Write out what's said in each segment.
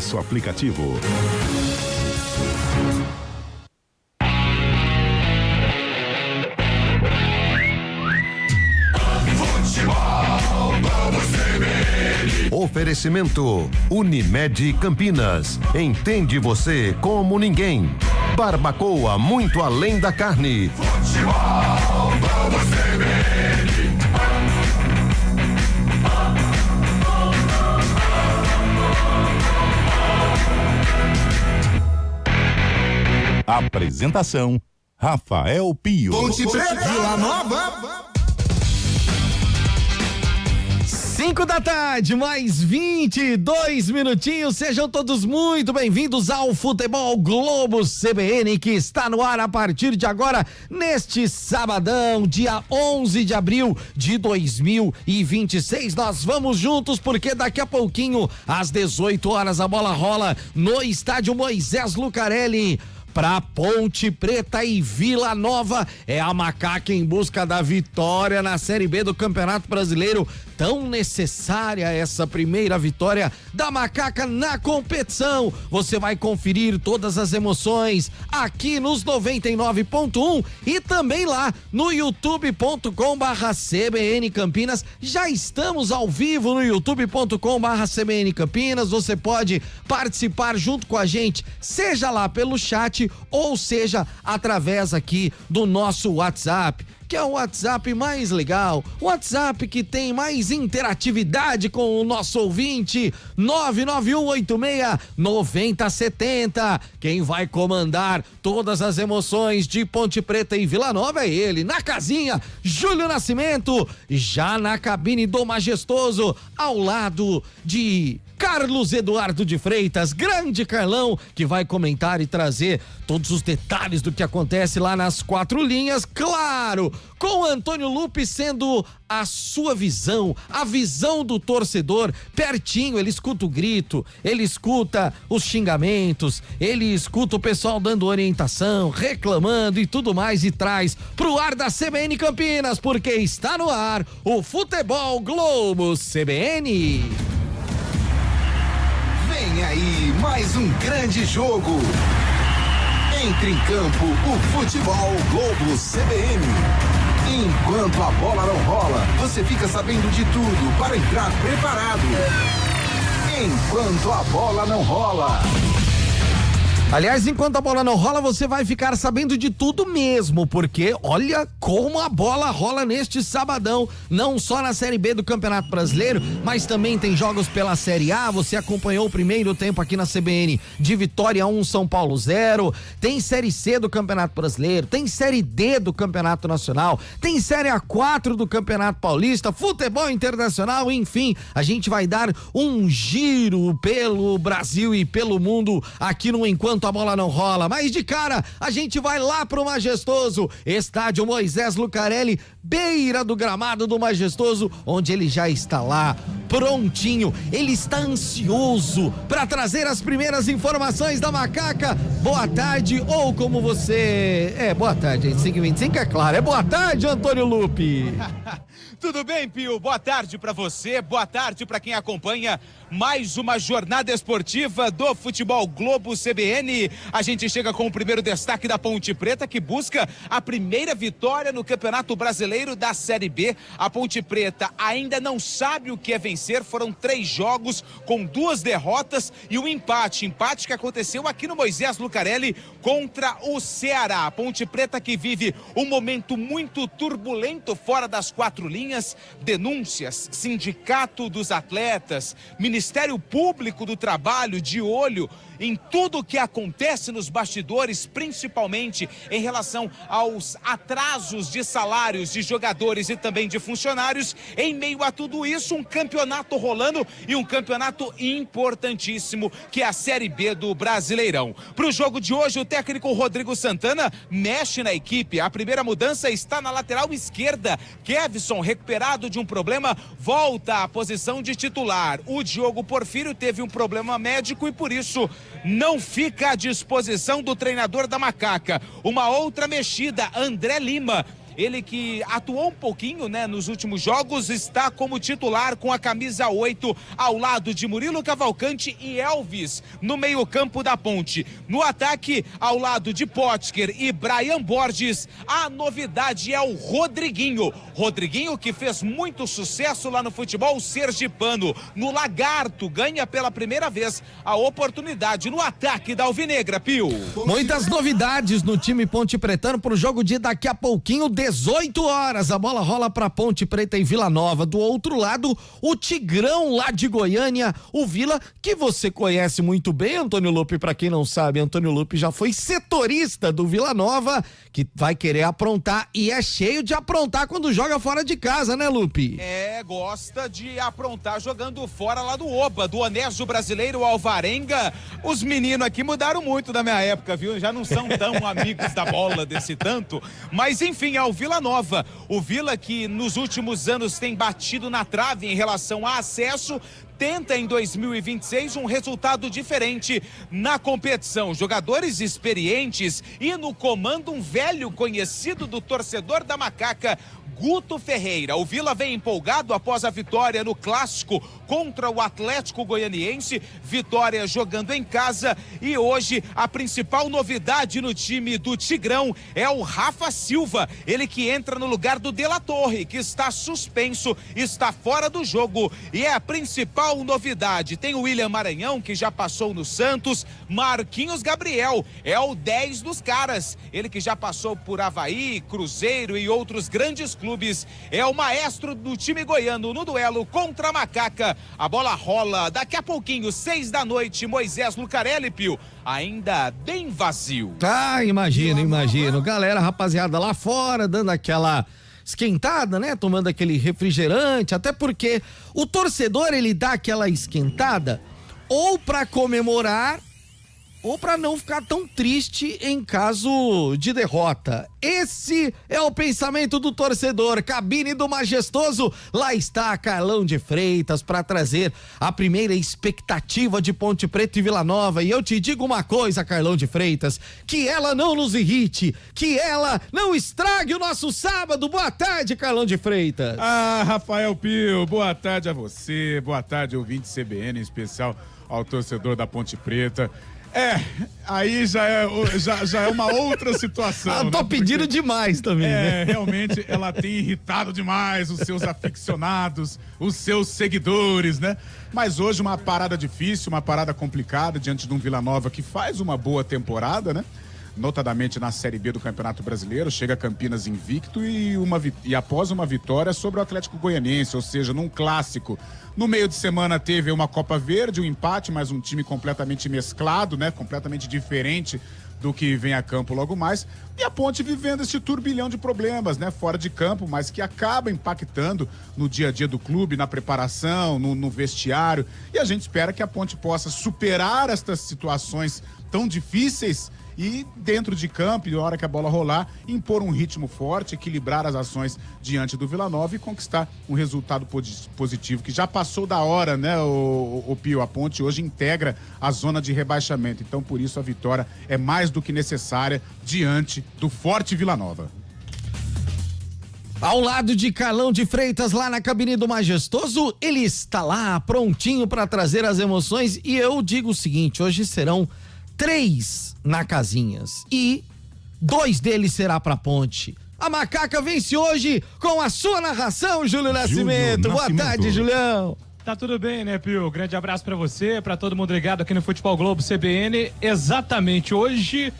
nosso aplicativo. Oferecimento Unimed Campinas. Entende você como ninguém. Barbacoa muito além da carne. Futebol, vamos CBN. Apresentação: Rafael Pio. Ponte Preta, Vila Nova. 5 da tarde, mais 22 minutinhos, sejam todos muito bem-vindos ao Futebol Globo CBN, que está no ar a partir de agora, neste sabadão, dia 11 de abril de 2026. Nós vamos juntos porque daqui a pouquinho, às 18 horas, a bola rola no estádio Moisés Lucarelli. Pra Ponte Preta e Vila Nova, é a Macaca em busca da vitória na Série B do Campeonato Brasileiro. Tão necessária essa primeira vitória da Macaca na competição. Você vai conferir todas as emoções aqui nos 99.1 e também lá no youtube.com/CBN Campinas. Já estamos ao vivo no youtube.com/CBN Campinas. Você pode participar junto com a gente, seja lá pelo chat ou seja através aqui do nosso WhatsApp, que é o WhatsApp mais legal, o WhatsApp que tem mais interatividade com o nosso ouvinte, 99186-9070. Quem vai comandar todas as emoções de Ponte Preta e Vila Nova é ele, na casinha, Júlio Nascimento, já na cabine do Majestoso, ao lado de Carlos Eduardo de Freitas, grande Carlão, que vai comentar e trazer todos os detalhes do que acontece lá nas quatro linhas, claro, com Antônio Lupe sendo a sua visão, a visão do torcedor, pertinho, ele escuta o grito, ele escuta os xingamentos, ele escuta o pessoal dando orientação, reclamando e tudo mais, e traz pro ar da CBN Campinas, porque está no ar o Futebol Globo CBN. Vem aí mais um grande jogo. Entre em campo o Futebol Globo CBN. Enquanto a bola não rola, você fica sabendo de tudo para entrar preparado. Enquanto a bola não rola. Aliás, enquanto a bola não rola, você vai ficar sabendo de tudo mesmo, porque olha como a bola rola neste sabadão, não só na Série B do Campeonato Brasileiro, mas também tem jogos pela Série A. Você acompanhou o primeiro tempo aqui na CBN de Vitória 1, São Paulo 0, tem Série C do Campeonato Brasileiro, tem Série D do Campeonato Nacional, tem Série A4 do Campeonato Paulista, futebol internacional, enfim, a gente vai dar um giro pelo Brasil e pelo mundo aqui no Enquanto a Bola Não Rola. Mas de cara, a gente vai lá pro Majestoso, estádio Moisés Lucarelli, beira do gramado do Majestoso, onde ele já está lá, prontinho, ele está ansioso para trazer as primeiras informações da Macaca. Boa tarde, ou como você... boa tarde, 5h25, é claro, boa tarde, Antônio Lupe. Tudo bem, Pio? Boa tarde para você, boa tarde para quem acompanha mais uma jornada esportiva do Futebol Globo CBN. A gente chega com o primeiro destaque da Ponte Preta, que busca a primeira vitória no Campeonato Brasileiro da Série B. A Ponte Preta ainda não sabe o que é vencer, foram 3 jogos com 2 derrotas e um empate que aconteceu aqui no Moisés Lucarelli contra o Ceará. A Ponte Preta que vive um momento muito turbulento fora das 4 linhas, denúncias, sindicato dos atletas, Ministério Público do Trabalho de olho em tudo o que acontece nos bastidores, principalmente em relação aos atrasos de salários de jogadores e também de funcionários. Em meio a tudo isso, um campeonato rolando e um campeonato importantíssimo, que é a Série B do Brasileirão. Para o jogo de hoje, o técnico Rodrigo Santana mexe na equipe. A primeira mudança está na lateral esquerda. Kevson, recuperado de um problema, volta à posição de titular. O Diogo Porfírio teve um problema médico e por isso não fica à disposição do treinador da Macaca. Uma outra mexida, André Lima. ele que atuou um pouquinho, né, nos últimos jogos, está como titular com a camisa 8 ao lado de Murilo Cavalcante e Elvis no meio-campo da Ponte. No ataque, ao lado de Potker e Brian Borges, a novidade é o Rodriguinho. Rodriguinho que fez muito sucesso lá no futebol sergipano. No Lagarto, ganha pela primeira vez a oportunidade no ataque da Alvinegra, Pio. Muitas novidades no time Ponte Pretano pro jogo de daqui a pouquinho, 18 horas. A bola rola pra Ponte Preta e Vila Nova. Do outro lado, o Tigrão lá de Goiânia, o Vila, que você conhece muito bem, Antônio Lupe. Pra quem não sabe, Antônio Lupe já foi setorista do Vila Nova, que vai querer aprontar e é cheio de aprontar quando joga fora de casa, né, Lupe? É, gosta de aprontar jogando fora lá do Oba, do Onésio Brasileiro Alvarenga. Os meninos aqui mudaram muito da minha época, viu? Já não são tão amigos da bola desse tanto, mas enfim, é o Vila Nova. O Vila que nos últimos anos tem batido na trave em relação a acesso, tenta em 2026 um resultado diferente na competição. Jogadores experientes e no comando um velho conhecido do torcedor da Macaca, Guto Ferreira. O Vila vem empolgado após a vitória no clássico contra o Atlético Goianiense, vitória jogando em casa, e hoje a principal novidade no time do Tigrão é o Rafa Silva, ele que entra no lugar do De La Torre, que está suspenso, está fora do jogo, e é a principal novidade. Tem o William Maranhão, que já passou no Santos. Marquinhos Gabriel é o 10 dos caras, ele que já passou por Avaí, Cruzeiro e outros grandes clubes, é o maestro do time goiano no duelo contra a Macaca. A bola rola daqui a pouquinho, 6 da noite, Moisés Lucarelli, Pio, ainda bem vazio. Ah, imagino. Galera, rapaziada, lá fora, dando aquela esquentada, né? Tomando aquele refrigerante, até porque o torcedor, ele dá aquela esquentada ou pra comemorar ou para não ficar tão triste em caso de derrota. Esse é o pensamento do torcedor. Cabine do Majestoso, lá está Carlão de Freitas para trazer a primeira expectativa de Ponte Preta e Vila Nova. E eu te digo uma coisa, Carlão de Freitas, que ela não nos irrite, que ela não estrague o nosso sábado. Boa tarde, Carlão de Freitas. Ah, Rafael Pio, boa tarde a você, boa tarde, ouvinte CBN, em especial ao torcedor da Ponte Preta. Aí já é uma outra situação. Tô pedindo demais também, né? Realmente ela tem irritado demais os seus aficionados, os seus seguidores, né? Mas hoje uma parada difícil, uma parada complicada diante de um Vila Nova que faz uma boa temporada, né? Notadamente na Série B do Campeonato Brasileiro, chega a Campinas invicto e após uma vitória sobre o Atlético Goianiense, ou seja, num clássico. No meio de semana teve uma Copa Verde, um empate, mas um time completamente mesclado, né? Completamente diferente do que vem a campo logo mais. E a Ponte vivendo esse turbilhão de problemas, né? Fora de campo, mas que acaba impactando no dia a dia do clube, na preparação, no vestiário. E a gente espera que a Ponte possa superar estas situações tão difíceis e dentro de campo, e na hora que a bola rolar, impor um ritmo forte, equilibrar as ações diante do Vila Nova e conquistar um resultado positivo, que já passou da hora, né, o Pio? A Ponte hoje integra a zona de rebaixamento, então por isso a vitória é mais do que necessária diante do forte Vila Nova. Ao lado de Carlão de Freitas, lá na cabine do Majestoso, ele está lá prontinho para trazer as emoções, e eu digo o seguinte, hoje serão 3 na Casinhas e 2 deles será pra Ponte. A Macaca vence hoje com a sua narração, Júlio Nascimento. Boa tarde, Julião. Tá tudo bem, né, Pio? Grande abraço pra você, pra todo mundo ligado aqui no Futebol Globo CBN. Exatamente, hoje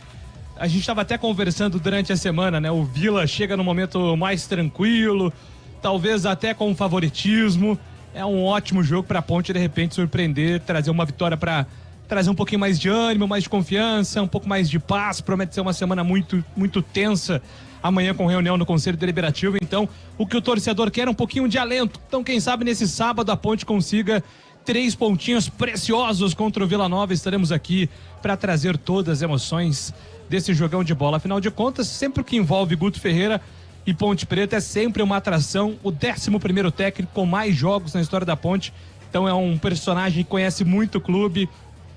a gente tava até conversando durante a semana, né? O Vila chega no momento mais tranquilo, talvez até com favoritismo. É um ótimo jogo pra Ponte, de repente, surpreender, trazer uma vitória pra trazer um pouquinho mais de ânimo, mais de confiança, um pouco mais de paz. Promete ser uma semana muito, muito tensa amanhã com reunião no Conselho Deliberativo. Então, o que o torcedor quer é um pouquinho de alento. Então, quem sabe nesse sábado a Ponte consiga 3 pontinhos preciosos contra o Vila Nova. Estaremos aqui para trazer todas as emoções desse jogão de bola. Afinal de contas, sempre que envolve Guto Ferreira e Ponte Preta é sempre uma atração. O 11º técnico com mais jogos na história da Ponte. Então, é um personagem que conhece muito o clube,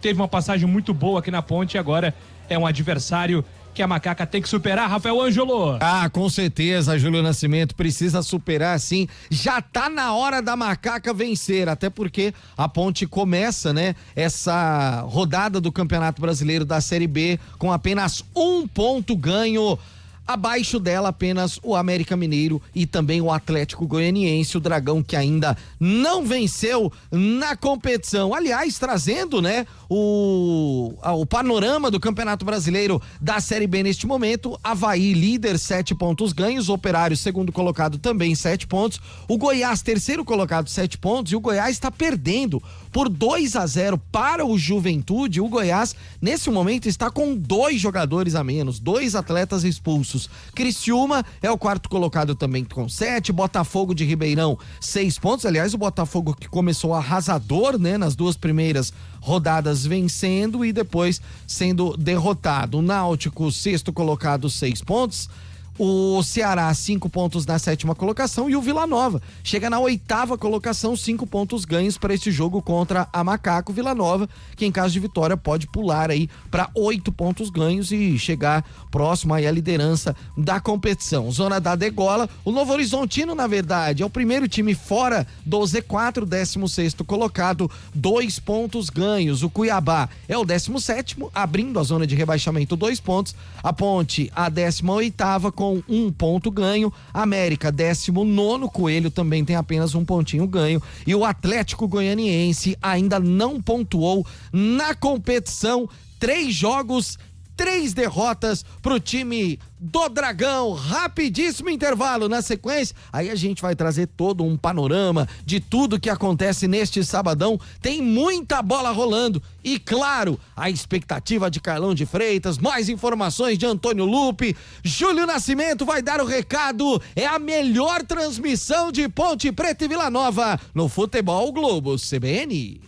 teve uma passagem muito boa aqui na Ponte e agora é um adversário que a Macaca tem que superar, Rafael Ângelo? Ah, com certeza, Júlio Nascimento precisa superar, sim. Já tá na hora da Macaca vencer, até porque a Ponte começa, né, essa rodada do Campeonato Brasileiro da Série B com apenas 1 ponto ganho. Abaixo dela apenas o América Mineiro e também o Atlético Goianiense, o Dragão que ainda não venceu na competição. Aliás, trazendo, né, o panorama do Campeonato Brasileiro da Série B neste momento: Avaí líder, 7 pontos ganhos, Operário segundo colocado também 7 pontos, o Goiás terceiro colocado 7 pontos, e o Goiás está perdendo por 2-0 para o Juventude. O Goiás nesse momento está com 2 jogadores a menos, 2 atletas expulsos. Criciúma é o quarto colocado também com 7, Botafogo de Ribeirão 6 pontos, aliás o Botafogo que começou arrasador, né, nas 2 primeiras rodadas vencendo e depois sendo derrotado. O Náutico sexto colocado 6 pontos, o Ceará 5 pontos na 7ª colocação e o Vila Nova chega na 8ª colocação, 5 pontos ganhos para esse jogo contra a Macaco. Vila Nova, que em caso de vitória pode pular aí para 8 pontos ganhos e chegar próximo aí à liderança da competição. Zona da degola, o Novo Horizontino, na verdade, é o primeiro time fora do Z4, 16º colocado, 2 pontos ganhos. O Cuiabá é o 17º, abrindo a zona de rebaixamento, 2 pontos. A Ponte, a 18ª com 1 ponto ganho. América, 19º, Coelho também tem apenas 1 pontinho ganho. E o Atlético Goianiense ainda não pontuou na competição. 3 jogos, 3 derrotas pro time do Dragão. Rapidíssimo intervalo. Na sequência, aí a gente vai trazer todo um panorama de tudo que acontece neste sabadão. Tem muita bola rolando e, claro, a expectativa de Carlão de Freitas, mais informações de Antônio Lupe. Júlio Nascimento vai dar o recado. É a melhor transmissão de Ponte Preta e Vila Nova no Futebol Globo CBN.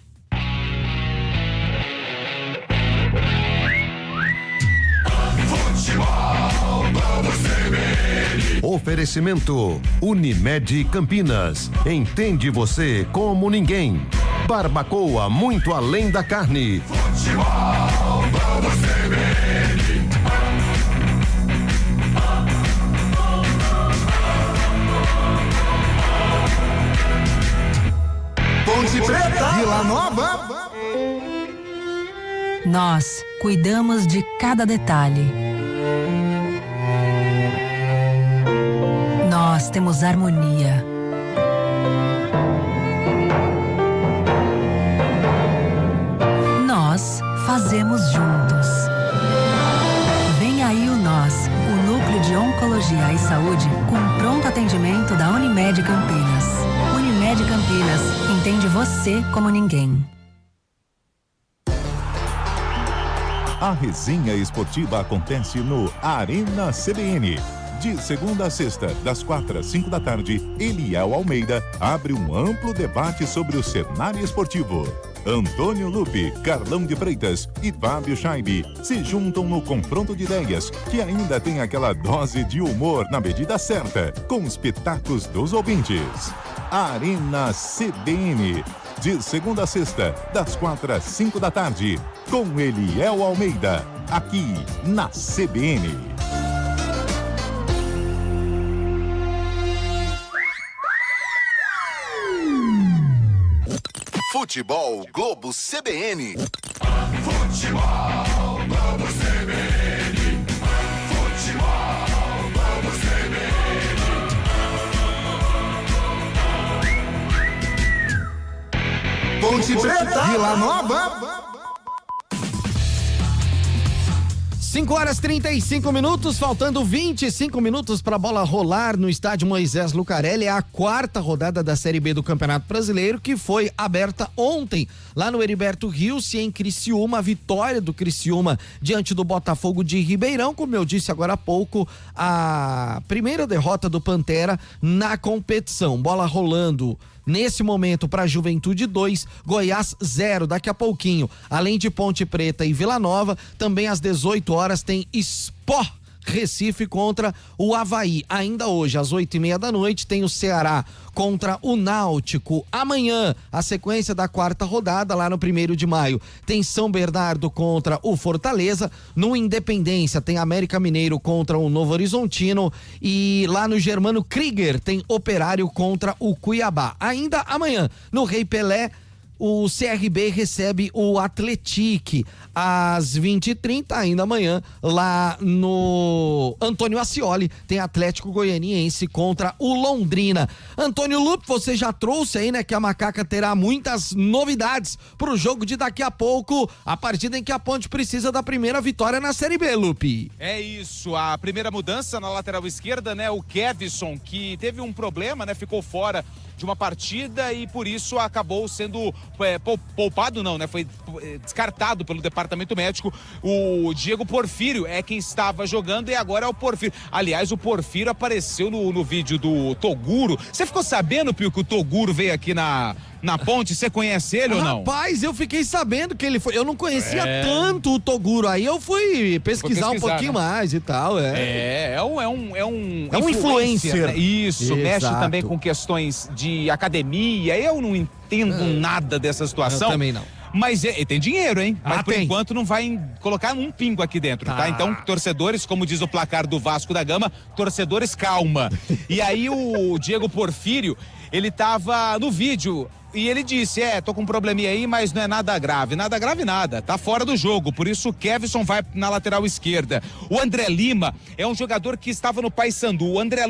Oferecimento Unimed Campinas. Entende você como ninguém. Barbacoa muito além da carne. Ponte Preta, Vila Nova. Nós cuidamos de cada detalhe. Nós temos harmonia. Nós fazemos juntos. Vem aí o Nós, o Núcleo de Oncologia e Saúde com pronto atendimento da Unimed Campinas. Unimed Campinas, entende você como ninguém. A resenha esportiva acontece no Arena CBN. De segunda a sexta, das 4 às 5 da tarde, Eliel Almeida abre um amplo debate sobre o cenário esportivo. Antônio Lupe, Carlão de Freitas e Fábio Scheibe se juntam no confronto de ideias, que ainda tem aquela dose de humor na medida certa, com os pitacos dos ouvintes. Arena CBN, de segunda a sexta, das 4 às 5 da tarde, com Eliel Almeida, aqui na CBN. Futebol Globo CBN. Futebol Globo CBN. Futebol Globo CBN. Ponte Preta, Vila Nova. 5h35, faltando 25 minutos para a bola rolar no estádio Moisés Lucarelli. É a 4ª rodada da Série B do Campeonato Brasileiro, que foi aberta ontem lá no Heriberto Rios, em Criciúma. A vitória do Criciúma diante do Botafogo de Ribeirão, como eu disse agora há pouco, a primeira derrota do Pantera na competição. Bola rolando nesse momento para Juventude 2, Goiás 0. Daqui a pouquinho, além de Ponte Preta e Vila Nova, também às 18 horas tem Sport Recife contra o Avaí. Ainda hoje, às 8h30 da noite, tem o Ceará contra o Náutico. Amanhã, a sequência da 4ª rodada, lá no 1º de maio, tem São Bernardo contra o Fortaleza. No Independência, tem América Mineiro contra o Novo Horizontino. E lá no Germano Krieger, tem Operário contra o Cuiabá. Ainda amanhã, no Rei Pelé, o CRB recebe o Atlético às 20h30, ainda amanhã, lá no Antônio Ascioli, tem Atlético Goianiense contra o Londrina. Antônio Lupe, você já trouxe aí, né, que a Macaca terá muitas novidades pro jogo de daqui a pouco, a partida em que a Ponte precisa da primeira vitória na Série B, Lupe. É isso, a primeira mudança na lateral esquerda, né, o Kevson, que teve um problema, né, ficou fora de uma partida e por isso acabou sendo poupado, não, né? Foi descartado pelo departamento médico. O Diego Porfírio é quem estava jogando e agora é o Porfírio. Aliás, o Porfírio apareceu no vídeo do Toguro. Você ficou sabendo, Pio, que o Toguro veio aqui na Ponte? Você conhece ele ou não? Rapaz, eu fiquei sabendo que ele foi. Eu não conhecia tanto o Toguro. Aí eu fui pesquisar um pouquinho, né, mais e tal. É um influencer. Né? Isso, exato, mexe também com questões de academia. Eu não entendo nada dessa situação. Eu também não. Mas ele tem dinheiro, hein? Mas por tem. enquanto não vai colocar um pingo aqui dentro, tá? Então, torcedores, como diz o placar do Vasco da Gama, torcedores, calma. E aí o Diego Porfírio, ele tava no vídeo e ele disse, tô com um probleminha aí, mas não é nada grave. Nada grave nada, tá fora do jogo. Por isso o Kevson vai na lateral esquerda. O André Lima é um jogador que estava no Paysandu. O André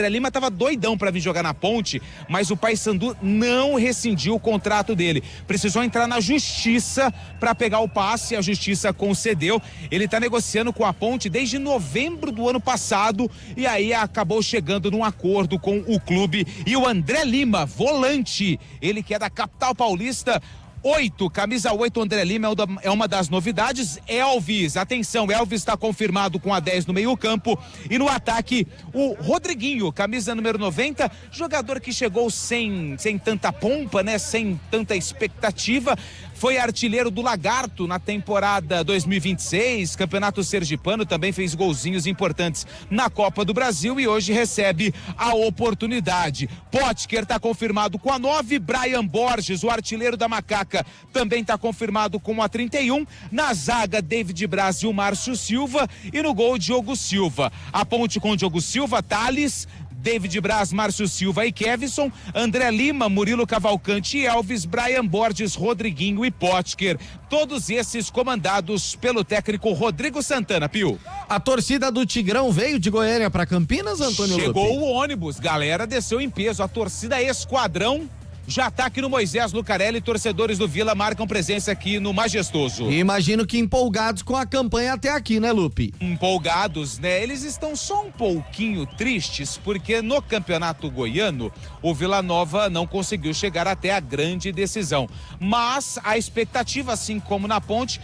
Lima tava doidão pra vir jogar na Ponte, mas o Paysandu não rescindiu o contrato dele. Precisou entrar na justiça pra pegar o passe, a justiça concedeu. Ele tá negociando com a Ponte desde novembro do ano passado e aí acabou chegando num acordo com o clube. E o André Lima, volante, ele que é da capital paulista, 8, camisa 8, André Lima é uma das novidades. Elvis, atenção, Elvis está confirmado com a 10 no meio campo e no ataque o Rodriguinho, camisa número 90, jogador que chegou sem tanta pompa, né, sem tanta expectativa. Foi artilheiro do Lagarto na temporada 2026, Campeonato Sergipano, também fez golzinhos importantes na Copa do Brasil e hoje recebe a oportunidade. Potker está confirmado com a 9, Brian Borges, o artilheiro da Macaca, também está confirmado com a 31, na zaga David Braz e o Márcio Silva e no gol Diogo Silva. A Ponte com Diogo Silva, Thales, David Braz, Márcio Silva e Kevson, André Lima, Murilo Cavalcante e Elvis, Brian Borges, Rodriguinho e Potker. Todos esses comandados pelo técnico Rodrigo Santana, Pio. A torcida do Tigrão veio de Goiânia para Campinas, Antônio Chegou Lupe? o ônibus, galera desceu em peso. A torcida Esquadrão já tá aqui no Moisés Lucarelli, torcedores do Vila marcam presença aqui no Majestoso. Imagino que empolgados com a campanha até aqui, né, Lupe? Empolgados, né? Eles estão só um pouquinho tristes porque no Campeonato Goiano o Vila Nova não conseguiu chegar até a grande decisão. Mas a expectativa, assim como na Ponte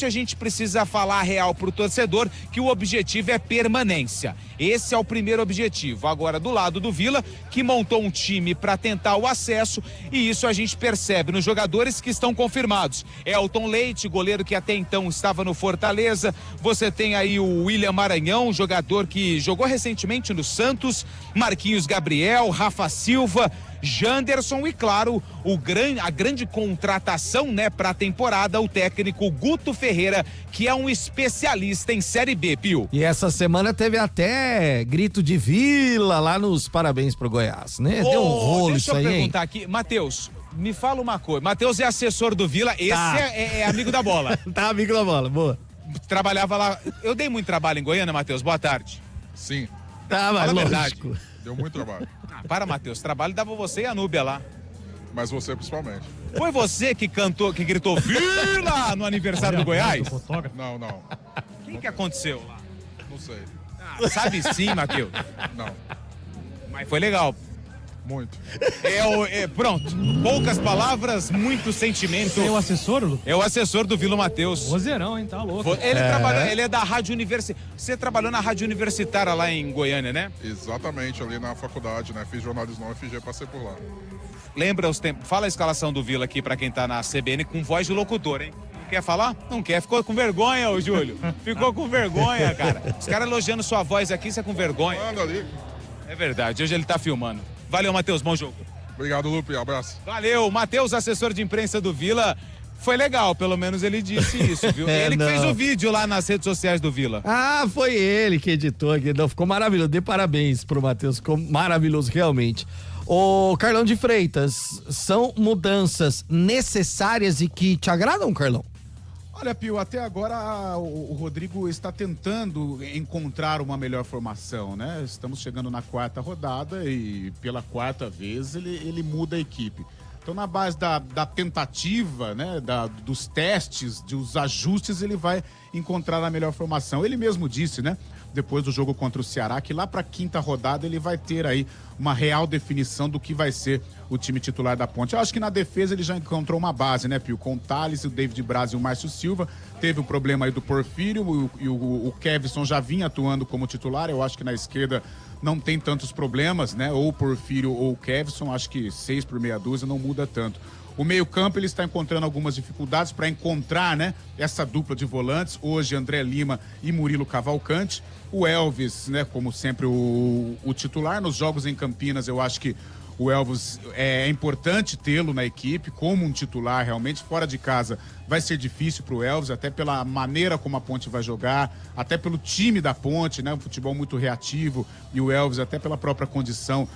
a gente precisa falar real pro torcedor que o objetivo é permanência. Esse é o primeiro objetivo. Agora, do lado do Vila, que montou um time para tentar o acesso, e isso a gente percebe nos jogadores que estão confirmados. Elton Leite, goleiro que até então estava no Fortaleza. Você tem aí o William Maranhão, jogador que jogou recentemente no Santos. Marquinhos Gabriel, Rafa Silva, Janderson e, claro, a grande contratação, né, para a temporada, o técnico Guto Ferreira, que é um especialista em Série B, Pio. E essa semana teve até grito de Vila lá nos parabéns pro Goiás, né? Deu um rolo isso aí, deixa eu perguntar aqui, Matheus, me fala uma coisa. Matheus é assessor do Vila, esse é amigo da bola. Tá amigo da bola, boa. Trabalhava lá, eu dei muito trabalho em Goiânia, Matheus, boa tarde. Sim, Tá, mas Fala a lógico. deu muito trabalho. Para, Matheus, trabalho dava você e a Núbia lá. Mas você principalmente. Foi você que gritou Vila no aniversário do Goiás? Não. O que aconteceu lá? Não sei. Sabe sim, Matheus. Não. Mas foi legal. Muito. Pronto. Poucas palavras, muito sentimento. Tem o assessor, Lu? É o assessor do Vila Matheus. Vozeirão, hein? Tá louco. Ele é da Rádio Universitária. Você trabalhou na Rádio Universitária lá em Goiânia, né? Exatamente, ali na faculdade, né? Fiz jornalismo na UFG, passei por lá. Lembra os tempos? Fala a escalação do Vila aqui pra quem tá na CBN com voz de locutor, hein? Quer falar? Não quer. Ficou com vergonha, ô Júlio. Ficou com vergonha, cara. Os caras elogiando sua voz aqui, você é com vergonha. Manda ali. É verdade, hoje ele tá filmando. Valeu, Matheus, bom jogo. Obrigado, Lupe, abraço. Valeu, Matheus, assessor de imprensa do Vila. Foi legal, pelo menos ele disse isso, viu? Ele que fez o vídeo lá nas redes sociais do Vila. Ah, foi ele que editou aqui. Não, ficou maravilhoso. Dê parabéns pro Matheus, ficou maravilhoso, realmente. Ô, Carlão de Freitas, são mudanças necessárias e que te agradam, Carlão? Olha, Pio, até agora o Rodrigo está tentando encontrar uma melhor formação, né? Estamos chegando na 4ª rodada e pela 4ª vez ele muda a equipe. Então, na base da tentativa, né, dos testes, dos ajustes, ele vai encontrar a melhor formação. Ele mesmo disse, né, depois do jogo contra o Ceará, que lá para a 5ª rodada ele vai ter aí uma real definição do que vai ser o time titular da Ponte. Eu acho que na defesa ele já encontrou uma base, né, Pio? Com o Thales, o David Braz e o Márcio Silva. Teve o problema aí do Porfírio e o Kevson já vinha atuando como titular. Eu acho que na esquerda não tem tantos problemas, né? Ou o Porfírio ou o Kevson. Acho que 6 por meia dúzia não muda tanto. O meio-campo ele está encontrando algumas dificuldades para encontrar, né, essa dupla de volantes. Hoje, André Lima e Murilo Cavalcante. O Elvis, né, como sempre, o titular. Nos jogos em Campinas, eu acho que o Elvis é importante tê-lo na equipe como um titular realmente. Fora de casa vai ser difícil para o Elvis, até pela maneira como a Ponte vai jogar, até pelo time da Ponte, né, um futebol muito reativo. E o Elvis, até pela própria condição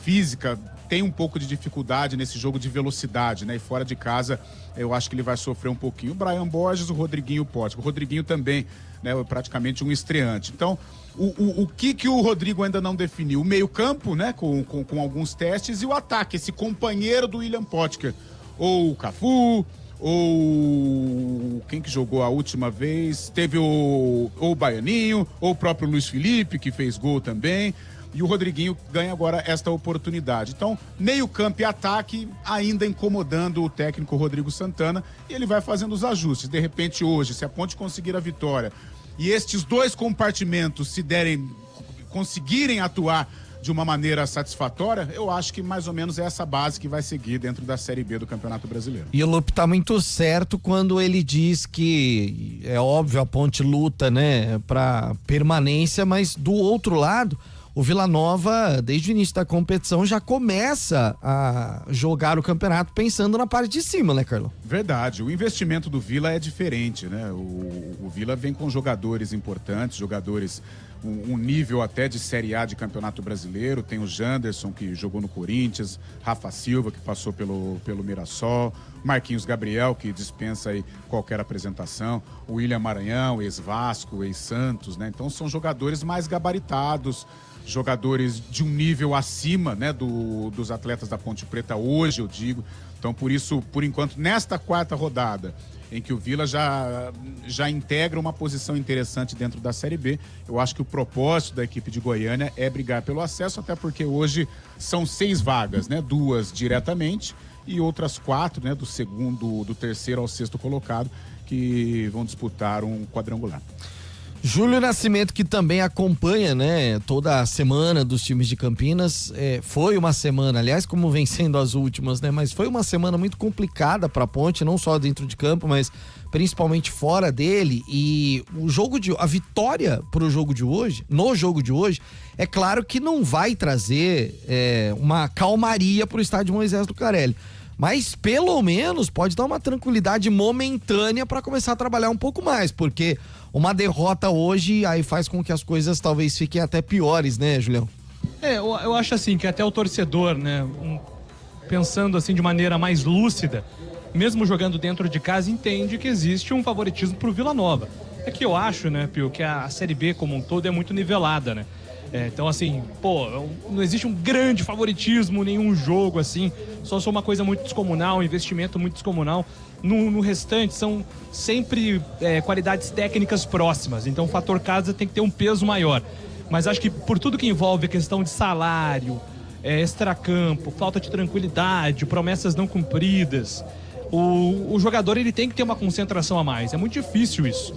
física, tem um pouco de dificuldade nesse jogo de velocidade, né? E fora de casa, eu acho que ele vai sofrer um pouquinho. O Brian Borges, o Rodriguinho pode. O Rodriguinho também, né? Praticamente um estreante. Então, o que o Rodrigo ainda não definiu? O meio-campo, né? Com alguns testes, e o ataque, esse companheiro do William Potker. Ou o Cafu, ou quem que jogou a última vez? Teve ou o Baianinho, ou o próprio Luiz Felipe, que fez gol também. E o Rodriguinho ganha agora esta oportunidade. Então, meio campo e ataque ainda incomodando o técnico Rodrigo Santana, e ele vai fazendo os ajustes. De repente hoje, se a Ponte conseguir a vitória e estes dois compartimentos conseguirem atuar de uma maneira satisfatória, eu acho que mais ou menos é essa base que vai seguir dentro da Série B do Campeonato Brasileiro. E o Lupe tá muito certo quando ele diz que é óbvio a Ponte luta, né, pra permanência, mas do outro lado, o Vila Nova, desde o início da competição, já começa a jogar o campeonato pensando na parte de cima, né, Carlão? Verdade, o investimento do Vila é diferente, né? O Vila vem com jogadores importantes, jogadores um nível até de Série A de Campeonato Brasileiro. Tem o Janderson, que jogou no Corinthians, Rafa Silva, que passou pelo Mirassol, Marquinhos Gabriel, que dispensa aí qualquer apresentação, o William Maranhão, ex-Vasco, ex-Santos, né? Então são jogadores mais gabaritados, jogadores de um nível acima, né, dos atletas da Ponte Preta hoje, eu digo. Então, por isso, por enquanto, nesta 4ª rodada, em que o Vila já integra uma posição interessante dentro da Série B, eu acho que o propósito da equipe de Goiânia é brigar pelo acesso, até porque hoje são 6 vagas, né, 2 diretamente e outras 4, né, do terceiro ao 6º colocado, que vão disputar um quadrangular. Júlio Nascimento, que também acompanha, né, toda a semana dos times de Campinas, foi uma semana, aliás, como vem sendo as últimas, né, mas foi uma semana muito complicada para a Ponte, não só dentro de campo, mas principalmente fora dele, e a vitória no jogo de hoje, é claro que não vai trazer uma calmaria para o estádio Moisés Lucarelli, mas pelo menos pode dar uma tranquilidade momentânea para começar a trabalhar um pouco mais, porque uma derrota hoje aí faz com que as coisas talvez fiquem até piores, né, Julião? Eu acho assim que até o torcedor, né, pensando assim de maneira mais lúcida, mesmo jogando dentro de casa, entende que existe um favoritismo pro Vila Nova. É que eu acho, né, Pio, que a Série B como um todo é muito nivelada, né? Então, assim, não existe um grande favoritismo, nenhum jogo, assim, só uma coisa muito descomunal, um investimento muito descomunal. No restante, são sempre qualidades técnicas próximas, então o fator casa tem que ter um peso maior. Mas acho que por tudo que envolve a questão de salário, extracampo, falta de tranquilidade, promessas não cumpridas, o jogador ele tem que ter uma concentração a mais, é muito difícil isso.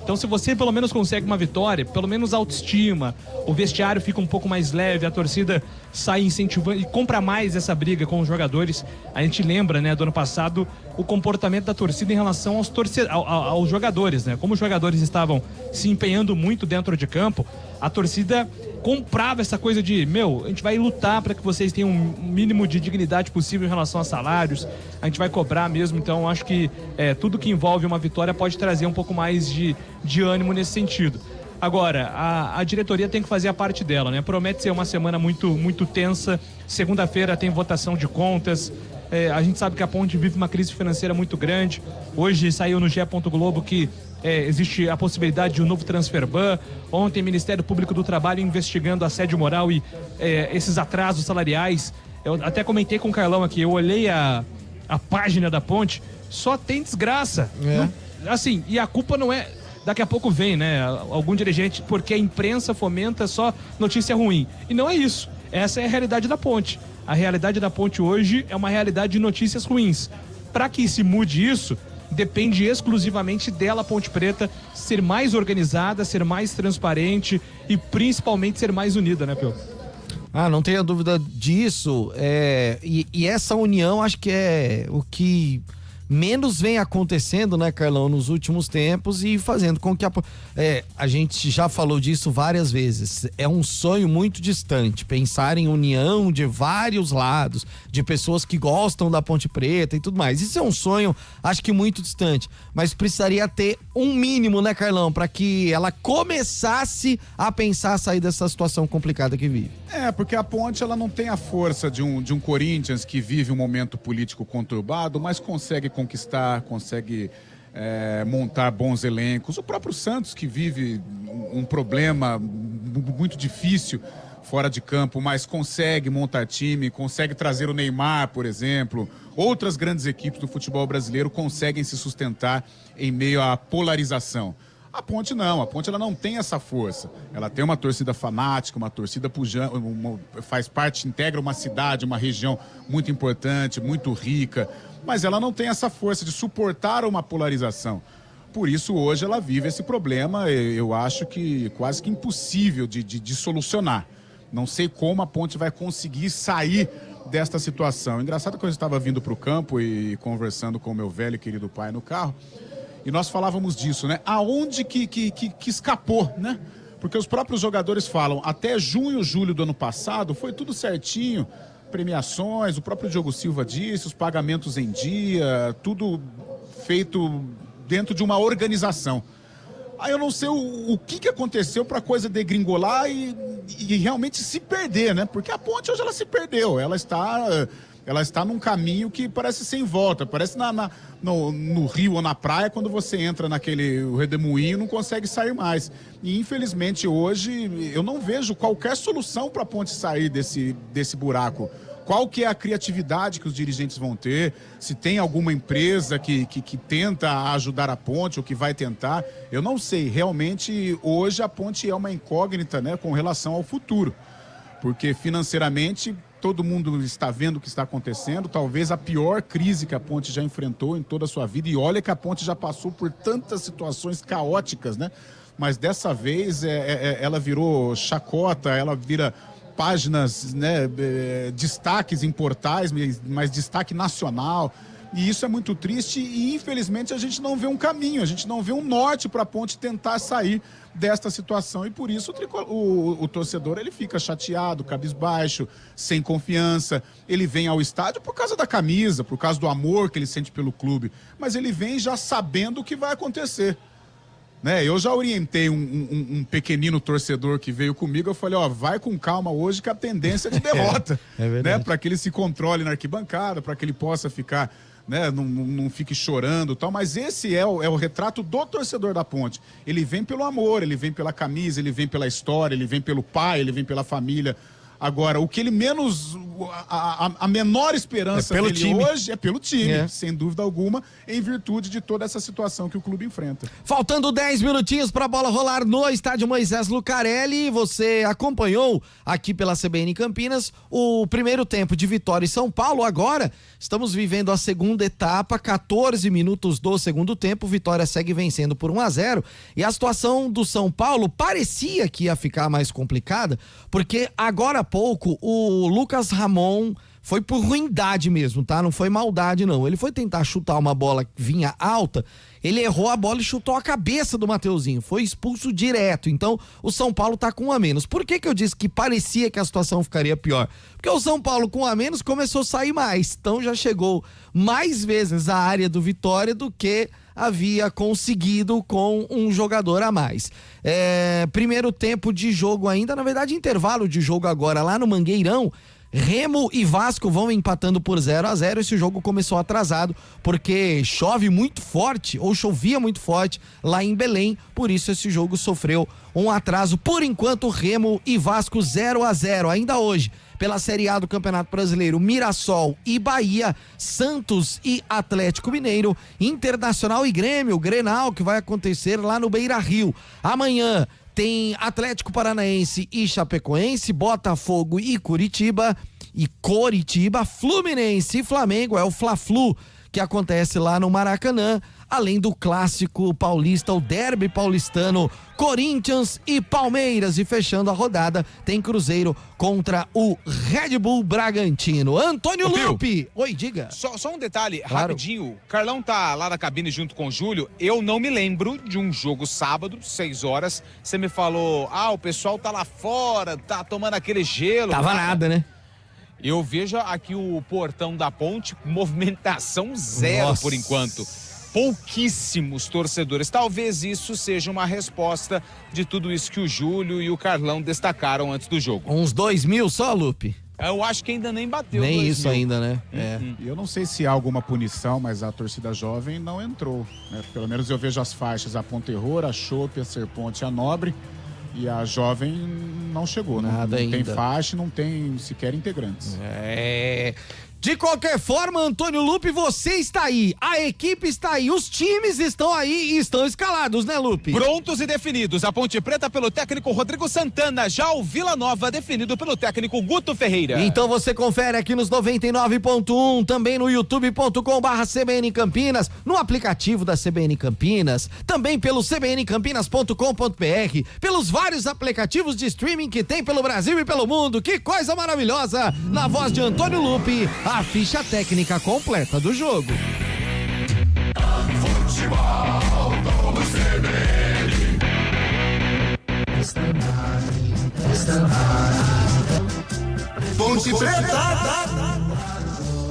Então, se você pelo menos consegue uma vitória, pelo menos autoestima, o vestiário fica um pouco mais leve, a torcida sai incentivando e compra mais essa briga com os jogadores. A gente lembra, né, do ano passado, o comportamento da torcida em relação aos jogadores, né? Como os jogadores estavam se empenhando muito dentro de campo, a torcida comprava essa coisa de, a gente vai lutar para que vocês tenham um mínimo de dignidade possível em relação a salários, a gente vai cobrar mesmo. Então acho que tudo que envolve uma vitória pode trazer um pouco mais de ânimo nesse sentido. Agora, a diretoria tem que fazer a parte dela, né? Promete ser uma semana muito, muito tensa. Segunda-feira tem votação de contas. A gente sabe que a Ponte vive uma crise financeira muito grande. Hoje saiu no GE. Globo que existe a possibilidade de um novo transfer ban. Ontem, o Ministério Público do Trabalho investigando assédio moral e esses atrasos salariais. Eu até comentei com o Carlão aqui, eu olhei a página da Ponte, só tem desgraça. Assim, e a culpa não é... Daqui a pouco vem, né, algum dirigente, porque a imprensa fomenta só notícia ruim. E não é isso. Essa é a realidade da Ponte. A realidade da Ponte hoje é uma realidade de notícias ruins. Para que se mude isso, depende exclusivamente dela, Ponte Preta, ser mais organizada, ser mais transparente e principalmente ser mais unida, né, Pio? Não tenha dúvida disso. E essa união acho que é o que menos vem acontecendo, né, Carlão, nos últimos tempos, e fazendo com que a gente já falou disso várias vezes. É um sonho muito distante pensar em união de vários lados, de pessoas que gostam da Ponte Preta e tudo mais. Isso é um sonho, acho que muito distante, mas precisaria ter um mínimo, né, Carlão, para que ela começasse a pensar a sair dessa situação complicada que vive. Porque a Ponte, ela não tem a força de um Corinthians que vive um momento político conturbado, mas consegue conquistar, consegue montar bons elencos. O próprio Santos, que vive um problema muito difícil fora de campo, mas consegue montar time, consegue trazer o Neymar, por exemplo. Outras grandes equipes do futebol brasileiro conseguem se sustentar em meio à polarização. A Ponte não, a Ponte ela não tem essa força. Ela tem uma torcida fanática, uma torcida pujante, faz parte, integra uma cidade, uma região muito importante, muito rica, mas ela não tem essa força de suportar uma polarização. Por isso hoje ela vive esse problema, eu acho que quase que impossível de solucionar. Não sei como a Ponte vai conseguir sair desta situação. Engraçado que eu estava vindo para o campo e conversando com o meu velho e querido pai no carro, e nós falávamos disso, né? Aonde que escapou, né? Porque os próprios jogadores falam, até junho, julho do ano passado, foi tudo certinho, premiações, o próprio Diogo Silva disse, os pagamentos em dia, tudo feito dentro de uma organização. Aí eu não sei o que aconteceu para a coisa degringolar e realmente se perder, né? Porque a Ponte hoje ela se perdeu, ela está num caminho que parece sem volta, parece no rio ou na praia, quando você entra naquele redemoinho não consegue sair mais. E infelizmente hoje eu não vejo qualquer solução para a Ponte sair desse buraco. Qual que é a criatividade que os dirigentes vão ter? Se tem alguma empresa que tenta ajudar a Ponte ou que vai tentar, eu não sei. Realmente hoje a Ponte é uma incógnita, né, com relação ao futuro. Porque financeiramente todo mundo está vendo o que está acontecendo, talvez a pior crise que a Ponte já enfrentou em toda a sua vida, e olha que a Ponte já passou por tantas situações caóticas, né? Mas dessa vez ela virou chacota, ela vira páginas, né, destaques em portais, mas destaque nacional, e isso é muito triste e infelizmente a gente não vê um caminho, a gente não vê um norte para a Ponte tentar sair desta situação, e por isso o torcedor ele fica chateado, cabisbaixo, sem confiança. Ele vem ao estádio por causa da camisa, por causa do amor que ele sente pelo clube, mas ele vem já sabendo o que vai acontecer, né? Eu já orientei um pequenino torcedor que veio comigo, eu falei, vai com calma hoje que a tendência é de derrota, né? Para que ele se controle na arquibancada, para que ele possa ficar, né, não fique chorando e tal, mas esse é o retrato do torcedor da Ponte. Ele vem pelo amor, ele vem pela camisa, ele vem pela história, ele vem pelo pai, ele vem pela família. Agora, o que ele menos... A menor esperança pelo dele time. hoje é pelo time, É. sem dúvida alguma, em virtude de toda essa situação que o clube enfrenta. Faltando 10 minutinhos pra bola rolar no estádio Moisés Lucarelli, você acompanhou aqui pela CBN Campinas o primeiro tempo de Vitória e São Paulo. Agora estamos vivendo a segunda etapa, 14 minutos do segundo tempo, Vitória segue vencendo por 1-0 e a situação do São Paulo parecia que ia ficar mais complicada, porque agora há pouco o Lucas Ramon foi por ruindade mesmo, tá? Não foi maldade, não. Ele foi tentar chutar uma bola que vinha alta, ele errou a bola e chutou a cabeça do Mateuzinho. Foi expulso direto. Então, o São Paulo tá com um a menos. Por que eu disse que parecia que a situação ficaria pior? Porque o São Paulo com um a menos começou a sair mais. Então, já chegou mais vezes à área do Vitória do que havia conseguido com um jogador a mais. Primeiro tempo de jogo ainda, na verdade, intervalo de jogo agora lá no Mangueirão. Remo e Vasco vão empatando por 0-0. Esse jogo começou atrasado porque chove muito forte, ou chovia muito forte lá em Belém, por isso esse jogo sofreu um atraso. Por enquanto, Remo e Vasco 0-0. Ainda hoje, pela Série A do Campeonato Brasileiro, Mirassol e Bahia, Santos e Atlético Mineiro, Internacional e Grêmio, Grenal, que vai acontecer lá no Beira-Rio. Amanhã tem Atlético Paranaense e Chapecoense, Botafogo e Curitiba, Fluminense e Flamengo, é o Fla-Flu que acontece lá no Maracanã, além do clássico paulista, o derby paulistano, Corinthians e Palmeiras, e fechando a rodada tem Cruzeiro contra o Red Bull Bragantino. Antônio Lupe, oi, diga. Só um detalhe, Claro. rapidinho. Carlão tá lá na cabine junto com o Júlio. Eu não me lembro de um jogo sábado, 6 horas. Você me falou, o pessoal tá lá fora, tá tomando aquele gelo. Tava nada, né? Eu vejo aqui o portão da ponte, movimentação zero. Nossa. Por enquanto. Pouquíssimos torcedores. Talvez isso seja uma resposta de tudo isso que o Júlio e o Carlão destacaram antes do jogo. Uns 2.000 só, Lupe? Eu acho que ainda nem bateu. Nem 2.000. isso ainda, né? E eu não sei se há alguma punição, mas a torcida jovem não entrou, né? Pelo menos eu vejo as faixas, a Ponterror, a Chope, a Serponte e a Nobre, e a jovem não chegou. Nada não tem ainda. faixa, não tem sequer integrantes. De qualquer forma, Antônio Lupe, você está aí, a equipe está aí, os times estão aí e estão escalados, né, Lupe? Prontos e definidos. A Ponte Preta pelo técnico Rodrigo Santana. Já o Vila Nova definido pelo técnico Guto Ferreira. Então você confere aqui nos 99.1, também no youtube.com/CBN Campinas, no aplicativo da CBN Campinas, também pelo cbncampinas.com.br, pelos vários aplicativos de streaming que tem pelo Brasil e pelo mundo. Que coisa maravilhosa! Na voz de Antônio Lupe, a ficha técnica completa do jogo. Futebol Globo CBN. Ponte Preta.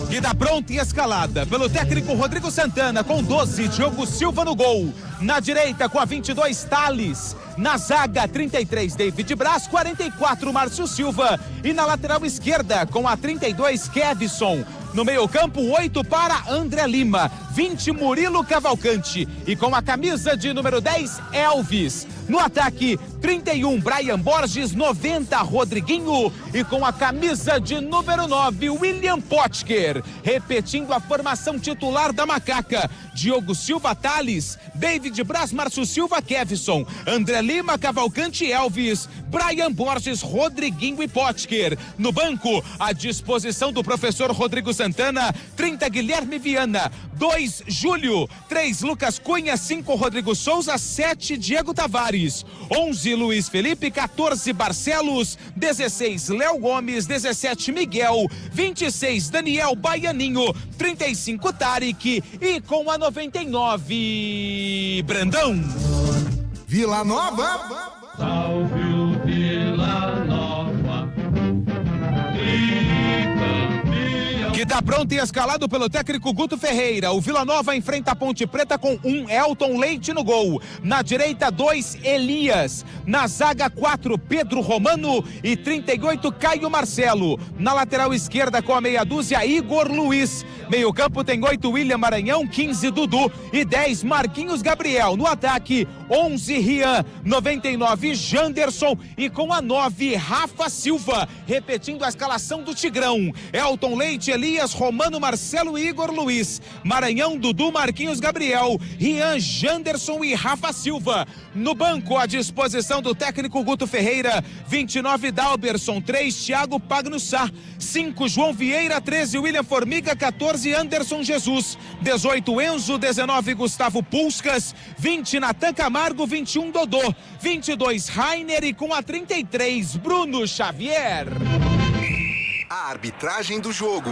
Guida pronta e escalada pelo técnico Rodrigo Santana com 12, Diogo Silva no gol. Na direita com a 22, Thales. Na zaga, 33, David Braz, 44, Márcio Silva. E na lateral esquerda com a 32, Kevson. No meio-campo, 8 para André Lima, 20, Murilo Cavalcante. E com a camisa de número 10, Elvis. No ataque, 31, Brian Borges, 90, Rodriguinho. E com a camisa de número 9, William Potker. Repetindo a formação titular da Macaca: Diogo Silva, Thales, David Braz, Márcio Silva, Kevson, André Lima, Cavalcante, Elvis, Brian Borges, Rodriguinho e Potker. No banco, à disposição do professor Rodrigo Santana, 30, Guilherme Viana, 2, Júlio, 3, Lucas Cunha, 5, Rodrigo Souza, 7, Diego Tavares, 11, Luiz Felipe, 14, Barcelos, 16, Léo Gomes, 17, Miguel, 26, Daniel Baianinho, 35, Tarek e com a 99, Brandão. Vila Nova. Salve o Vila Nova. Tricampeão. Que tá pronto e escalado pelo técnico Guto Ferreira. O Vila Nova enfrenta a Ponte Preta com 1, Elton Leite no gol. Na direita, 2, Elias. Na zaga, 4, Pedro Romano e 38, Caio Marcelo. Na lateral esquerda com a meia dúzia, Igor Luiz. Meio campo tem 8 William Maranhão, 15 Dudu e 10 Marquinhos Gabriel. No ataque, 11 Rian, 99 Janderson e com a 9 Rafa Silva. Repetindo a escalação do Tigrão: Elton Leite, Elias, Romano, Marcelo e Igor Luiz. Maranhão, Dudu, Marquinhos Gabriel, Rian, Janderson e Rafa Silva. No banco, à disposição do técnico Guto Ferreira: 29 Dalberson, 3 Thiago Pagnussá, 5 João Vieira, 13 William Formiga, 14 Anderson Jesus, 18 Enzo, 19 Gustavo Puskas, 20 Natan Camargo, 21 Dodô, 22 Rainer e com a 33 Bruno Xavier. A arbitragem do jogo.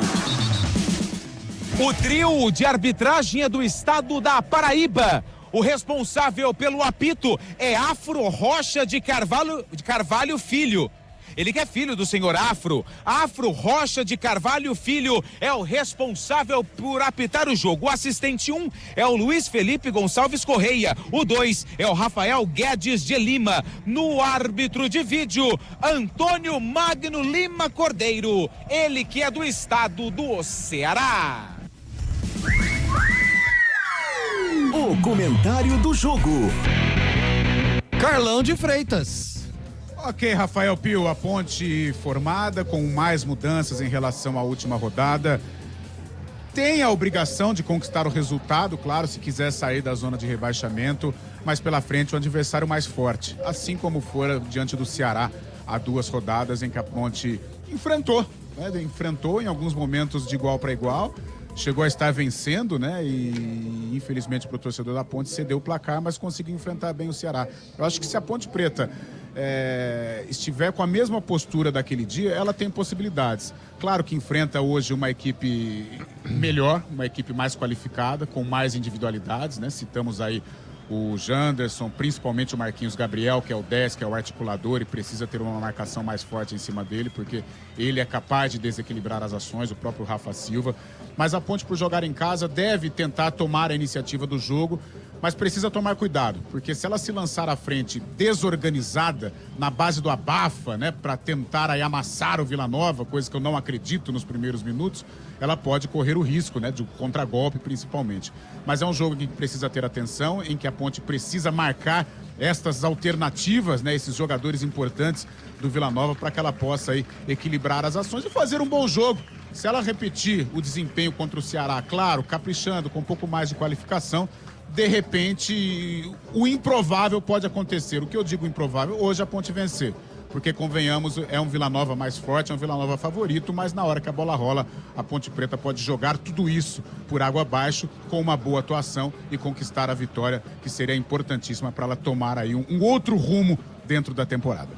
O trio de arbitragem é do estado da Paraíba. O responsável pelo apito é Afro Rocha de Carvalho Filho. Ele que é filho do senhor Afro. Afro Rocha de Carvalho Filho é o responsável por apitar o jogo. O assistente 1 é o Luiz Felipe Gonçalves Correia. O 2 é o Rafael Guedes de Lima. No árbitro de vídeo, Antônio Magno Lima Cordeiro. Ele que é do estado do Ceará. O comentário do jogo. Carlão de Freitas. Ok, Rafael Pio, a Ponte formada com mais mudanças em relação à última rodada. Tem a obrigação de conquistar o resultado, claro, se quiser sair da zona de rebaixamento, mas pela frente o adversário mais forte, assim como fora diante do Ceará há 2 rodadas em que a Ponte enfrentou em alguns momentos de igual para igual. Chegou a estar vencendo, né? E infelizmente para o torcedor da Ponte cedeu o placar, mas conseguiu enfrentar bem o Ceará. Eu acho que se a Ponte Preta estiver com a mesma postura daquele dia, ela tem possibilidades. Claro que enfrenta hoje uma equipe melhor, uma equipe mais qualificada, com mais individualidades, né? Citamos aí o Janderson, principalmente o Marquinhos Gabriel, que é o 10, que é o articulador e precisa ter uma marcação mais forte em cima dele, porque ele é capaz de desequilibrar as ações, o próprio Rafa Silva. Mas a Ponte, por jogar em casa, deve tentar tomar a iniciativa do jogo, mas precisa tomar cuidado, porque se ela se lançar à frente desorganizada, na base do abafa, né, para tentar aí amassar o Vila Nova, coisa que eu não acredito nos primeiros minutos, ela pode correr o risco, né, de um contragolpe principalmente. Mas é um jogo que precisa ter atenção, em que a Ponte precisa marcar estas alternativas, né, esses jogadores importantes do Vila Nova, para que ela possa aí equilibrar as ações e fazer um bom jogo. Se ela repetir o desempenho contra o Ceará, claro, caprichando, com um pouco mais de qualificação, de repente o improvável pode acontecer. O que eu digo improvável, hoje a Ponte vencer. Porque, convenhamos, é um Vila Nova mais forte, é um Vila Nova favorito, mas na hora que a bola rola, a Ponte Preta pode jogar tudo isso por água abaixo, com uma boa atuação e conquistar a vitória, que seria importantíssima para ela tomar aí um outro rumo dentro da temporada.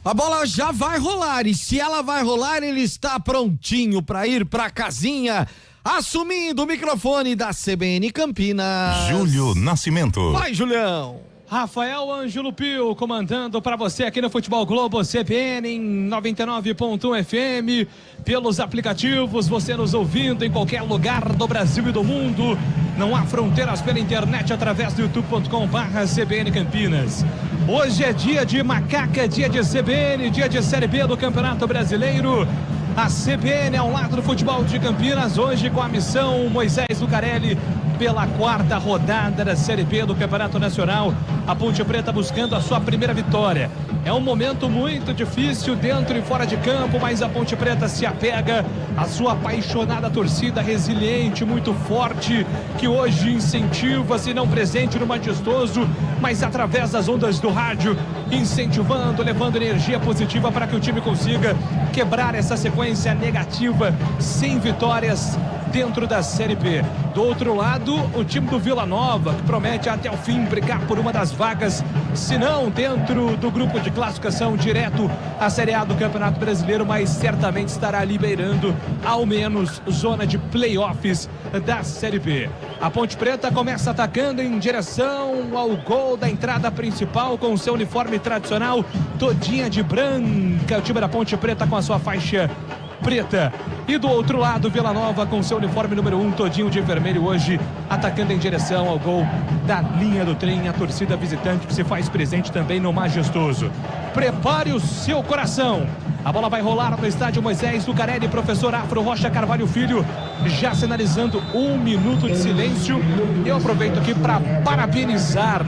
A bola já vai rolar e se ela vai rolar, ele está prontinho para ir para casinha, assumindo o microfone da CBN Campinas. Júlio Nascimento. Vai, Julião. Rafael Ângelo Pio comandando para você aqui no Futebol Globo CBN em 99.1 FM, pelos aplicativos, você nos ouvindo em qualquer lugar do Brasil e do mundo. Não há fronteiras pela internet através do youtube.com/CBN Campinas. Hoje é dia de Macaca, dia de CBN, dia de Série B do Campeonato Brasileiro. A CBN ao lado do futebol de Campinas, hoje com a missão Moisés Lucarelli pela 4ª rodada da Série B do Campeonato Nacional. A Ponte Preta buscando a sua primeira vitória. É um momento muito difícil dentro e fora de campo, mas a Ponte Preta se apega à sua apaixonada torcida resiliente, muito forte, que hoje incentiva, se não presente no majestoso, mas através das ondas do rádio, incentivando, levando energia positiva para que o time consiga quebrar essa sequência negativa, sem vitórias dentro da Série B. Do outro lado, o time do Vila Nova, que promete até o fim brigar por uma das vagas, se não dentro do grupo de classificação direto à Série A do Campeonato Brasileiro, mas certamente estará liberando ao menos zona de playoffs da Série B. A Ponte Preta começa atacando em direção ao gol da entrada principal com seu uniforme tradicional, todinha de branca. O time da Ponte Preta com a sua faixa preta. E do outro lado, Vila Nova com seu uniforme número 1, todinho de vermelho hoje, atacando em direção ao gol da linha do trem. A torcida visitante que se faz presente também no Majestoso. Prepare o seu coração. A bola vai rolar no estádio Moisés Lucarelli, professor Afro Rocha Carvalho Filho, já sinalizando 1 minuto de silêncio. Eu aproveito aqui para parabenizar,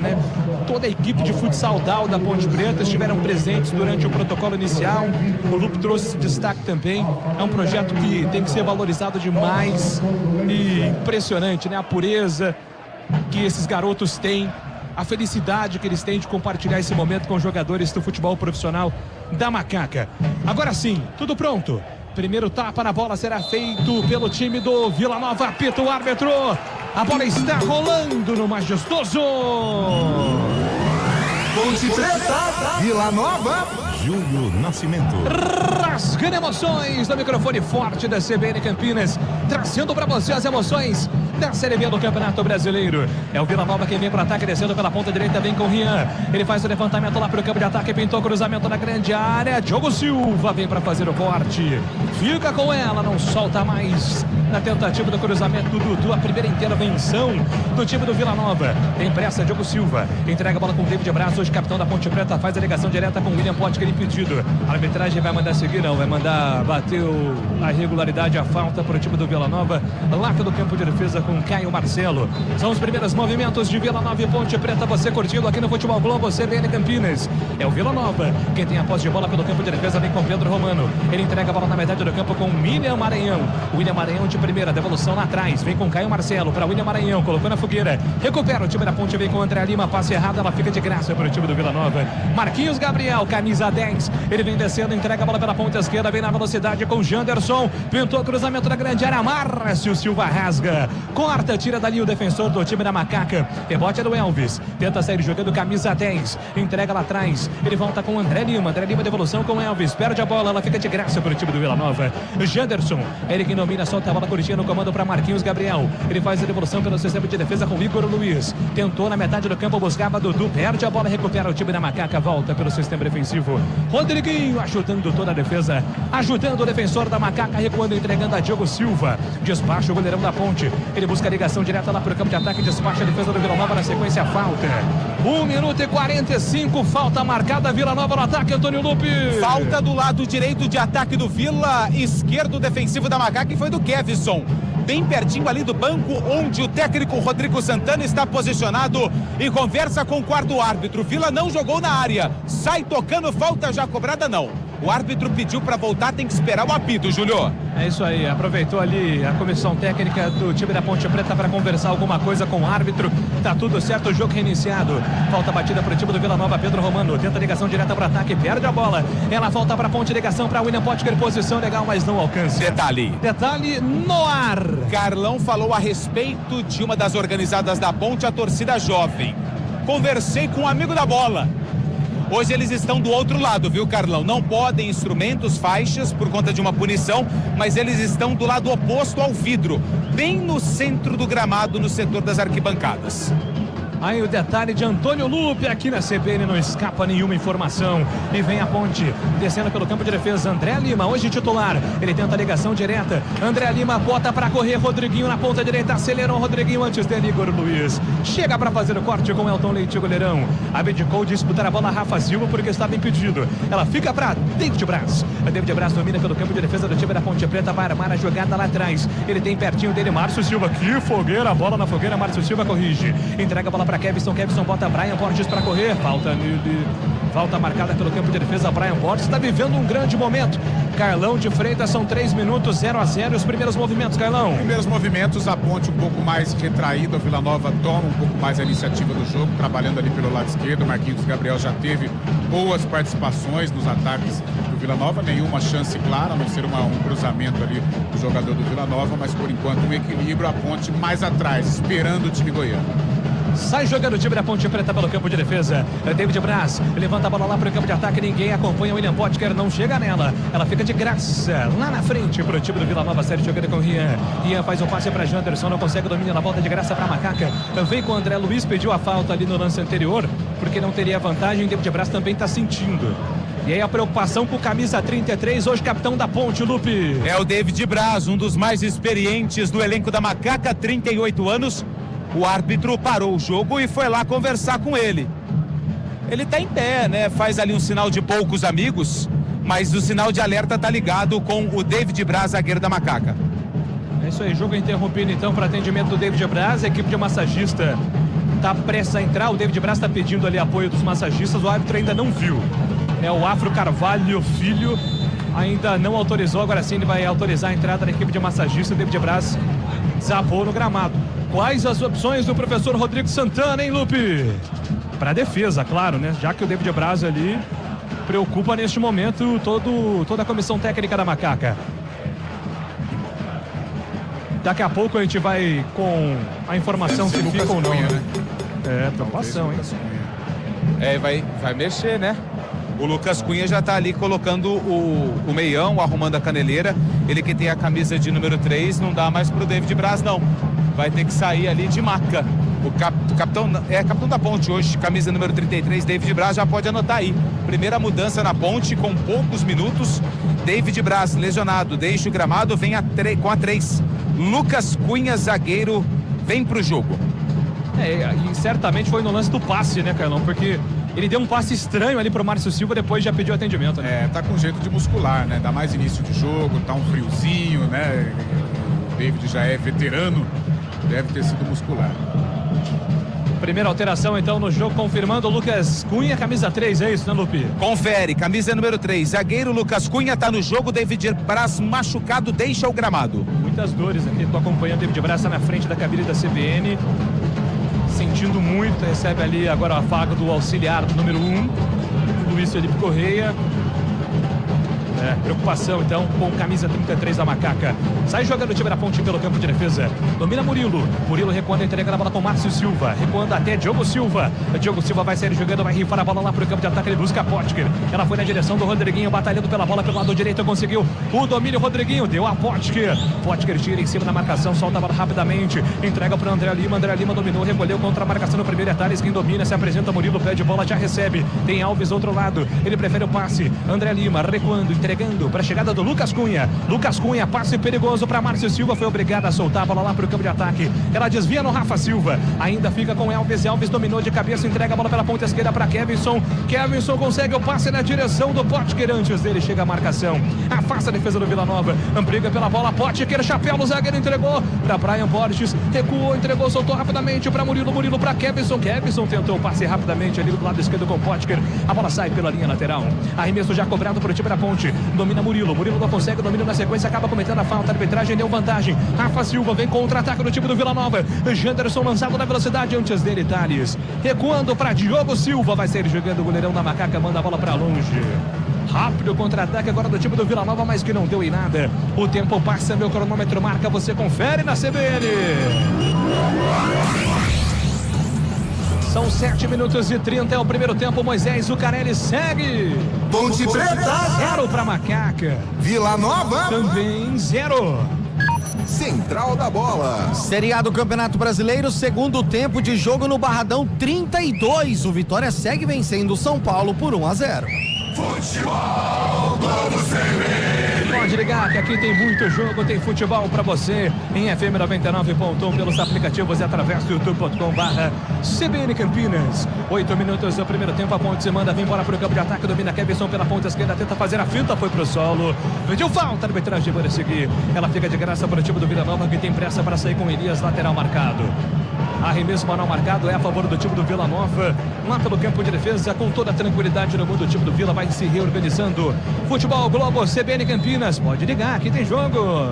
toda a equipe de futsal da Ponte Preta, estiveram presentes durante o protocolo inicial. O Lupe trouxe esse destaque também. É um projeto que tem que ser valorizado demais e impressionante, a pureza que esses garotos têm, a felicidade que eles têm de compartilhar esse momento com os jogadores do futebol profissional da Macaca. Agora sim, tudo pronto. Primeiro tapa na bola será feito pelo time do Vila Nova. Apita o árbitro. A bola está rolando no Majestoso. Ponte Preta, Vila Nova. Júlio Nascimento. Rasgando emoções no microfone forte da CBN Campinas, trazendo para você as emoções da Série B do Campeonato Brasileiro. É o Vila Nova quem vem para o ataque, descendo pela ponta direita, vem com o Rian. Ele faz o levantamento lá para o campo de ataque, pintou cruzamento na grande área. Diogo Silva vem para fazer o corte. Fica com ela, não solta mais. Na tentativa do cruzamento do Dudu, a primeira intervenção do time do Vila Nova. Tem pressa, Diogo Silva. Entrega a bola com o David Braz, hoje capitão da Ponte Preta, faz a ligação direta com o William Potker impedido. A arbitragem vai mandar seguir, não, vai mandar bater a regularidade, a falta para o time do Vila Nova. Lá pelo campo de defesa com Caio Marcelo. São os primeiros movimentos de Vila Nova e Ponte Preta, você curtindo aqui no Futebol Globo CBN Campinas. É o Vila Nova quem tem a posse de bola pelo campo de defesa, vem com Pedro Romano. Ele entrega a bola na metade do campo com William Maranhão. William Maranhão de primeira, devolução lá atrás, vem com Caio Marcelo para William Maranhão, colocou na fogueira, recupera o time da Ponte, vem com André Lima, passe errado, ela fica de graça para o time do Vila Nova. Marquinhos Gabriel, camisa 10, ele vem descendo, entrega a bola pela ponta esquerda, vem na velocidade com Janderson, pintou cruzamento da grande área, Márcio Silva rasga, corta, tira dali o defensor do time da Macaca, rebote é do Elvis, tenta sair jogando camisa 10, entrega lá atrás, ele volta com André Lima, devolução com Elvis, perde a bola, ela fica de graça para o time do Vila Nova. Janderson, ele que domina, solta a bola curtinha no comando para Marquinhos Gabriel, ele faz a devolução pelo sistema de defesa com Igor Luiz, tentou na metade do campo, buscava Dudu, perde a bola, recupera o time da Macaca, volta pelo sistema defensivo, Rodriguinho ajudando toda a defesa, ajudando o defensor da Macaca, recuando, entregando a Diogo Silva, despacha o goleirão da Ponte, ele busca a ligação direta lá para o campo de ataque, despacha a defesa do Vila Nova, na sequência falta, 1 minuto e 45, falta marcada, Vila Nova no ataque, Antônio Lupe. Falta do lado direito de ataque do Vila, esquerdo defensivo da Macaca, e foi do Kevson, bem pertinho ali do banco, onde o técnico Rodrigo Santana está posicionado e conversa com o quarto árbitro. Vila não jogou na área, sai tocando, falta já cobrada não. O árbitro pediu para voltar, tem que esperar o apito, Júlio. É isso aí, aproveitou ali a comissão técnica do time da Ponte Preta para conversar alguma coisa com o árbitro. Tá tudo certo, o jogo reiniciado. Falta batida para o time do Vila Nova, Pedro Romano tenta ligação direta para o ataque, perde a bola. Ela volta para a Ponte, ligação para William Potker, posição legal, mas não alcança. Detalhe no ar. Carlão falou a respeito de uma das organizadas da Ponte, a torcida jovem. Conversei com um amigo da bola. Hoje eles estão do outro lado, viu, Carlão? Não podem instrumentos, faixas, por conta de uma punição, mas eles estão do lado oposto ao vidro, bem no centro do gramado, no setor das arquibancadas. Aí o detalhe de Antônio Lupe aqui na CBN, não escapa nenhuma informação. E vem a Ponte, descendo pelo campo de defesa, André Lima, hoje titular. Ele tenta a ligação direta, André Lima bota para correr, Rodriguinho na ponta direita, acelerou o Rodriguinho antes dele, Igor Luiz. Chega para fazer o corte com Elton Leite, o goleirão. Abdicou de disputar a bola Rafa Silva porque estava impedido. Ela fica para David Braz. David Braz domina pelo campo de defesa do time da Ponte Preta, vai armar a jogada lá atrás. Ele tem pertinho dele, Márcio Silva, que fogueira, a bola na fogueira, Márcio Silva corrige. Entrega a bola para Kevson bota Brian Borges para correr, falta marcada pelo campo de defesa, Brian Borges está vivendo um grande momento. Carlão de Freitas, são 3 minutos, 0-0, os primeiros movimentos, Carlão. Primeiros movimentos, a Ponte um pouco mais retraída, o Vila Nova toma um pouco mais a iniciativa do jogo, trabalhando ali pelo lado esquerdo. Marquinhos Gabriel já teve boas participações nos ataques do Vila Nova, nenhuma chance clara, a não ser um cruzamento ali do jogador do Vila Nova, mas por enquanto um equilíbrio, a Ponte mais atrás, esperando o time goiano. Sai jogando o time da Ponte Preta pelo campo de defesa. David Braz levanta a bola lá para o campo de ataque. Ninguém acompanha. O William Potker não chega nela. Ela fica de graça lá na frente para o time do Vila Nova. Série jogando com o Rian. Rian faz o passe para Janderson. Não consegue o domínio. Na volta de graça para a Macaca. Vem com o André Luiz. Pediu a falta ali no lance anterior porque não teria vantagem. David Braz também está sentindo. E aí a preocupação com o camisa 33, hoje capitão da Ponte, Lupe. É o David Braz, um dos mais experientes do elenco da Macaca, 38 anos. O árbitro parou o jogo e foi lá conversar com ele. Ele tá em pé, né? Faz ali um sinal de poucos amigos, mas o sinal de alerta tá ligado com o David Braz, zagueiro da Macaca. É isso aí, jogo interrompido então para atendimento do David Braz. A equipe de massagista tá prestes a entrar. O David Braz tá pedindo ali apoio dos massagistas. O árbitro ainda não viu. O Afro Carvalho Filho ainda não autorizou. Agora sim ele vai autorizar a entrada da equipe de massagista. O David Braz desabou no gramado. Quais as opções do professor Rodrigo Santana, hein, Lupe? Para defesa, claro, né? Já que o David Braz ali preocupa neste momento toda a comissão técnica da Macaca. Daqui a pouco a gente vai com a informação se fica ou não, né? Preocupação, hein? Vai mexer, né? O Lucas Cunha já tá ali colocando o meião, arrumando a caneleira. Ele que tem a camisa de número 3, não dá mais pro David Braz, não. Vai ter que sair ali de maca. O capitão da Ponte hoje, camisa número 33, David Braz, já pode anotar aí. Primeira mudança na Ponte com poucos minutos. David Braz, lesionado, deixa o gramado, vem com a 3. Lucas Cunha, zagueiro, vem pro jogo. E certamente foi no lance do passe, né, Carlão? Porque ele deu um passe estranho ali pro Márcio Silva, depois já pediu atendimento, né? Tá com jeito de muscular, né? Dá mais início de jogo, tá um friozinho, né? O David já é veterano, deve ter sido muscular. Primeira alteração então no jogo, confirmando o Lucas Cunha, camisa 3, é isso, né, Lupe? Confere, camisa número 3, zagueiro Lucas Cunha tá no jogo, David Braz machucado, deixa o gramado. Muitas dores aqui, tô acompanhando o David Braz, tá na frente da cabine da CBN, sentindo muito, recebe ali agora a faga do auxiliar do número 1, Luiz Felipe Correia. Preocupação então com camisa 33 da Macaca. Sai jogando o time da Ponte pelo campo de defesa. Domina Murilo. Murilo recuando, entrega a bola com Márcio Silva. Recuando até Diogo Silva. Diogo Silva vai sair jogando, vai rifar a bola lá pro campo de ataque. Ele busca Potker. Ela foi na direção do Rodriguinho, batalhando pela bola pelo lado direito. Conseguiu o domínio. Rodriguinho deu a Potker. Potker tira em cima da marcação, solta a bola rapidamente. Entrega pro André Lima. André Lima dominou, recolheu contra a marcação no primeiro Thales. Quem domina, se apresenta Murilo, pede bola, já recebe. Tem Alves do outro lado. Ele prefere o passe. André Lima recuando, entregando para a chegada do Lucas Cunha. Lucas Cunha, passe perigoso para Márcio Silva, foi obrigado a soltar a bola lá para o campo de ataque. Ela desvia no Rafa Silva, ainda fica com Elvis. Elvis dominou de cabeça, entrega a bola pela ponta esquerda para Kevinson. Kevinson consegue o passe na direção do Potker, antes dele chega a marcação. Afasta a defesa do Vila Nova, briga pela bola, Potker, chapéu no zagueiro, entregou para Brian Borges, recuou, entregou, soltou rapidamente para Murilo, Murilo para Kevinson. Kevinson tentou o passe rapidamente ali do lado esquerdo com Potker. A bola sai pela linha lateral. Arremesso já cobrado para o time da Ponte. Domina Murilo, Murilo não consegue, domina na sequência, acaba cometendo a falta, a arbitragem deu vantagem. Rafa Silva vem contra-ataque do time do Vila Nova. Janderson lançado na velocidade, antes dele Thales. Recuando para Diogo Silva, vai sair jogando o goleirão da Macaca, manda a bola para longe. Rápido contra-ataque agora do time do Vila Nova, mas que não deu em nada. O tempo passa, meu cronômetro marca, você confere na CBN. São 7 minutos e 30, é o primeiro tempo. Moisés Zucarelli segue. Ponte Preta 0 para Macaca. Vila Nova Também 0. Central da Bola. Série A do Campeonato Brasileiro, segundo tempo de jogo no Barradão 32. O Vitória segue vencendo o São Paulo por 1-0. Futebol Globo CBN. Pode ligar que aqui tem muito jogo, tem futebol pra você em FM 99.1 pelos aplicativos e através do youtube.com/CBN Campinas. 8 minutos do primeiro tempo, a Ponte se manda, vem embora pro campo de ataque, domina Kevinson pela ponta esquerda, tenta fazer a finta, foi pro solo, pediu falta, a arbitragem para seguir. Ela fica de graça para o time do Vila Nova, que tem pressa para sair com Elias, lateral marcado. Arremesso manual marcado é a favor do time do Vila Nova. Lá pelo campo de defesa, com toda a tranquilidade no mundo, o time do Vila vai se reorganizando. Futebol Globo, CBN Campinas, pode ligar, aqui tem jogo.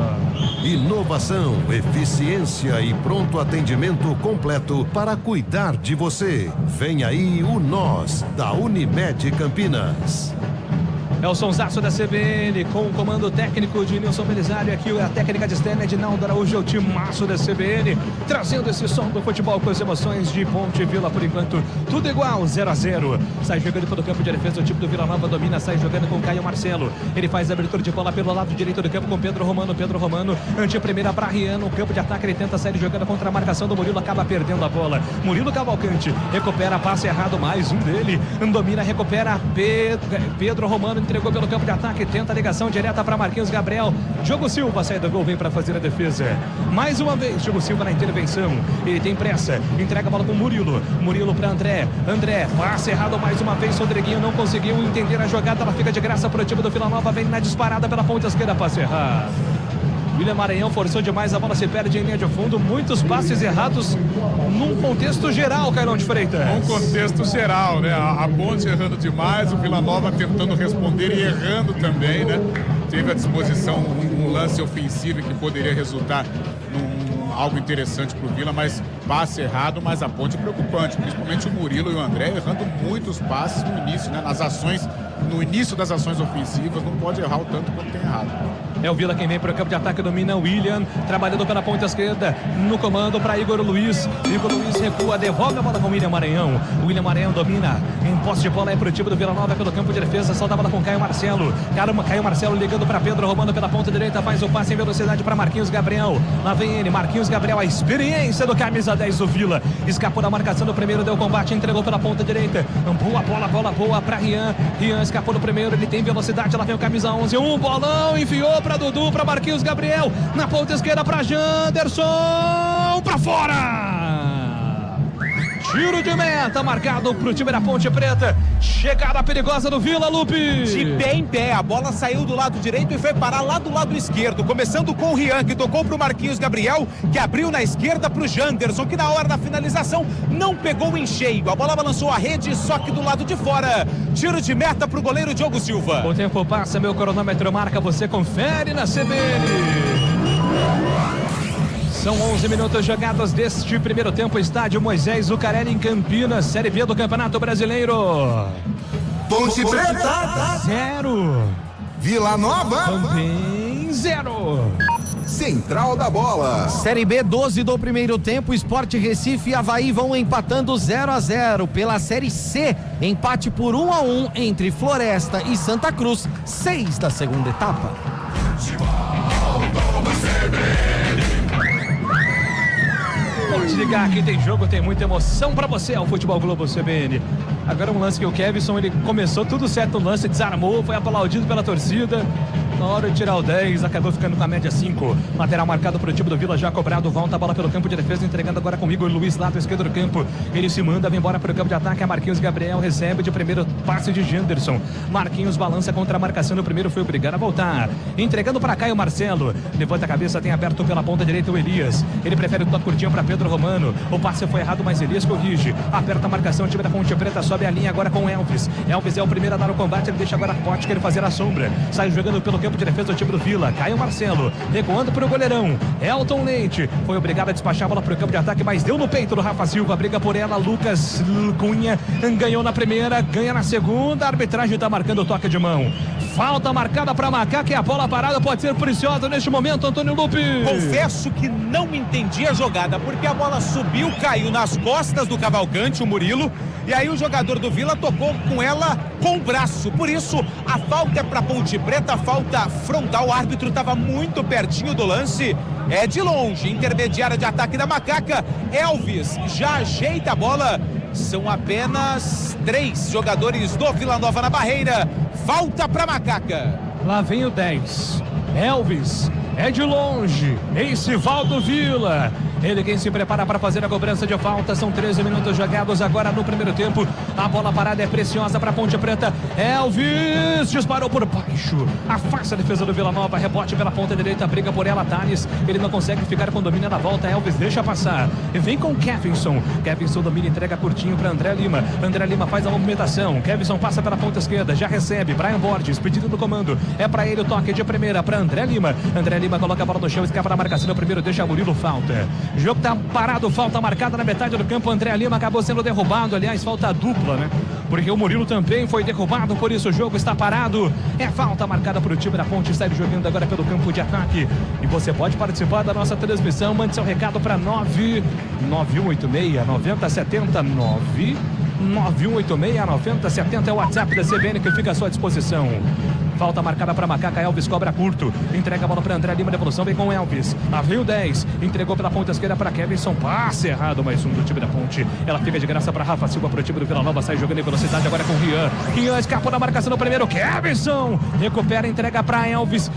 Inovação, eficiência e pronto atendimento completo para cuidar de você. Vem aí o Nós, da Unimed Campinas. É o sonsaço da CBN, com o comando técnico de Nilson Belisário. Aqui a técnica de Stênio Edinaldo Araújo, é o timaço da CBN, trazendo esse som do futebol com as emoções de Ponte Vila. Por enquanto, tudo igual, 0-0. Sai jogando pelo campo de defesa, o time do Vila Nova domina, sai jogando com Caio Marcelo. Ele faz a abertura de bola pelo lado direito do campo com Pedro Romano. Pedro Romano, ante a primeira para Rian, no campo de ataque, ele tenta sair jogando contra a marcação do Murilo, acaba perdendo a bola. Murilo Cavalcante, recupera, passe errado, mais um dele. Domina, recupera, Pedro Romano entregou pelo campo de ataque, tenta a ligação direta para Marquinhos Gabriel. Diogo Silva sai do gol, vem para fazer a defesa. Mais uma vez, Diogo Silva na intervenção. Ele tem pressa, entrega a bola com Murilo. Murilo para André. André, passe errado mais uma vez. Rodriguinho não conseguiu entender a jogada. Ela fica de graça para o time do Vila Nova. Vem na disparada pela ponta esquerda, passe errado. William Maranhão forçou demais, a bola se perde em linha de fundo. Muitos passes errados num contexto geral, Cairão de Freitas. Num contexto geral, né? A Ponte errando demais, o Vila Nova tentando responder e errando também, né? Teve à disposição um lance ofensivo que poderia resultar algo interessante para o Vila, mas passe errado, mas a Ponte é preocupante, principalmente o Murilo e o André errando muitos passes no início, né? No início das ações ofensivas, não pode errar o tanto quanto tem errado. É o Vila quem vem para o campo de ataque, domina o William, trabalhando pela ponta esquerda, no comando para Igor Luiz. Igor Luiz recua, devolve a bola com o William Maranhão. O William Maranhão domina, em posse de bola é para o time do Vila Nova pelo campo de defesa, solta a bola com Caio Marcelo. Caio Marcelo ligando para Pedro Romano pela ponta direita, faz o passe em velocidade para Marquinhos Gabriel. Lá vem ele, Marquinhos Gabriel, a experiência do camisa 10 do Vila. Escapou da marcação do primeiro, deu combate, entregou pela ponta direita. Bola boa para Rian. Rian escapou do primeiro, ele tem velocidade, lá vem o camisa 11, um bolão, enfiou para Dudu, para Marquinhos Gabriel, na ponta esquerda para Janderson, para fora! Tiro de meta marcado pro time da Ponte Preta. Chegada perigosa do Vila, Lupe. De pé em pé, a bola saiu do lado direito e foi parar lá do lado esquerdo. Começando com o Rian, que tocou pro Marquinhos Gabriel, que abriu na esquerda pro Janderson, que na hora da finalização não pegou em cheio. A bola balançou a rede, só que do lado de fora. Tiro de meta pro goleiro Diogo Silva. O tempo passa, meu cronômetro marca, você confere na CBN. São 11 minutos jogados deste primeiro tempo. Estádio Moisés Zucarelli em Campinas, Série B do Campeonato Brasileiro. Ponte Preta 0. Vila Nova também 0. Central da Bola. Série B 12 do primeiro tempo, Sport Recife e Avaí vão empatando 0-0. Pela Série C, empate por 1-1 entre Floresta e Santa Cruz, 6 da segunda etapa. Pode ligar, aqui tem jogo, tem muita emoção pra você, é o Futebol Globo CBN. Agora um lance que o Kevson, ele começou tudo certo no lance, desarmou, foi aplaudido pela torcida. Na hora de tirar o 10, acabou ficando com a média 5. Lateral marcado pro time do Vila, já cobrado, volta a bola pelo campo de defesa, entregando agora comigo o Luiz, lado esquerdo do campo. Ele se manda, vem embora pro campo de ataque, a Marquinhos Gabriel recebe de primeiro passe de Janderson. Marquinhos balança contra a marcação do primeiro, foi obrigado a voltar. Entregando para Caio Marcelo, levanta a cabeça, tem aberto pela ponta direita o Elias. Ele prefere o toque curtinho para Pedro Romano. O passe foi errado, mas Elias corrige. Aperta a marcação, o time da Ponte Preta sobe a linha agora com o Elvis. Elvis é o primeiro a dar o combate, ele deixa agora a Potker ele fazer a sombra. Sai jogando pelo campo de defesa o time do Vila, Caio Marcelo, recuando para o goleirão, Elton Leite, foi obrigado a despachar a bola para o campo de ataque, mas deu no peito do Rafa Silva, briga por ela, Lucas Cunha, ganhou na primeira, ganha na segunda, a arbitragem está marcando o toque de mão, falta marcada para Macaca e a bola parada pode ser preciosa neste momento, Antônio Lupe. Confesso que não entendi a jogada, porque a bola subiu, caiu nas costas do Cavalcante, o Murilo, e aí o jogador do Vila tocou com ela com o braço, por isso a falta é para Ponte Preta, a falta frontal, o árbitro estava muito pertinho do lance, é de longe, intermediária de ataque da Macaca, Elvis já ajeita a bola, são apenas 3 jogadores do Vila Nova na barreira, falta para Macaca. Lá vem o 10, Elvis, é de longe, Eicivaldo Vila. Ele quem se prepara para fazer a cobrança de falta. São 13 minutos jogados agora no primeiro tempo. A bola parada é preciosa para Ponte Preta. Elvis disparou por baixo. Afasta a defesa do Vila Nova. Rebote pela ponta direita. Briga por ela, Thales. Ele não consegue ficar com o domínio na volta. Elvis deixa passar. E vem com Kevinson. Kevinson domina, entrega curtinho para André Lima. André Lima faz a movimentação. Kevinson passa pela ponta esquerda. Já recebe. Brian Borges, pedido do comando. É para ele o toque de primeira para André Lima. André Lima coloca a bola no chão. Escapa da marcação do primeiro. Deixa Murilo, falta. O jogo tá parado, falta marcada na metade do campo. André Lima acabou sendo derrubado, aliás, falta dupla, né? Porque o Murilo também foi derrubado, por isso o jogo está parado. É falta marcada para o time da Ponte, segue jogando agora pelo campo de ataque. E você pode participar da nossa transmissão, mande seu recado para 9186-9070. 9186-9070 é o WhatsApp da CBN que fica à sua disposição. Falta marcada para Macaca, Elvis cobra curto, entrega a bola para André Lima, devolução vem com Elvis, lá veio 10, entregou pela ponta esquerda para Kevinson, passe errado, mais um do time da Ponte, ela fica de graça para Rafa Silva, para o time do Vila Nova, sai jogando em velocidade agora com Rian escapou da marcação no primeiro, Kevinson recupera, entrega para Elvis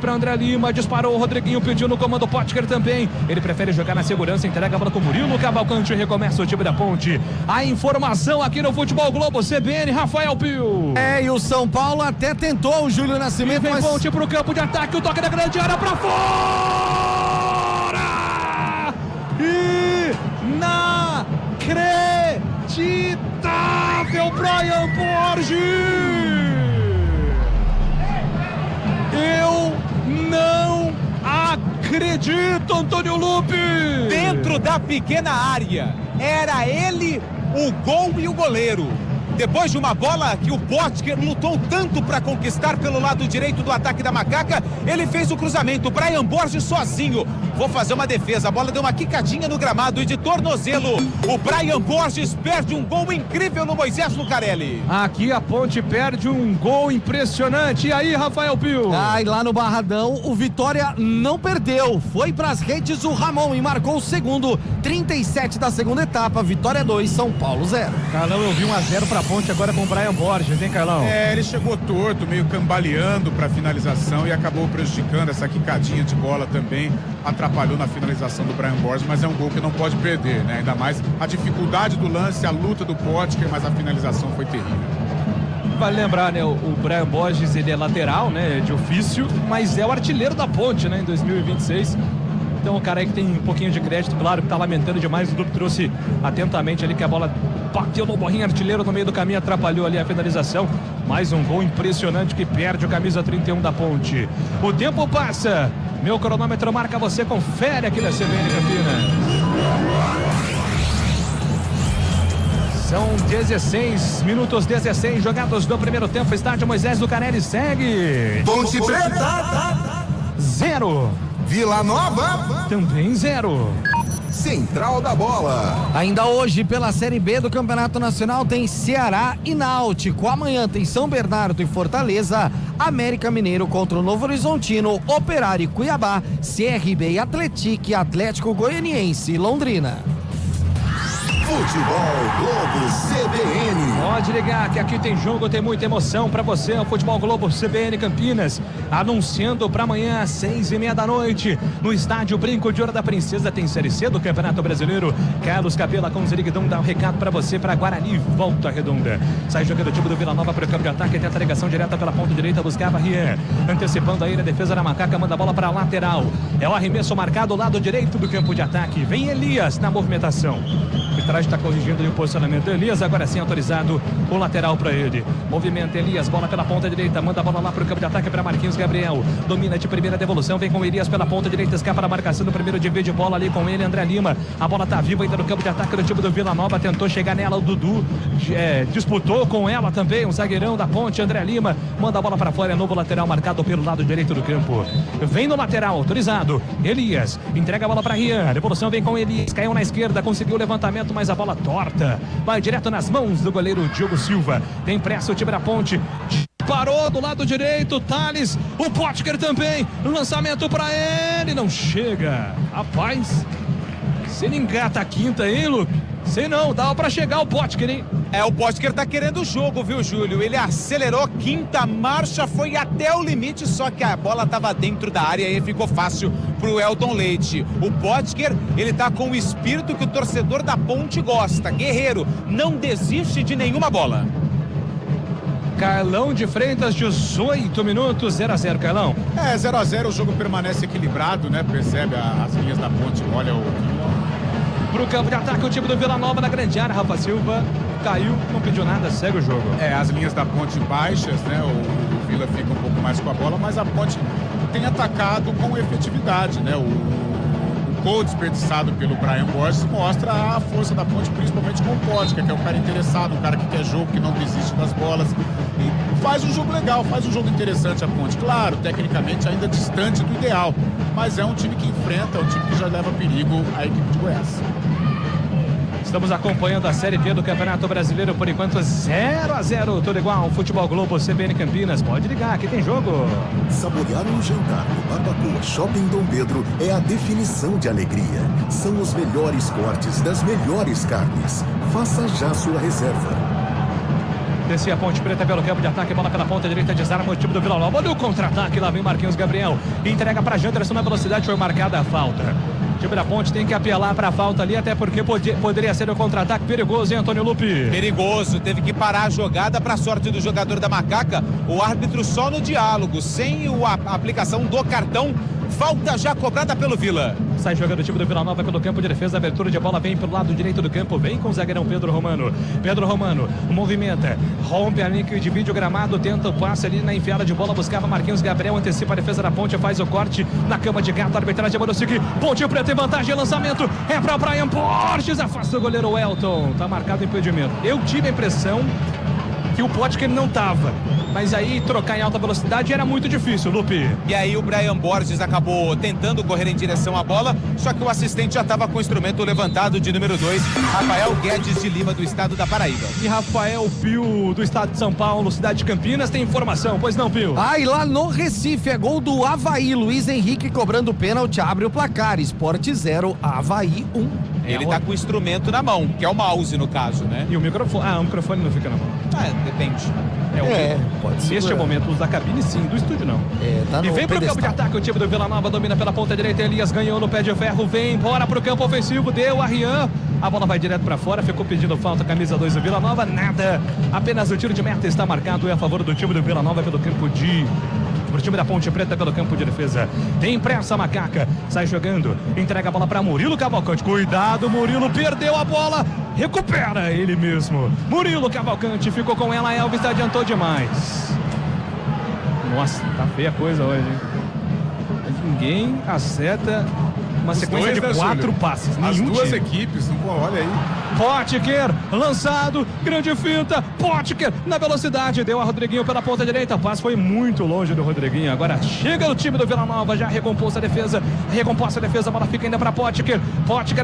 para André Lima, disparou, o Rodriguinho pediu no comando, Potker também, ele prefere jogar na segurança, entrega a bola com Murilo Cavalcante, recomeça o time da Ponte. A informação aqui no Futebol Globo CBN, Rafael Pio. E o São Paulo até tentou o Júlio Nascimento, vem mas... Ponte pro campo de ataque, o toque da grande área pra fora! Inacreditável, Brian Borges! Eu não acredito, Antônio Lupe! Dentro da pequena área, era ele, o gol e o goleiro. Depois de uma bola que o Potker lutou tanto para conquistar pelo lado direito do ataque da Macaca, ele fez o cruzamento, Brian Borges sozinho. Vou fazer uma defesa, a bola deu uma quicadinha no gramado e de tornozelo, o Brian Borges perde um gol incrível no Moisés Lucarelli. Aqui a Ponte perde um gol impressionante. E aí, Rafael Pio? E lá no Barradão, o Vitória não perdeu. Foi pras redes o Ramon e marcou o segundo, 37 da segunda etapa, Vitória 2, São Paulo 0. Carlão, eu vi 1-0 pra Ponte agora com o Brian Borges, hein, Carlão? Ele chegou torto, meio cambaleando pra finalização e acabou prejudicando. Essa quicadinha de bola também atrapalhou na finalização do Brian Borges, mas é um gol que não pode perder, né? Ainda mais a dificuldade do lance, a luta do Potker, mas a finalização foi terrível. Vale lembrar, né, o Brian Borges, ele é lateral, né, de ofício, mas é o artilheiro da Ponte, né, em 2026. Então o cara aí que tem um pouquinho de crédito, claro que tá lamentando demais, o Duque trouxe atentamente ali que a bola bateu no borrinho artilheiro no meio do caminho, atrapalhou ali a finalização. Mais um gol impressionante que perde o camisa 31 da Ponte. O tempo passa, meu cronômetro marca, você confere aqui na CBN Campinas. São 16 minutos, 16 jogados no primeiro tempo, estádio Moisés Lucarelli segue. Ponte Preta 0. Vila Nova também 0. Central da Bola. Ainda hoje, pela Série B do Campeonato Nacional, tem Ceará e Náutico. Amanhã tem São Bernardo e Fortaleza, América Mineiro contra o Novo Horizontino, Operário e Cuiabá, CRB e Atlético Goianiense e Londrina. Futebol Globo CBN. Pode ligar que aqui tem jogo, tem muita emoção pra você. O Futebol Globo CBN Campinas anunciando pra amanhã às 6:30 da noite no estádio Brinco de Ouro da Princesa. Tem Série C do Campeonato Brasileiro. Carlos Capela com o Ziriguidão dá um recado pra você pra Guarani, Volta Redonda. Sai jogando o time do Vila Nova pro campo de ataque, tenta a ligação direta pela ponta direita, buscava Rian, antecipando aí a defesa da Macaca, manda a bola pra lateral. É o arremesso marcado lado direito do campo de ataque. Vem Elias na movimentação. O arbitragem está corrigindo ali o posicionamento do Elias, agora sim autorizado o lateral para ele. Movimento Elias, bola pela ponta direita, manda a bola lá para o campo de ataque para Marquinhos Gabriel. Domina de primeira devolução, vem com Elias pela ponta direita, escapa da marcação do primeiro divide de bola ali com ele, André Lima. A bola tá viva ainda no campo de ataque do time do Vila Nova, tentou chegar nela, o Dudu disputou com ela também, o zagueirão da Ponte, André Lima, manda a bola para fora, é novo lateral marcado pelo lado direito do campo. Vem no lateral, autorizado, Elias, entrega a bola para Rian, devolução vem com Elias, caiu na esquerda, conseguiu o levantamento, mas a bola torta, vai direto nas mãos do goleiro Diogo Silva. Tem pressa o time da Ponte, parou do lado direito, Thales, o Potker também, lançamento pra ele, não chega, rapaz, se ele engata a quinta, hein, Lupe? Sei não, dá pra chegar o Potker, hein? O Potker tá querendo o jogo, viu, Júlio? Ele acelerou, quinta marcha, foi até o limite, só que a bola tava dentro da área e ficou fácil pro Elton Leite. O Potker, ele tá com o espírito que o torcedor da Ponte gosta, guerreiro, não desiste de nenhuma bola. Carlão de Freitas, 18 minutos, 0-0, Carlão. 0-0, o jogo permanece equilibrado, né? Percebe as linhas da Ponte, olha o... Pro campo de ataque, o time do Vila Nova na grande área, Rafa Silva caiu, não pediu nada, segue o jogo. As linhas da Ponte baixas, né? O Vila fica um pouco mais com a bola, mas a Ponte tem atacado com efetividade, né? O gol desperdiçado pelo Brian Borges mostra a força da Ponte, principalmente com o Pótica, que é um cara interessado, um cara que quer jogo, que não desiste das bolas. E faz um jogo legal, faz um jogo interessante a Ponte. Claro, tecnicamente ainda distante do ideal, mas é um time que enfrenta, é um time que já leva perigo à equipe de Goiás. Estamos acompanhando a Série B do Campeonato Brasileiro, por enquanto 0-0, tudo igual. Futebol Globo, CBN Campinas, pode ligar, aqui tem jogo. Saborear um jantar no Barbacoa Shopping Dom Pedro é a definição de alegria. São os melhores cortes das melhores carnes. Faça já sua reserva. Descia a Ponte Preta pelo campo de ataque, bola pela ponta direita, desarma o time do Vila Nova. Olha o contra-ataque, lá vem Marquinhos Gabriel. Entrega para Janderson na velocidade, foi marcada a falta. O time da Ponte tem que apelar para a falta ali, até porque poderia ser o contra-ataque perigoso, hein, Antônio Lupi? Perigoso, teve que parar a jogada para sorte do jogador da Macaca. O árbitro só no diálogo, sem a aplicação do cartão. Falta já cobrada pelo Vila. Sai jogando o time do Vila Nova pelo campo de defesa. Abertura de bola vem pelo lado direito do campo. Vem com o zagueirão Pedro Romano. Pedro Romano movimenta. Rompe a linha, divide o gramado. Tenta o passe ali na enfiada de bola. Buscava Marquinhos Gabriel. Antecipa a defesa da Ponte. Faz o corte na cama de gato. A arbitragem mandou seguir. Ponte Preta em vantagem. Lançamento. É para Brian Borges. Afasta o goleiro Elton. Tá marcado impedimento. Eu tive a impressão que o Pótica não tava. Mas aí trocar em alta velocidade era muito difícil, Lupe. E aí o Brian Borges acabou tentando correr em direção à bola, só que o assistente já estava com o instrumento levantado de número 2, Rafael Guedes de Lima, do estado da Paraíba. E Rafael Pio, do estado de São Paulo, cidade de Campinas, tem informação, pois não, Pio? E lá no Recife é gol do Avaí. Luiz Henrique cobrando pênalti, abre o placar. Sport 0, Avaí 1. Ele tá com o instrumento na mão, que é o mouse no caso, né? E o microfone? O microfone não fica na mão. Depende. Pode ser. Neste momento, os da cabine sim, do estúdio não. Tá e vem pro pedestal. campo de ataque, o time do Vila Nova domina pela ponta direita, Elias ganhou no pé de ferro, vem embora pro campo ofensivo, deu a Rian, a bola vai direto pra fora, ficou pedindo falta, camisa 2 do Vila Nova, nada, apenas o tiro de meta está marcado, é a favor do time do Vila Nova pelo campo de... pro time da Ponte Preta pelo campo de defesa. Tem pressa a Macaca, sai jogando, entrega a bola para Murilo Cavalcante. Cuidado, Murilo perdeu a bola, recupera ele mesmo. Murilo Cavalcante ficou com ela, Elvis adiantou demais. Nossa, tá feia a coisa hoje, hein? Ninguém acerta uma sequência de 4 passes. As Nenhum duas time. equipes, olha aí. Pótica, lançado, grande finta, Pótica na velocidade, deu a Rodriguinho pela ponta direita, o passe foi muito longe do Rodriguinho, agora chega o time do Vila Nova, já recomposta a defesa, a bola fica ainda para Pótica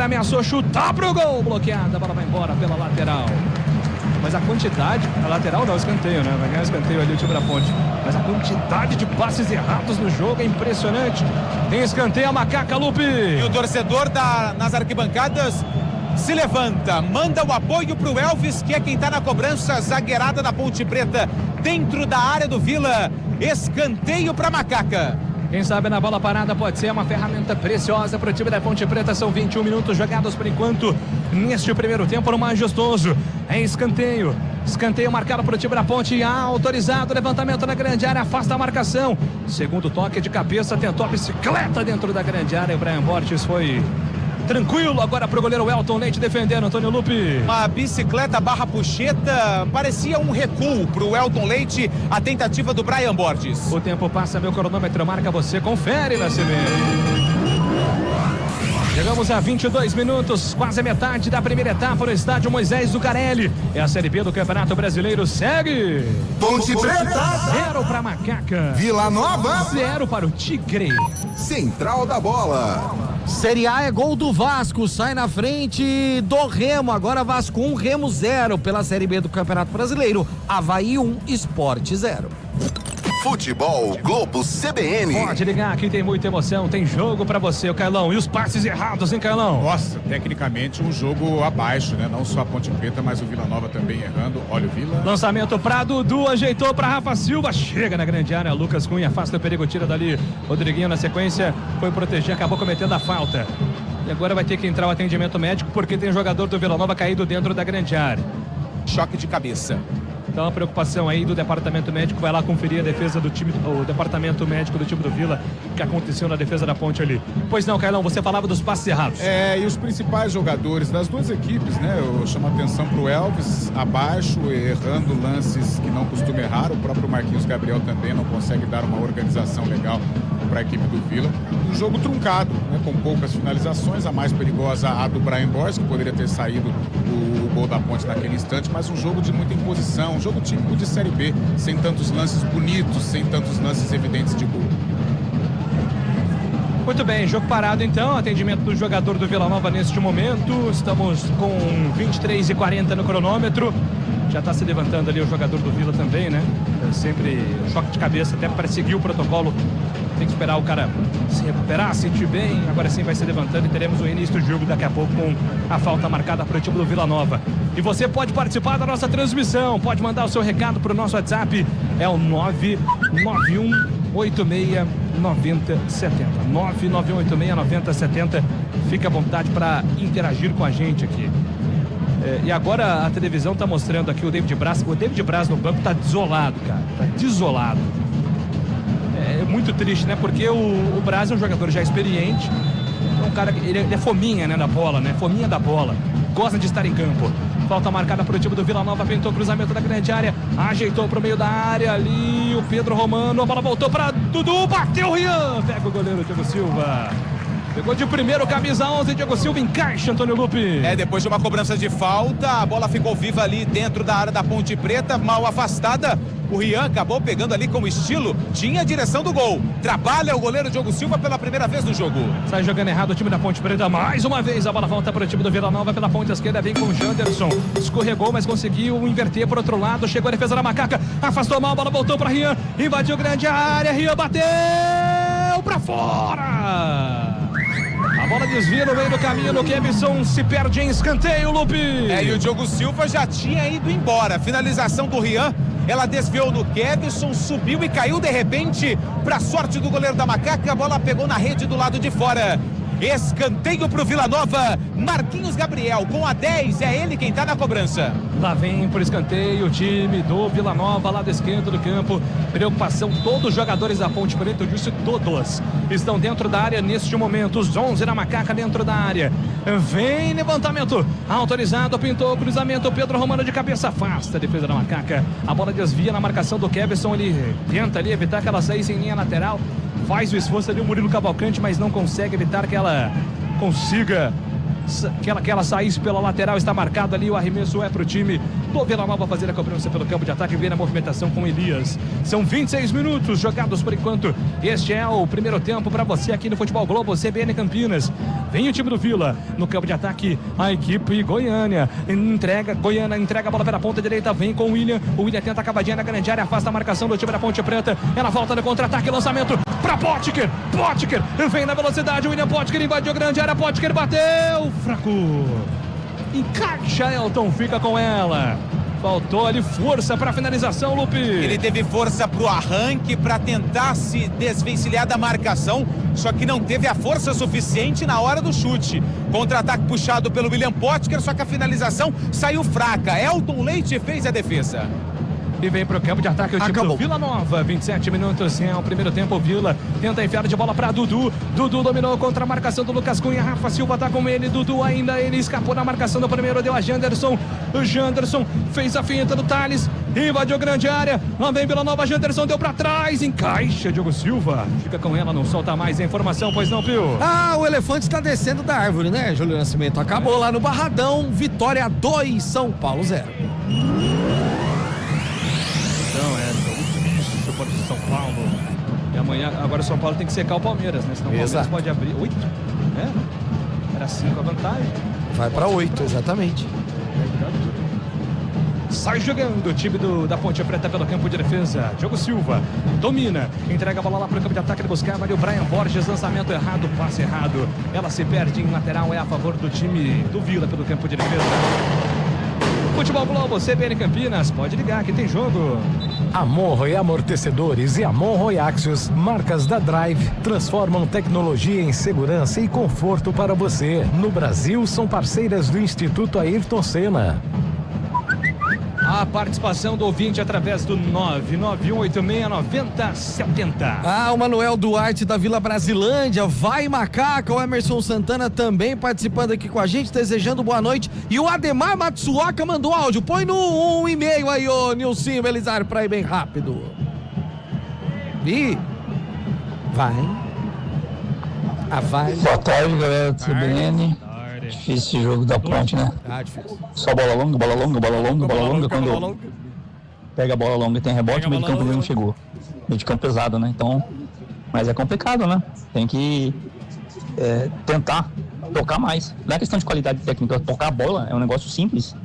ameaçou chutar pro gol, bloqueada, a bola vai embora pela lateral. Mas a quantidade, a lateral não, escanteio, né? Vai ganhar escanteio ali o time da Ponte. Mas a quantidade de passes errados no jogo é impressionante. Tem escanteio a Macaca, Lupe. E o torcedor nas arquibancadas se levanta, manda o apoio pro Elvis, que é quem tá na cobrança, zagueirada da Ponte Preta, dentro da área do Vila. Escanteio pra Macaca. Quem sabe na bola parada pode ser uma ferramenta preciosa para o time da Ponte Preta. São 21 minutos jogados por enquanto neste primeiro tempo no majestoso. É escanteio. Escanteio marcado para o time da Ponte. Autorizado. Levantamento na grande área. Afasta a marcação. Segundo toque de cabeça. Tentou a bicicleta dentro da grande área. O Brian Borges foi tranquilo agora pro goleiro Elton Leite defendendo, Antônio Lupe. Uma bicicleta barra puxeta, parecia um recuo pro Elton Leite, a tentativa do Brian Borges. O tempo passa, meu cronômetro marca, você confere na CBN. Chegamos a 22 minutos, quase metade da primeira etapa no estádio Moisés Zucarelli. É a Série B do Campeonato Brasileiro, segue. Ponte Preta. 0 para Macaca. Vila Nova. 0 para o Tigre. Central da Bola. Série A é gol do Vasco, sai na frente do Remo, agora Vasco 1, Remo 0 pela Série B do Campeonato Brasileiro, Avaí 1, Sport 0. Futebol Globo CBN. Pode ligar, aqui tem muita emoção, tem jogo pra você, o Carlão. E os passes errados, hein, Carlão? Nossa, tecnicamente um jogo abaixo, né? Não só a Ponte Preta, mas o Vila Nova também errando. Olha o Vila. Lançamento pra Dudu, ajeitou pra Rafa Silva, chega na grande área, Lucas Cunha afasta o perigo, tira dali. Rodriguinho na sequência, foi proteger, acabou cometendo a falta. E agora vai ter que entrar o atendimento médico, porque tem jogador do Vila Nova caído dentro da grande área. Choque de cabeça. Então a preocupação aí do departamento médico, vai lá conferir a defesa do time, o departamento médico do time do Vila, que aconteceu na defesa da Ponte ali. Pois não, Carlão, você falava dos passes errados. E os principais jogadores das duas equipes, né? Eu chamo a atenção pro Elvis, abaixo, errando lances que não costuma errar. O próprio Marquinhos Gabriel também não consegue dar uma organização legal para a equipe do Vila. Um jogo truncado, né, com poucas finalizações, a mais perigosa a do Brian Borges, que poderia ter saído o gol da Ponte naquele instante, mas um jogo de muita imposição, um jogo típico de Série B, sem tantos lances bonitos, sem tantos lances evidentes de gol. Muito bem, jogo parado então, atendimento do jogador do Vila Nova neste momento, estamos com 23h40 no cronômetro, já está se levantando ali o jogador do Vila também, né? É sempre um choque de cabeça, até para seguir o protocolo, tem que esperar o cara se recuperar, sentir bem, agora sim vai se levantando e teremos o início do jogo daqui a pouco com a falta marcada para o time do Vila Nova. E você pode participar da nossa transmissão, pode mandar o seu recado para o nosso WhatsApp, é o 991869070. 991869070. Fique à vontade para interagir com a gente aqui. E agora a televisão está mostrando aqui o David Braz. O David Braz no banco está desolado, cara. Está desolado. É muito triste, né? Porque o Braz é um jogador já experiente. É um cara que ele é fominha, né, na bola, né? Fominha da bola. Gosta de estar em campo. Falta marcada para o time do Vila Nova, pintou cruzamento da grande área, ajeitou para o meio da área ali, o Pedro Romano, a bola voltou para Dudu, bateu o Rian, pega o goleiro Diego Silva. Pegou de primeiro, camisa 11, Diego Silva encaixa, Antônio Lupe. Depois de uma cobrança de falta, a bola ficou viva ali dentro da área da Ponte Preta, mal afastada. O Rian acabou pegando ali com estilo, tinha a direção do gol. Trabalha o goleiro Diego Silva pela primeira vez no jogo. Sai jogando errado o time da Ponte Preta, mais uma vez a bola volta para o time do Vila Nova pela ponta esquerda, vem com o Janderson. Escorregou, mas conseguiu inverter por outro lado, chegou a defesa da Macaca, afastou mal, a bola voltou para Rian, invadiu grande área, Rian bateu para fora. A bola desvia no meio do caminho, o Kevson se perde em escanteio, Lupe. E o Diogo Silva já tinha ido embora. Finalização do Rian, ela desviou no Kevson, subiu e caiu de repente. Pra sorte do goleiro da Macaca, a bola pegou na rede do lado de fora. Escanteio pro Vila Nova, Marquinhos Gabriel com a 10, é ele quem tá na cobrança. Lá vem por escanteio o time do Vila Nova, lado esquerdo do campo. Preocupação, todos os jogadores da Ponte Preta, eu disse todos, estão dentro da área neste momento. Os 11 da Macaca dentro da área. Vem levantamento, autorizado, pintou o cruzamento, Pedro Romano de cabeça, afasta a defesa da Macaca. A bola desvia na marcação do Kevson, ele tenta ali evitar que ela saísse em linha lateral. Faz o esforço ali o Murilo Cavalcante, mas não consegue evitar que ela consiga, que ela saísse pela lateral. Está marcado ali, o arremesso é para o time do Vila Nova fazer a cobrança pelo campo de ataque. Vem a movimentação com Elias. São 26 minutos jogados por enquanto. Este é o primeiro tempo para você aqui no Futebol Globo CBN Campinas. Vem o time do Vila no campo de ataque, a equipe Goiânia entrega a bola pela ponta direita, vem com o William tenta a cavadinha na grande área, afasta a marcação do time da Ponte Preta, ela volta no contra-ataque, lançamento para Potker, vem na velocidade, o William Potker invadiu a grande área, Potker bateu, fraco, encaixa, Elton fica com ela. Faltou ali força para a finalização, Lupe. Ele teve força pro arranque, para tentar se desvencilhar da marcação, só que não teve a força suficiente na hora do chute. Contra-ataque puxado pelo William Potker, só que a finalização saiu fraca. Elton Leite fez a defesa. E vem pro campo de ataque o time do Vila Nova. 27 minutos, é o primeiro tempo. O Vila tenta enfiar de bola para Dudu. Dudu dominou contra a marcação do Lucas Cunha. Rafa Silva tá com ele. Dudu ainda, ele escapou da marcação do primeiro. Deu a Janderson. O Janderson fez a finta do Thales. Invadiu grande área. Lá vem Vila Nova. Janderson deu para trás. Encaixa Diogo Silva. Fica com ela, não solta mais a informação, pois não, Pio? O elefante está descendo da árvore, né, Júlio Nascimento? Acabou lá no Barradão. Vitória 2, São Paulo 0. São Paulo. E amanhã, agora o São Paulo tem que secar o Palmeiras, né? Senão o Palmeiras pode abrir 8, né? Era 5 a vantagem. Vai para 8, exatamente. Sai jogando o time da Ponte Preta pelo campo de defesa. Diogo Silva domina, entrega a bola lá para o campo de ataque. Ele buscava ali o Brian Borges, lançamento errado, passe errado. Ela se perde em lateral, é a favor do time do Vila pelo campo de defesa. Futebol Globo, CBN Campinas, pode ligar que tem jogo. Amorro e Amortecedores e Amorro e Axios, marcas da Drive, transformam tecnologia em segurança e conforto para você. No Brasil, são parceiras do Instituto Ayrton Senna. A participação do ouvinte através do 991869070. O Manuel Duarte da Vila Brasilândia, vai Macaca, o Emerson Santana também participando aqui com a gente, desejando boa noite. E o Ademar Matsuoka mandou áudio, põe no 1,5 aí, ô Nilcinho Belisário, pra ir bem rápido. Vai. Vai. Boa tarde, galera do CBN. Difícil esse jogo da Ponte, né? Difícil. Só bola longa. Quando pega a bola longa e tem rebote, o meio de campo não chegou. Meio de campo pesado, né? Então, mas é complicado, né? Tem que tentar tocar mais. Não é questão de qualidade técnica, tocar a bola é um negócio simples.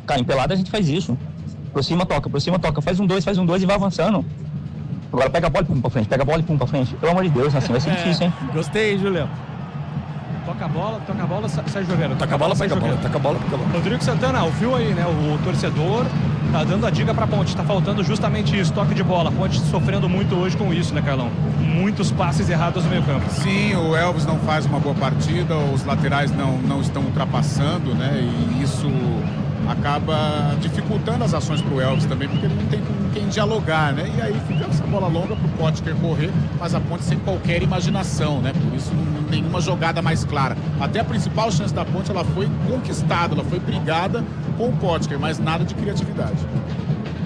Cara, em pelada a gente faz isso. Aproxima, toca, faz um dois e vai avançando. Agora pega a bola e pum pra frente, Pelo amor de Deus, assim vai ser difícil, hein? Gostei, Julião. Toca a bola, sai jogando. Toca a bola, pega a bola. Rodrigo Santana, ouviu aí, né? O torcedor tá dando a dica pra Ponte. Tá faltando justamente isso, toque de bola. Ponte sofrendo muito hoje com isso, né, Carlão? Muitos passes errados no meio campo. Sim, o Elvis não faz uma boa partida, os laterais não estão ultrapassando, né? E isso acaba dificultando as ações pro Elvis também, porque ele não tem com quem dialogar, né? E aí fica essa bola longa pro Potker correr, mas a Ponte sem qualquer imaginação, né? Por isso nenhuma jogada mais clara. Até a principal chance da Ponte, ela foi conquistada, ela foi brigada com o Potker, mas nada de criatividade.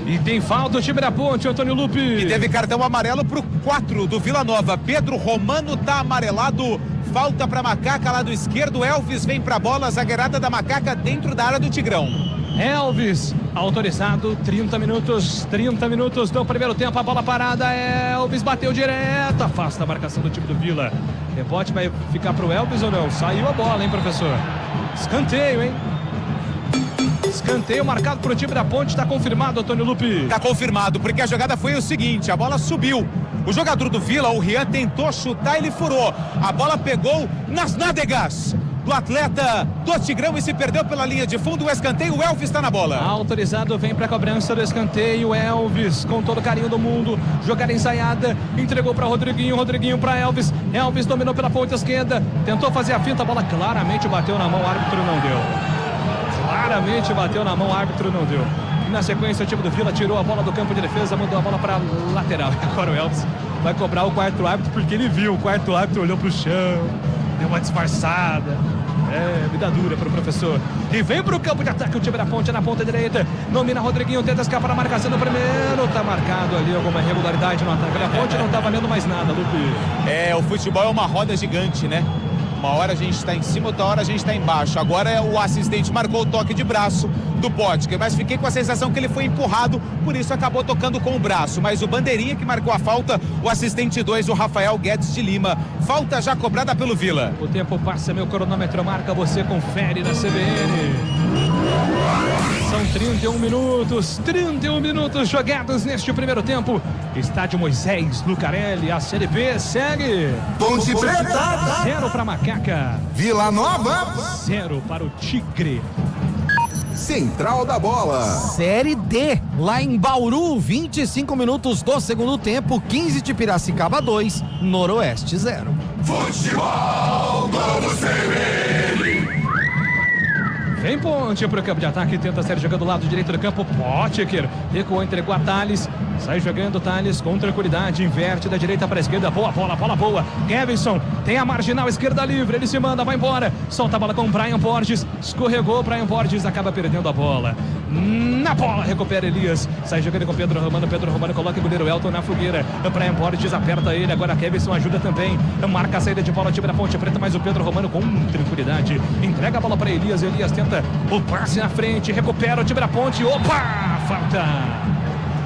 E tem falta o time da Ponte, Antônio Lupe. E teve cartão amarelo pro 4 do Vila Nova. Pedro Romano tá amarelado. Falta pra Macaca, lado esquerdo. Elvis vem pra bola, zagueirada da Macaca dentro da área do Tigrão. Elvis, autorizado, 30 minutos do primeiro tempo, a bola parada, Elvis bateu direto, afasta a marcação do time do Vila. Rebote vai ficar pro Elvis ou não? Saiu a bola, hein, professor? Escanteio, hein? Escanteio marcado pro time da Ponte, tá confirmado, Antônio Lupe? Tá confirmado, porque a jogada foi o seguinte, a bola subiu. O jogador do Vila, o Rian, tentou chutar, ele furou. A bola pegou nas nádegas do atleta do Tigrão e se perdeu pela linha de fundo. O escanteio, o Elvis está na bola. Autorizado, vem pra cobrança do escanteio. Elvis, com todo o carinho do mundo, jogada ensaiada, entregou pra Rodriguinho pra Elvis. Elvis dominou pela ponta esquerda, tentou fazer a finta, a bola claramente bateu na mão, o árbitro não deu. Claramente bateu na mão, o árbitro não deu. E na sequência o time do Vila tirou a bola do campo de defesa, mandou a bola para lateral. Agora o Elvis vai cobrar o quarto árbitro, porque ele viu, o quarto árbitro olhou pro chão, deu uma disfarçada. Vida dura pro professor. E vem pro campo de ataque o time da Ponte na ponta direita. Domina Rodriguinho, tenta escapar na marcação do primeiro. Tá marcado ali alguma irregularidade no ataque. A Ponte não tá valendo mais nada, Lupe. O futebol é uma roda gigante, né? Uma hora a gente está em cima, outra hora a gente está embaixo. Agora o assistente marcou o toque de braço do Potker, mas fiquei com a sensação que ele foi empurrado, por isso acabou tocando com o braço. Mas o bandeirinha que marcou a falta, o assistente 2, o Rafael Guedes de Lima. Falta já cobrada pelo Vila. O tempo passa, meu cronômetro marca, você confere na CBN. São 31 minutos jogados neste primeiro tempo. Estádio Moisés Lucarelli, a Série B segue. Ponte Preta 0 para Macaca, Vila Nova 0 para o Tigre. Central da Bola. Série D, lá em Bauru, 25 minutos do segundo tempo, 15 de Piracicaba 2, Noroeste 0. Futebol Globo CBN. Vem Ponte pro campo de ataque, tenta sair jogando do lado direito do campo, Potker recuou, entregou a Thales, sai jogando Thales com tranquilidade, inverte da direita para a esquerda, boa boa, Kevson tem a marginal esquerda livre, ele se manda, vai embora, solta a bola com o Brian Borges, escorregou, Brian Borges acaba perdendo a bola, na bola recupera Elias, sai jogando com Pedro Romano coloca o goleiro Elton na fogueira, Brian Borges aperta ele, agora Kevson ajuda também, marca a saída de bola, o time da Ponte Preta, mas o Pedro Romano com tranquilidade, entrega a bola para Elias tenta o passe na frente, recupera o time da Ponte, opa, falta.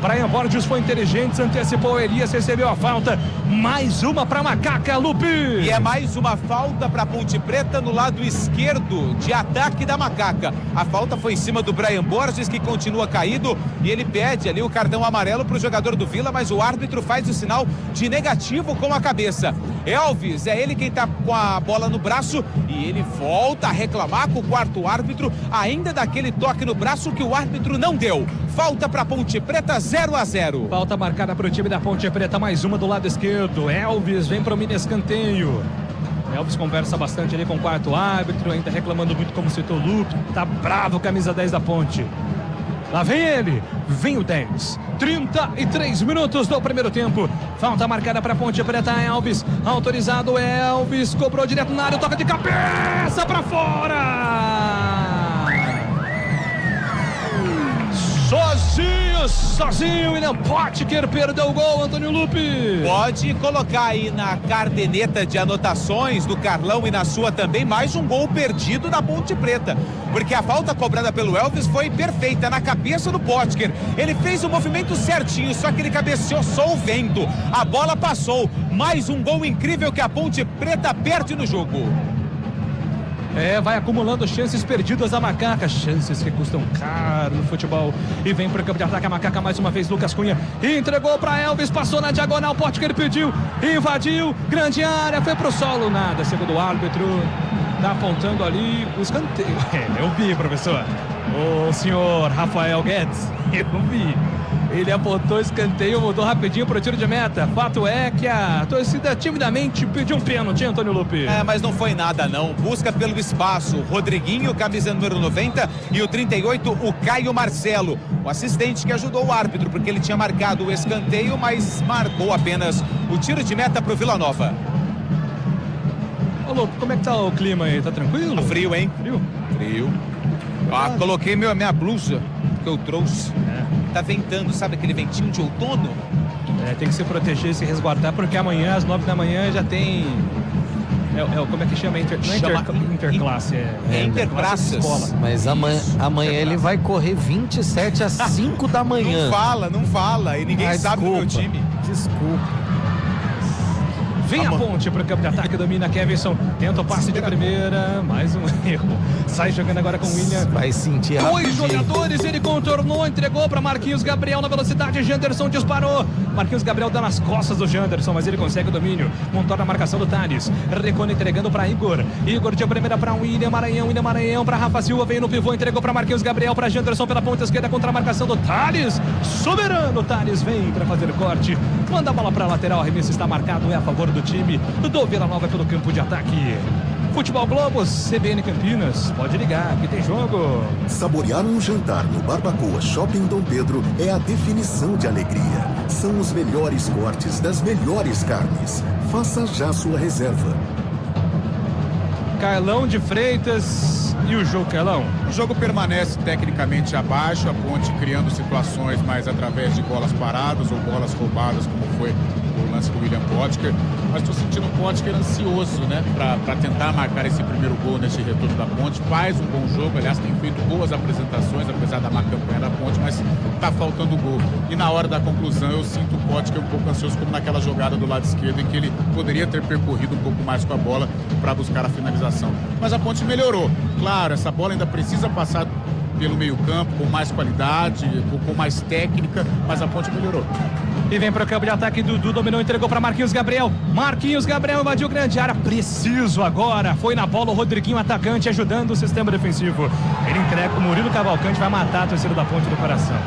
Brian Borges foi inteligente, se antecipou, Elias recebeu a falta, mais uma para Macaca, Lupe. E é mais uma falta para Ponte Preta no lado esquerdo de ataque da Macaca. A falta foi em cima do Brian Borges, que continua caído, e ele pede ali o cartão amarelo para o jogador do Vila, mas o árbitro faz o sinal de negativo com a cabeça. Elvis, é ele quem está com a bola no braço, e ele volta a reclamar com o quarto árbitro, ainda daquele toque no braço que o árbitro não deu. Falta para Ponte Preta, 0-0. Falta marcada para o time da Ponte Preta, mais uma do lado esquerdo. Elvis vem para o mini escanteio. Elvis conversa bastante ali com o quarto árbitro, ainda reclamando muito, como citou o Lupe. Tá bravo, camisa 10 da Ponte. Lá vem ele, vem o 10. 33 minutos do primeiro tempo. Falta marcada para Ponte Preta, Elvis. Autorizado, Elvis. Cobrou direto na área, toca de cabeça para fora. Sozinho sozinho, William Potker perdeu o gol, Antônio Lupe. Pode colocar aí na caderneta de anotações do Carlão e na sua também mais um gol perdido da Ponte Preta, porque a falta cobrada pelo Elvis foi perfeita na cabeça do Potker. Ele fez o movimento certinho, só que ele cabeceou só o vento. A bola passou. Mais um gol incrível que a Ponte Preta perde no jogo. Vai acumulando chances perdidas a Macaca, chances que custam caro no futebol. E vem para o campo de ataque a Macaca mais uma vez, Lucas Cunha entregou para Elvis, passou na diagonal, Potker pediu, invadiu, grande área, foi pro solo, nada, segundo o árbitro, tá apontando ali o escanteio. Eu vi, professor, o senhor Rafael Guedes, eu vi. Ele apontou o escanteio, mudou rapidinho pro tiro de meta. Fato é que a torcida timidamente pediu um pênalti, Antônio Lupe. Mas não foi nada não. Busca pelo espaço. Rodriguinho, camisa número 90, e o 38, o Caio Marcelo. O assistente que ajudou o árbitro, porque ele tinha marcado o escanteio, mas marcou apenas o tiro de meta pro Vila Nova. Ô, Lupe, como é que tá o clima aí? Tá tranquilo? Tá frio, hein? Frio. Coloquei minha blusa que eu trouxe. Tá ventando, sabe aquele ventinho de outono? Tem que se proteger, se resguardar, porque amanhã às 9 da manhã já tem... como é que chama? Interclasse. Interpraças. Mas amanhã ele vai correr 27 às 5 da manhã. Não fala. E ninguém sabe do meu time. Desculpa. Vem a Ponte para o campo de ataque, domina Kevinson, tenta o passe de primeira, mais um erro. Sai jogando agora com o William. Vai sentir dois jogadores, ele contornou, entregou para Marquinhos Gabriel na velocidade, Janderson disparou. Marquinhos Gabriel dá nas costas do Janderson, mas ele consegue o domínio. Montou na marcação do Thales. Recone entregando para Igor. Igor de primeira para William Maranhão para Rafa Silva, veio no pivô, entregou para Marquinhos Gabriel, para Janderson pela ponta esquerda contra a marcação do Thales. Soberano, Thales vem para fazer o corte. Manda a bola para a lateral, arremesso está marcado, é a favor do time do Vila Nova pelo campo de ataque. Futebol Globo, CBN Campinas, pode ligar, que tem jogo. Saborear um jantar no Barbacoa Shopping Dom Pedro é a definição de alegria. São os melhores cortes das melhores carnes. Faça já sua reserva. Carlão de Freitas e o jogo, Carlão? O jogo permanece tecnicamente abaixo, a Ponte criando situações mais através de bolas paradas ou bolas roubadas, como foi o lance do William Potker. Mas estou sentindo o Potker ansioso, né, para tentar marcar esse primeiro gol nesse retorno da Ponte. Faz um bom jogo, aliás, tem feito boas apresentações, apesar da má campanha da Ponte, mas está faltando gol. E na hora da conclusão eu sinto o Potker um pouco ansioso, como naquela jogada do lado esquerdo, em que ele poderia ter percorrido um pouco mais com a bola para buscar a finalização. Mas a Ponte melhorou. Claro, essa bola ainda precisa passar pelo meio-campo, com mais qualidade, com mais técnica, mas a Ponte melhorou. E vem para o campo de ataque, Dudu dominou, entregou para Marquinhos Gabriel. Marquinhos Gabriel invadiu grande área, preciso agora. Foi na bola o Rodriguinho, atacante, ajudando o sistema defensivo. Ele entrega, o Murilo Cavalcante vai matar a torcida da Ponte do coração.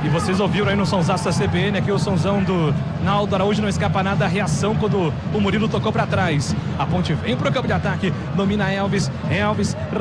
E vocês ouviram aí no sonsaço da CBN, aqui o sonzão do Naldo Araújo, não escapa nada, a reação quando o Murilo tocou para trás. A Ponte vem pro campo de ataque, domina Elvis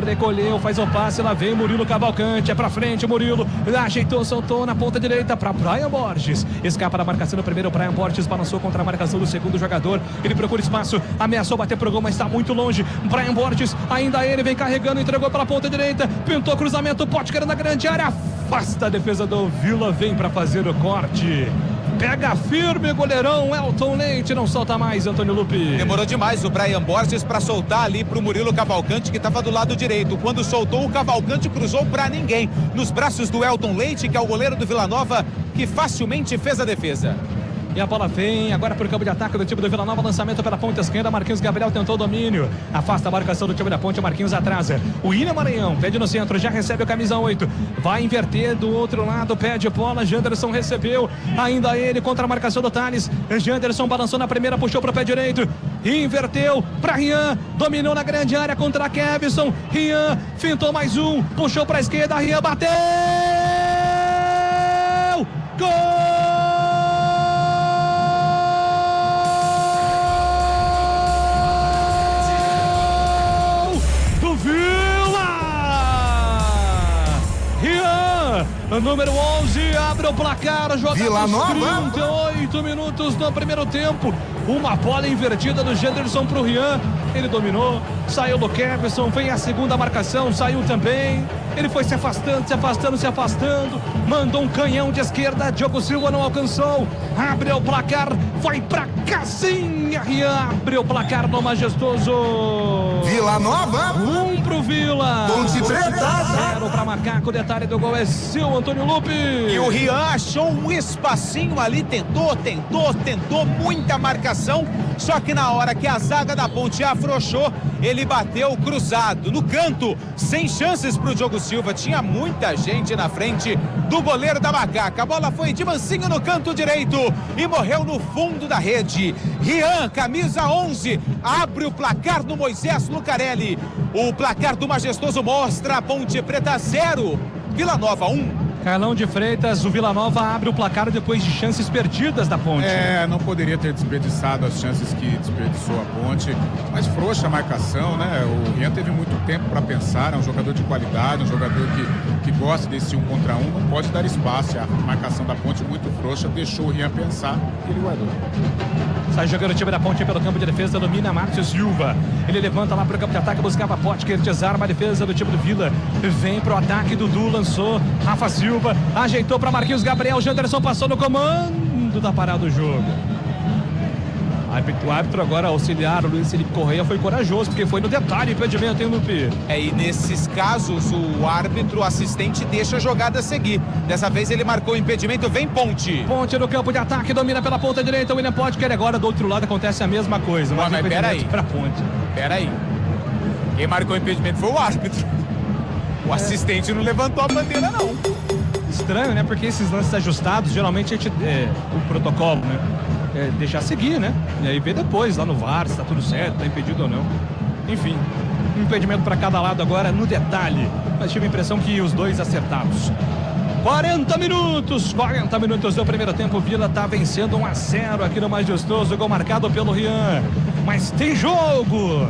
recolheu, faz o passe, lá vem Murilo Cavalcante, é pra frente, Murilo ajeitou, soltou na ponta direita para Brian Borges, escapa da marcação do primeiro, Brian Borges balançou contra a marcação do segundo jogador, ele procura espaço, ameaçou bater pro gol, mas está muito longe. Brian Borges, ainda ele vem carregando, entregou pela ponta direita, pintou cruzamento, Potker na grande área, afasta a defesa do Vila, vem para fazer o corte. Pega firme, goleirão Elton Leite, não solta mais, Antônio Lupe. Demorou demais o Brian Borges para soltar ali pro Murilo Cavalcante, que estava do lado direito. Quando soltou, o Cavalcante cruzou para ninguém. Nos braços do Elton Leite, que é o goleiro do Vila Nova, que facilmente fez a defesa. E a bola vem agora para o campo de ataque do time do Vila Nova, lançamento pela ponta esquerda, Marquinhos Gabriel tentou o domínio, afasta a marcação do time da Ponte, Marquinhos atrasa, o William Maranhão pede no centro, já recebe o camisa 8, vai inverter do outro lado, pede bola, Janderson recebeu, ainda ele contra a marcação do Thales, Janderson balançou na primeira, puxou para o pé direito, inverteu para Rian, dominou na grande área contra Kevinson, Rian fintou mais um, puxou para a esquerda, Rian bateu, gol! Número 11, abre o placar, joga nos 38 minutos no primeiro tempo. Uma bola invertida do Janderson pro Rian. Ele dominou, saiu do Kevinson, vem a segunda marcação, saiu também. Ele foi se afastando. Mandou um canhão de esquerda. Diogo Silva não alcançou. Abre o placar. Foi pra casinha. E abre o placar no majestoso. Vila Nova. 1 pro Vila. Ponte Preta. 0 pra Macaco. O detalhe do gol é seu, Antônio Lupe. E o Rian achou um espacinho ali. Tentou. Muita marcação. Só que na hora que a zaga da Ponte afrouxou, ele bateu cruzado no canto, sem chances pro Diogo Silva. Tinha muita gente na frente do goleiro da Macaca. A bola foi de mansinho no canto direito e morreu no fundo da rede. Rian, camisa 11, abre o placar no Moisés Lucarelli. O placar do majestoso mostra a Ponte Preta 0, Vila Nova 1. Carlão de Freitas, o Vila Nova abre o placar depois de chances perdidas da Ponte. Não poderia ter desperdiçado as chances que desperdiçou a Ponte, mas frouxa a marcação, né? O Rian teve muito tempo para pensar, é um jogador de qualidade, um jogador que gosta desse 1 contra 1, não pode dar espaço. A marcação da Ponte muito frouxa, deixou o Rian pensar e ele guardou. Sai jogando o time da Ponte pelo campo de defesa, domina Márcio Silva. Ele levanta lá pro campo de ataque, buscava Potker, desarma a defesa do time do Vila. Vem pro ataque, Dudu lançou, Rafa Silva ajeitou para Marquinhos Gabriel, Janderson passou no comando da parada do jogo. O árbitro agora auxiliar, o Luiz Felipe Correia, foi corajoso, porque foi no detalhe o impedimento, hein, Lupe? E nesses casos, o árbitro assistente deixa a jogada seguir. Dessa vez ele marcou o impedimento, vem Ponte. Ponte no campo de ataque, domina pela ponta direita, o William Potker. Agora do outro lado acontece a mesma coisa. Mas peraí. Pra Ponte. Peraí. Quem marcou o impedimento foi o árbitro. O assistente não levantou a bandeira, não. Estranho, né? Porque esses lances ajustados, geralmente a gente, o protocolo, né? Deixar seguir, né? E aí ver depois lá no VAR se tá tudo certo, tá impedido ou não. Enfim, um impedimento para cada lado agora no detalhe. Mas tive a impressão que os dois acertados. 40 minutos do primeiro tempo. O Vila tá vencendo 1-0 aqui no Majestoso. Gol marcado pelo Rian. Mas tem jogo!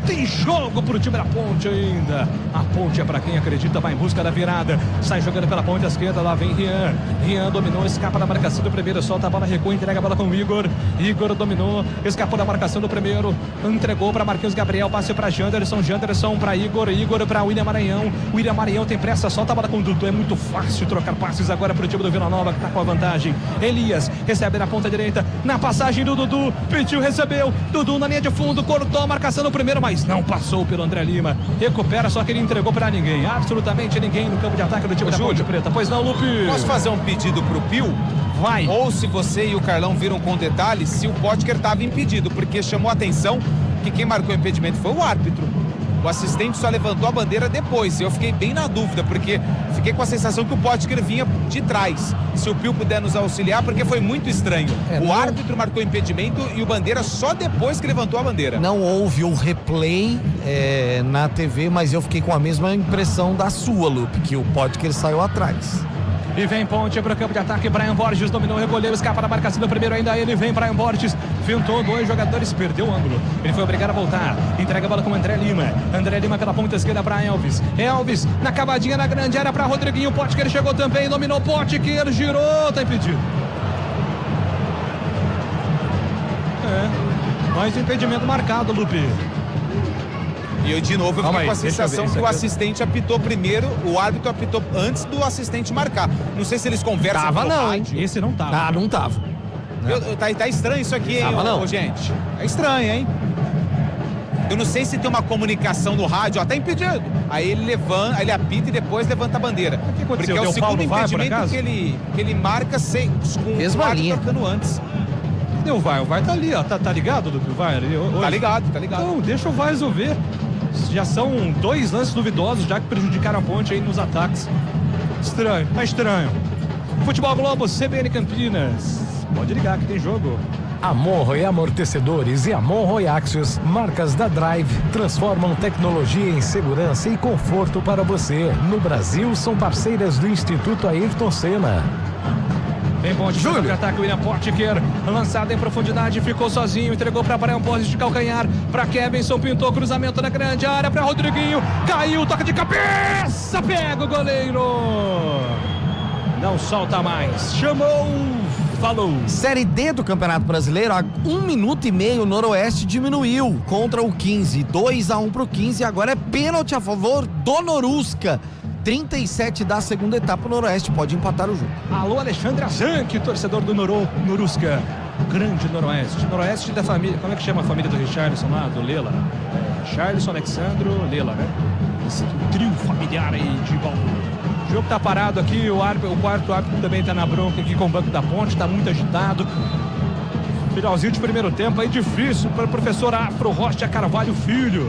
Tem jogo pro time da Ponte ainda. A Ponte é pra quem acredita, vai em busca da virada. Sai jogando pela ponta esquerda, lá vem Rian. Rian dominou, escapa da marcação do primeiro, solta a bola, recua, entrega a bola com o Igor. Igor dominou, escapou da marcação do primeiro, entregou pra Marquinhos Gabriel, passe pra Janderson, Janderson pra Igor, Igor pra William Maranhão. William Maranhão tem pressa, solta a bola com o Dudu. É muito fácil trocar passes agora pro time do Vila Nova, que tá com a vantagem. Elias recebe na ponta direita, na passagem do Dudu, pediu, recebeu. Dudu na linha de fundo, cortou a marcação do primeiro, mas não passou pelo André Lima. Recupera, só que ele entregou pra ninguém. Absolutamente ninguém no campo de ataque do time da Ponte Preta. Pois não, Lupe? Posso fazer um pedido pro Pio? Vai. Ou se você e o Carlão viram com detalhes, se o Potker estava impedido, porque chamou a atenção que quem marcou o impedimento foi o árbitro. O assistente só levantou a bandeira depois. Eu fiquei bem na dúvida, porque fiquei com a sensação que o Potker vinha de trás. Se o Pio puder nos auxiliar, porque foi muito estranho. O árbitro marcou impedimento e o bandeira só depois que levantou a bandeira. Não houve o replay na TV, mas eu fiquei com a mesma impressão da sua, Lupe, que o Potker saiu atrás. E vem Ponte para o campo de ataque. Brian Borges dominou, recolheu, escapa da marcação do primeiro. Ainda ele vem. Brian Borges fintou 2 jogadores, perdeu o ângulo. Ele foi obrigado a voltar. Entrega a bola com o André Lima. André Lima pela ponta esquerda para Elvis. Elvis na cavadinha na grande área para Rodriguinho. Potker chegou também, dominou Potker, girou, tá impedido. Mais impedimento marcado, Lupe. E eu, de novo, eu fiquei com a sensação que o assistente apitou primeiro, o árbitro apitou antes do assistente marcar. Não sei se eles conversam. Tava não, hein? Esse não tava. Ah, não tava. Tá estranho isso aqui, hein, gente? É estranho, hein? Eu não sei se tem uma comunicação no rádio, ó, tá impedido. Aí ele levanta, ele apita e depois levanta a bandeira. O que aconteceu? Porque é o segundo impedimento que ele marca sem, com mesma o linha tocando antes. Cadê o VAR? O VAR tá ali, ó. Tá ligado do VAR ali? Hoje? Tá ligado. Então, deixa o VAR resolver. Já são 2 lances duvidosos já que prejudicaram a Ponte aí nos ataques. Estranho, tá estranho. Futebol Globo, CBN Campinas. Pode ligar que tem jogo. Amon e Amortecedores e Amon Royaxios, marcas da Drive, transformam tecnologia em segurança e conforto para você. No Brasil, são parceiras do Instituto Ayrton Senna. Vem Ponte, Júlio de ataque, William Potker, lançado em profundidade, ficou sozinho, entregou para Brian Borges de calcanhar, para Kevinson, pintou cruzamento na grande área, para Rodriguinho, caiu, toca de cabeça, pega o goleiro, não solta mais, chamou, falou. Série D do Campeonato Brasileiro, há 1 minuto e meio o Noroeste diminuiu contra o 15, 2-1 pro 15, agora é pênalti a favor do Norusca. 37 da segunda etapa, o Noroeste pode empatar o jogo. Alô, Alexandre Azanque, torcedor do Norusca. Grande Noroeste. Noroeste da família. Como é que chama a família do Richarlison lá? Do Lela? Richarlison, Alexandro, Lela, né? Esse trio familiar aí de Bauru. O jogo tá parado aqui. O quarto árbitro também tá na bronca aqui com o Banco da Ponte. Tá muito agitado. Finalzinho de primeiro tempo aí difícil para o professor Afro Rocha Carvalho Filho.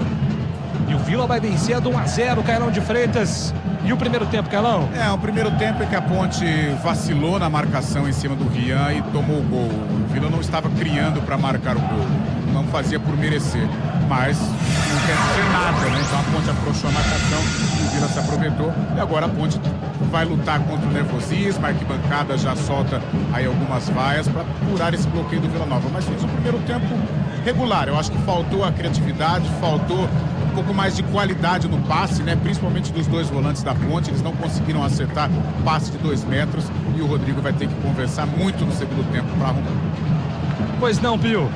E o Vila vai vencendo 1-0, Cailão de Freitas. E o primeiro tempo, Cailão? O primeiro tempo é que a Ponte vacilou na marcação em cima do Rian e tomou o gol. O Vila não estava criando para marcar o gol. Não fazia por merecer. Mas não quer dizer nada, né? Então a Ponte afrouxou a marcação, o Vila se aproveitou. E agora a Ponte vai lutar contra o nervosismo, a arquibancada já solta aí algumas vaias para curar esse bloqueio do Vila Nova. Mas fez um primeiro tempo regular. Eu acho que faltou a criatividade, faltou um pouco mais de qualidade no passe, né? Principalmente dos dois volantes da Ponte. Eles não conseguiram acertar passe de 2 metros e o Rodrigo vai ter que conversar muito no segundo tempo para arrumar. Pois não, Pio.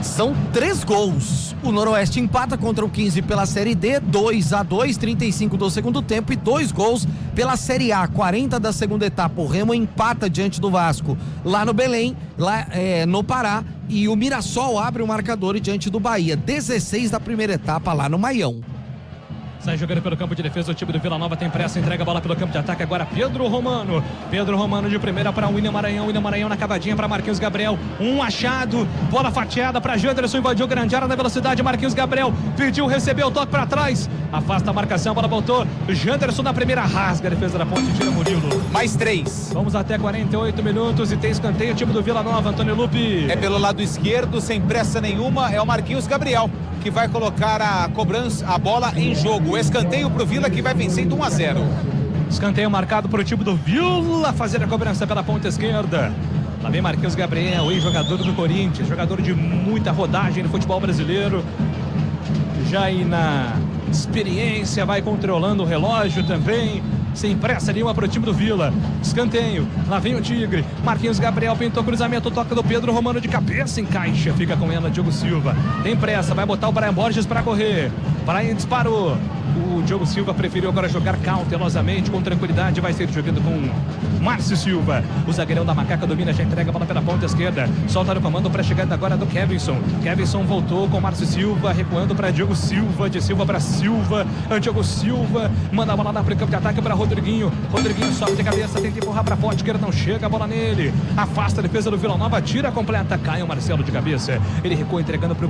São 3 gols. O Noroeste empata contra o 15 pela Série D, 2-2, 35 do segundo tempo, e 2 gols pela Série A, 40 da segunda etapa. O Remo empata diante do Vasco lá no Belém, lá no Pará, e o Mirassol abre o marcador diante do Bahia, 16 da primeira etapa lá no Maião. Sai jogando pelo campo de defesa, o time do Vila Nova tem pressa, entrega a bola pelo campo de ataque, agora Pedro Romano. Pedro Romano de primeira para William Maranhão na cavadinha para Marquinhos Gabriel. Achado, bola fatiada para Janderson, invadiu grande área na velocidade, Marquinhos Gabriel pediu, recebeu o toque para trás, afasta a marcação, a bola voltou, Janderson na primeira, rasga a defesa da Ponte, tira Murilo. Mais 3. Vamos até 48 minutos e tem escanteio, o time do Vila Nova, Antônio Lupi. É pelo lado esquerdo, sem pressa nenhuma, é o Marquinhos Gabriel que vai colocar a cobrança, a bola em jogo. O escanteio pro Vila, que vai vencendo 1-0. Escanteio marcado pro time do Vila fazer a cobrança pela ponta esquerda. Lá vem Marquinhos Gabriel, ex-jogador do Corinthians, jogador de muita rodagem no futebol brasileiro. Já aí na experiência, vai controlando o relógio também. Sem pressa nenhuma para o time do Vila. Escanteio, lá vem o Tigre. Marquinhos Gabriel pintou cruzamento, toca do Pedro Romano de cabeça, encaixa, fica com ela Diogo Silva. Tem pressa, vai botar o Brian Borges para correr. Brian disparou. O Diogo Silva preferiu agora jogar cautelosamente, com tranquilidade, vai ser jogando com Márcio Silva. O zagueirão da Macaca domina, já entrega a bola pela ponta esquerda. Solta no comando para a chegada agora do Kevinson. Kevinson voltou com Márcio Silva, recuando para Diogo Silva, de Silva para Silva. Diogo Silva manda a bola lá para o campo de ataque para Rodriguinho. Rodriguinho sobe de cabeça, tenta empurrar para Potker, não chega a bola nele. Afasta a defesa do Vila Nova, tira completa, cai o Marcelo de cabeça. Ele recua entregando pro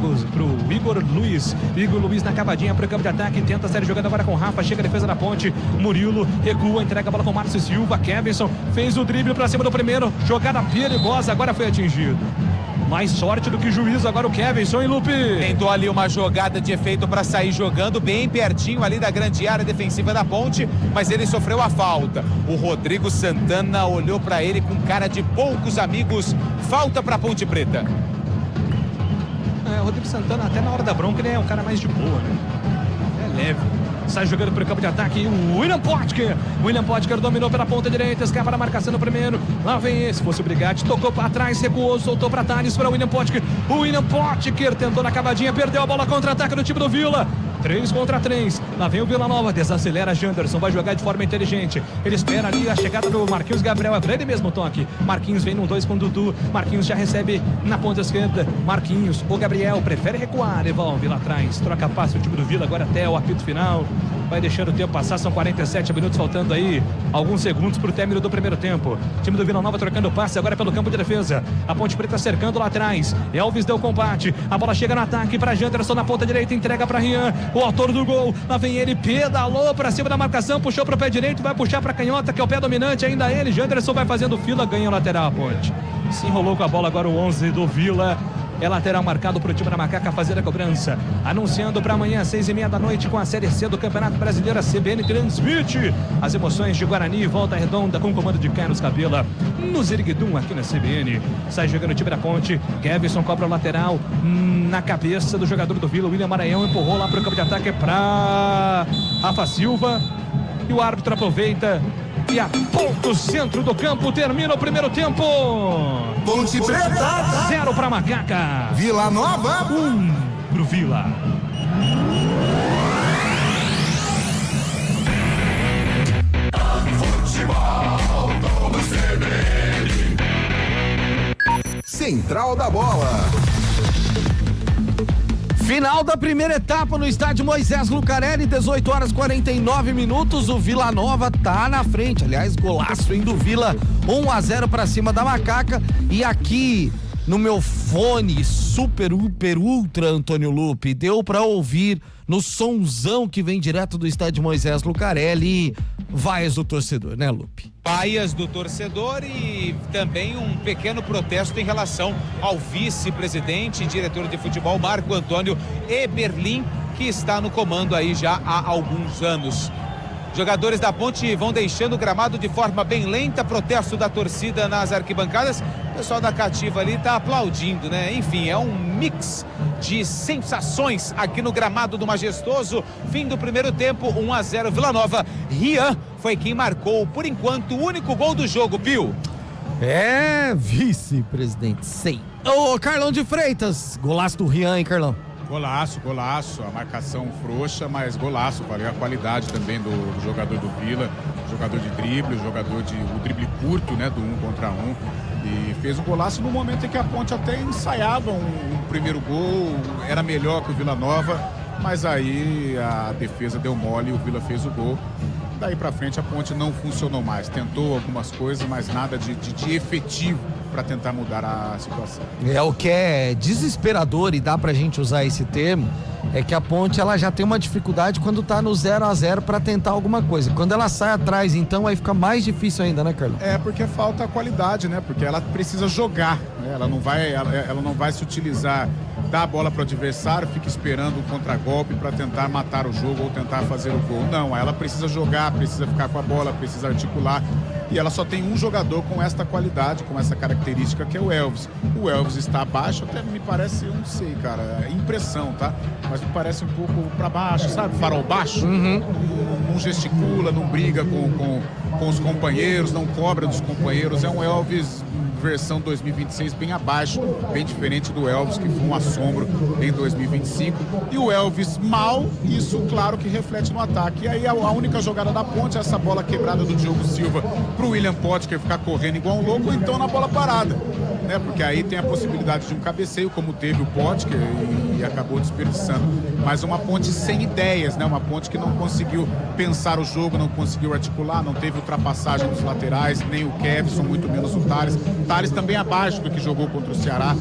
Igor Luiz. Igor Luiz na cavadinha para o campo de ataque, tenta sair jogando agora com Rafa, chega a defesa da Ponte. Murilo recua, entrega a bola com Márcio Silva. Kevinson fez o drible para cima do primeiro, jogada perigosa, agora foi atingido. Mais sorte do que juízo agora o Kevinson, hein, Lupe? Tentou ali uma jogada de efeito para sair jogando bem pertinho ali da grande área defensiva da Ponte, mas ele sofreu a falta. O Rodrigo Santana olhou para ele com cara de poucos amigos. Falta para Ponte Preta. O Rodrigo Santana, até na hora da bronca, ele é um cara mais de boa, né? É leve. Sai jogando para o campo de ataque o William Potker. William Potker dominou pela ponta direita, escapa na marcação no primeiro. Lá vem esse, fosse o Brigatti, tocou para trás, recuou, soltou para Thales, para o William Potker. O William Potker tentou na cavadinha, perdeu a bola, contra-ataque do time do Vila. 3 contra 3. Lá vem o Vila Nova, desacelera Janderson, vai jogar de forma inteligente. Ele espera ali a chegada do Marquinhos Gabriel, é para ele mesmo o toque. Marquinhos vem no 2 com o Dudu. Marquinhos já recebe na ponta esquerda. Marquinhos, o Gabriel prefere recuar, devolve lá atrás. Troca passe o time do Vila agora até o apito final. Vai deixando o tempo passar, são 47 minutos, faltando aí alguns segundos para o término do primeiro tempo. Time do Vila Nova trocando passe agora pelo campo de defesa. A Ponte Preta cercando lá atrás. Elvis deu combate. A bola chega no ataque para Janderson na ponta direita, entrega para Rian, o autor do gol. Lá vem ele, pedalou para cima da marcação, puxou para o pé direito, vai puxar para a canhota, que é o pé dominante ainda ele. Janderson vai fazendo fila, ganha o lateral a Ponte. Se enrolou com a bola agora o 11 do Vila. É lateral marcado para o time da Macaca fazer a cobrança. Anunciando para amanhã, 6h30 da noite, com a Série C do Campeonato Brasileiro. A CBN transmite as emoções de Guarani e Volta Redonda com o comando de Carlos Cabela no Ziriguidum aqui na CBN. Sai jogando o time da Ponte. Kevinson cobra o lateral na cabeça do jogador do Vila. William Maranhão empurrou lá para o campo de ataque para Rafa Silva. E o árbitro aproveita. E aponta o centro do campo, termina o primeiro tempo. Ponte Preta 0 para Macaca. Vila Nova 1 pro Vila. Central da Bola. Final da primeira etapa no estádio Moisés Lucarelli, 18 horas 49 minutos. O Vila Nova tá na frente. Aliás, golaço, hein, do Vila, 1-0 pra cima da Macaca. E aqui no meu fone super, ultra Antônio Lupe, deu pra ouvir no sonzão que vem direto do estádio Moisés Lucarelli, vaias do torcedor, né, Lupe? Vaias do torcedor e também um pequeno protesto em relação ao vice-presidente e diretor de futebol Marco Antônio Eberlin, que está no comando aí já há alguns anos. Jogadores da Ponte vão deixando o gramado de forma bem lenta, protesto da torcida nas arquibancadas. O pessoal da Cativa ali tá aplaudindo, né? Enfim, é um mix de sensações aqui no gramado do Majestoso. Fim do primeiro tempo, 1-0 Vila Nova. Rian foi quem marcou, por enquanto, o único gol do jogo, Pio. É, vice-presidente, sei. Ô, Carlão de Freitas, golaço do Rian, hein, Carlão? Golaço, a marcação frouxa, mas golaço, valeu a qualidade também do jogador do Vila, jogador de drible, o drible curto, né, do 1 contra 1, e fez um golaço no momento em que a Ponte até ensaiava um primeiro gol, era melhor que o Vila Nova, mas aí a defesa deu mole e o Vila fez o gol. Daí pra frente a Ponte não funcionou mais, tentou algumas coisas, mas nada de efetivo para tentar mudar a situação. É, o que é desesperador, e dá pra gente usar esse termo, é que a Ponte ela já tem uma dificuldade quando tá no 0-0 para tentar alguma coisa. Quando ela sai atrás, então, aí fica mais difícil ainda, né, Carlos? É, porque falta qualidade, né? Porque ela precisa jogar, né? Ela não vai se utilizar, dar a bola pro adversário, fica esperando o contragolpe para tentar matar o jogo ou tentar fazer o gol. Não, ela precisa jogar, precisa ficar com a bola, precisa articular. E ela só tem um jogador com esta qualidade, com essa característica, que é o Elvis. O Elvis está abaixo, até me parece, eu não sei, cara, é impressão, tá? Mas me parece um pouco para baixo, sabe? Farol baixo. Não gesticula, não briga com os companheiros, não cobra dos companheiros. É um Elvis versão 2026 bem abaixo, bem diferente do Elvis que foi um assombro em 2025. E o Elvis mal, isso claro que reflete no ataque. E aí a única jogada da Ponte é essa bola quebrada do Diogo Silva pro William Potker ficar correndo igual um louco, ou então na bola parada, né? Porque aí tem a possibilidade de um cabeceio, como teve o Potker, e acabou desperdiçando. Mas uma Ponte sem ideias, né? Uma Ponte que não conseguiu pensar o jogo, não conseguiu articular, não teve ultrapassagem dos laterais, nem o Kevson, muito menos o Thales. Thales também abaixo do que jogou contra o Ceará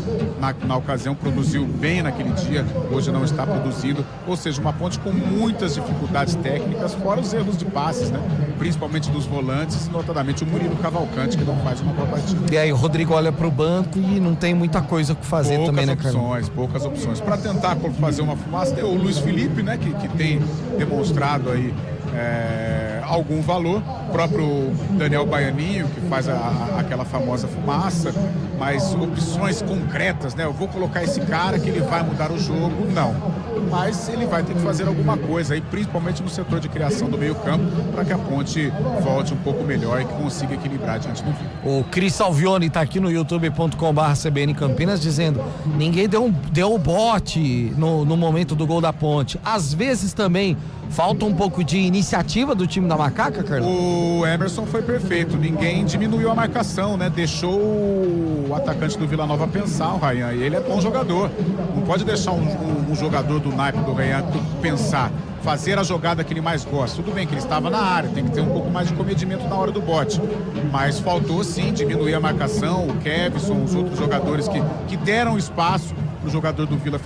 na ocasião, produziu bem naquele dia, hoje não está produzindo, ou seja, uma Ponte com muitas dificuldades técnicas, fora os erros de passes, né? Principalmente dos volantes, notadamente o Murilo Cavalcante, que não faz uma boa partida. E aí o Rodrigo olha pro banco e não tem muita coisa pra fazer também, né, Carlos? Poucas opções. Para tentar fazer uma fumaça, tem o Luiz Felipe, né, que tem demonstrado aí algum valor, o próprio Daniel Baianinho, que faz aquela famosa fumaça, mas opções concretas, né? Eu vou colocar esse cara que ele vai mudar o jogo, não. Mas ele vai ter que fazer alguma coisa aí, principalmente no setor de criação do meio campo, para que a Ponte volte um pouco melhor e que consiga equilibrar diante do Vila. O Cris Salvione tá aqui no youtube.com/CBN Campinas dizendo: ninguém deu o bote no momento do gol da Ponte. Às vezes também falta um pouco de iniciativa do time da Macaca, Carlos? O Emerson foi perfeito, ninguém diminuiu a marcação, né? Deixou o atacante do Vila Nova pensar, o Rayan, e ele é bom jogador. Não pode deixar um jogador do naipe do Rayan pensar, fazer a jogada que ele mais gosta. Tudo bem que ele estava na área, tem que ter um pouco mais de comedimento na hora do bote, mas faltou sim diminuir a marcação, o Kevson, os outros jogadores que deram espaço pro jogador do Vila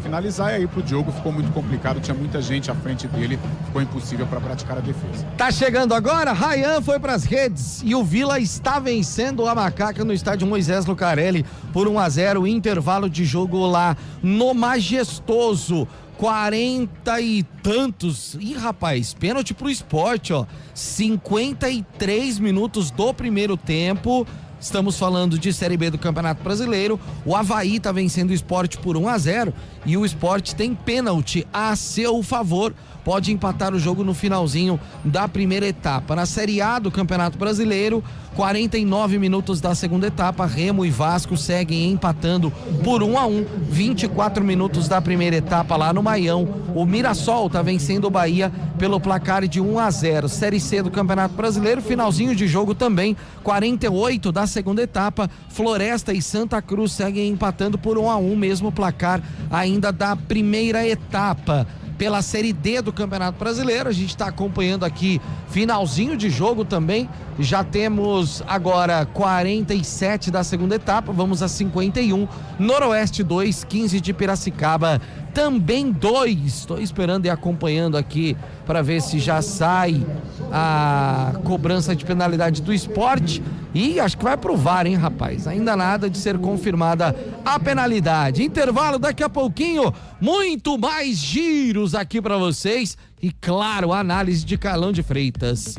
finalizar, e aí pro Diogo ficou muito complicado, tinha muita gente à frente dele, ficou impossível para praticar a defesa. Tá chegando agora, Rayan foi pras redes e o Vila está vencendo a Macaca no estádio Moisés Lucarelli por 1-0, intervalo de jogo lá no Majestoso. 40 e tantos. Ih, rapaz, pênalti pro Sport, ó. 53 minutos do primeiro tempo. Estamos falando de Série B do Campeonato Brasileiro. O Avaí tá vencendo o Sport por 1-0 e o Sport tem pênalti a seu favor. Pode empatar o jogo no finalzinho da primeira etapa. Na Série A do Campeonato Brasileiro, 49 minutos da segunda etapa, Remo e Vasco seguem empatando por 1-1. 24 minutos da primeira etapa lá no Maião, o Mirassol tá vencendo o Bahia pelo placar de 1-0. Série C do Campeonato Brasileiro, finalzinho de jogo também, 48 da segunda etapa, Floresta e Santa Cruz seguem empatando por 1-1, mesmo placar ainda da primeira etapa. Pela Série D do Campeonato Brasileiro, a gente está acompanhando aqui finalzinho de jogo também, já temos agora 47 da segunda etapa, vamos a 51, Noroeste 2, 15 de Piracicaba também 2, estou esperando e acompanhando aqui para ver se já sai a cobrança de penalidade do Sport e acho que vai pro VAR, hein, rapaz, ainda nada de ser confirmada a penalidade. Intervalo, daqui a pouquinho muito mais giros aqui para vocês e claro, a análise de Carlão de Freitas.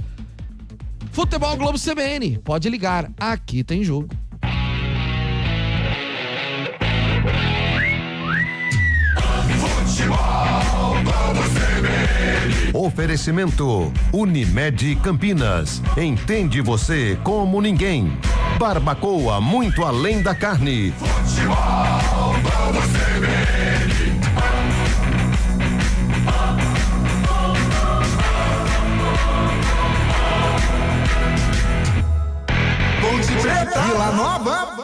Futebol Globo CBN, pode ligar, aqui tem jogo. Oferecimento Unimed Campinas. Entende você como ninguém. Barbacoa, muito além da carne. Futebol Globo CBN. Ponte Preta, Vila Nova.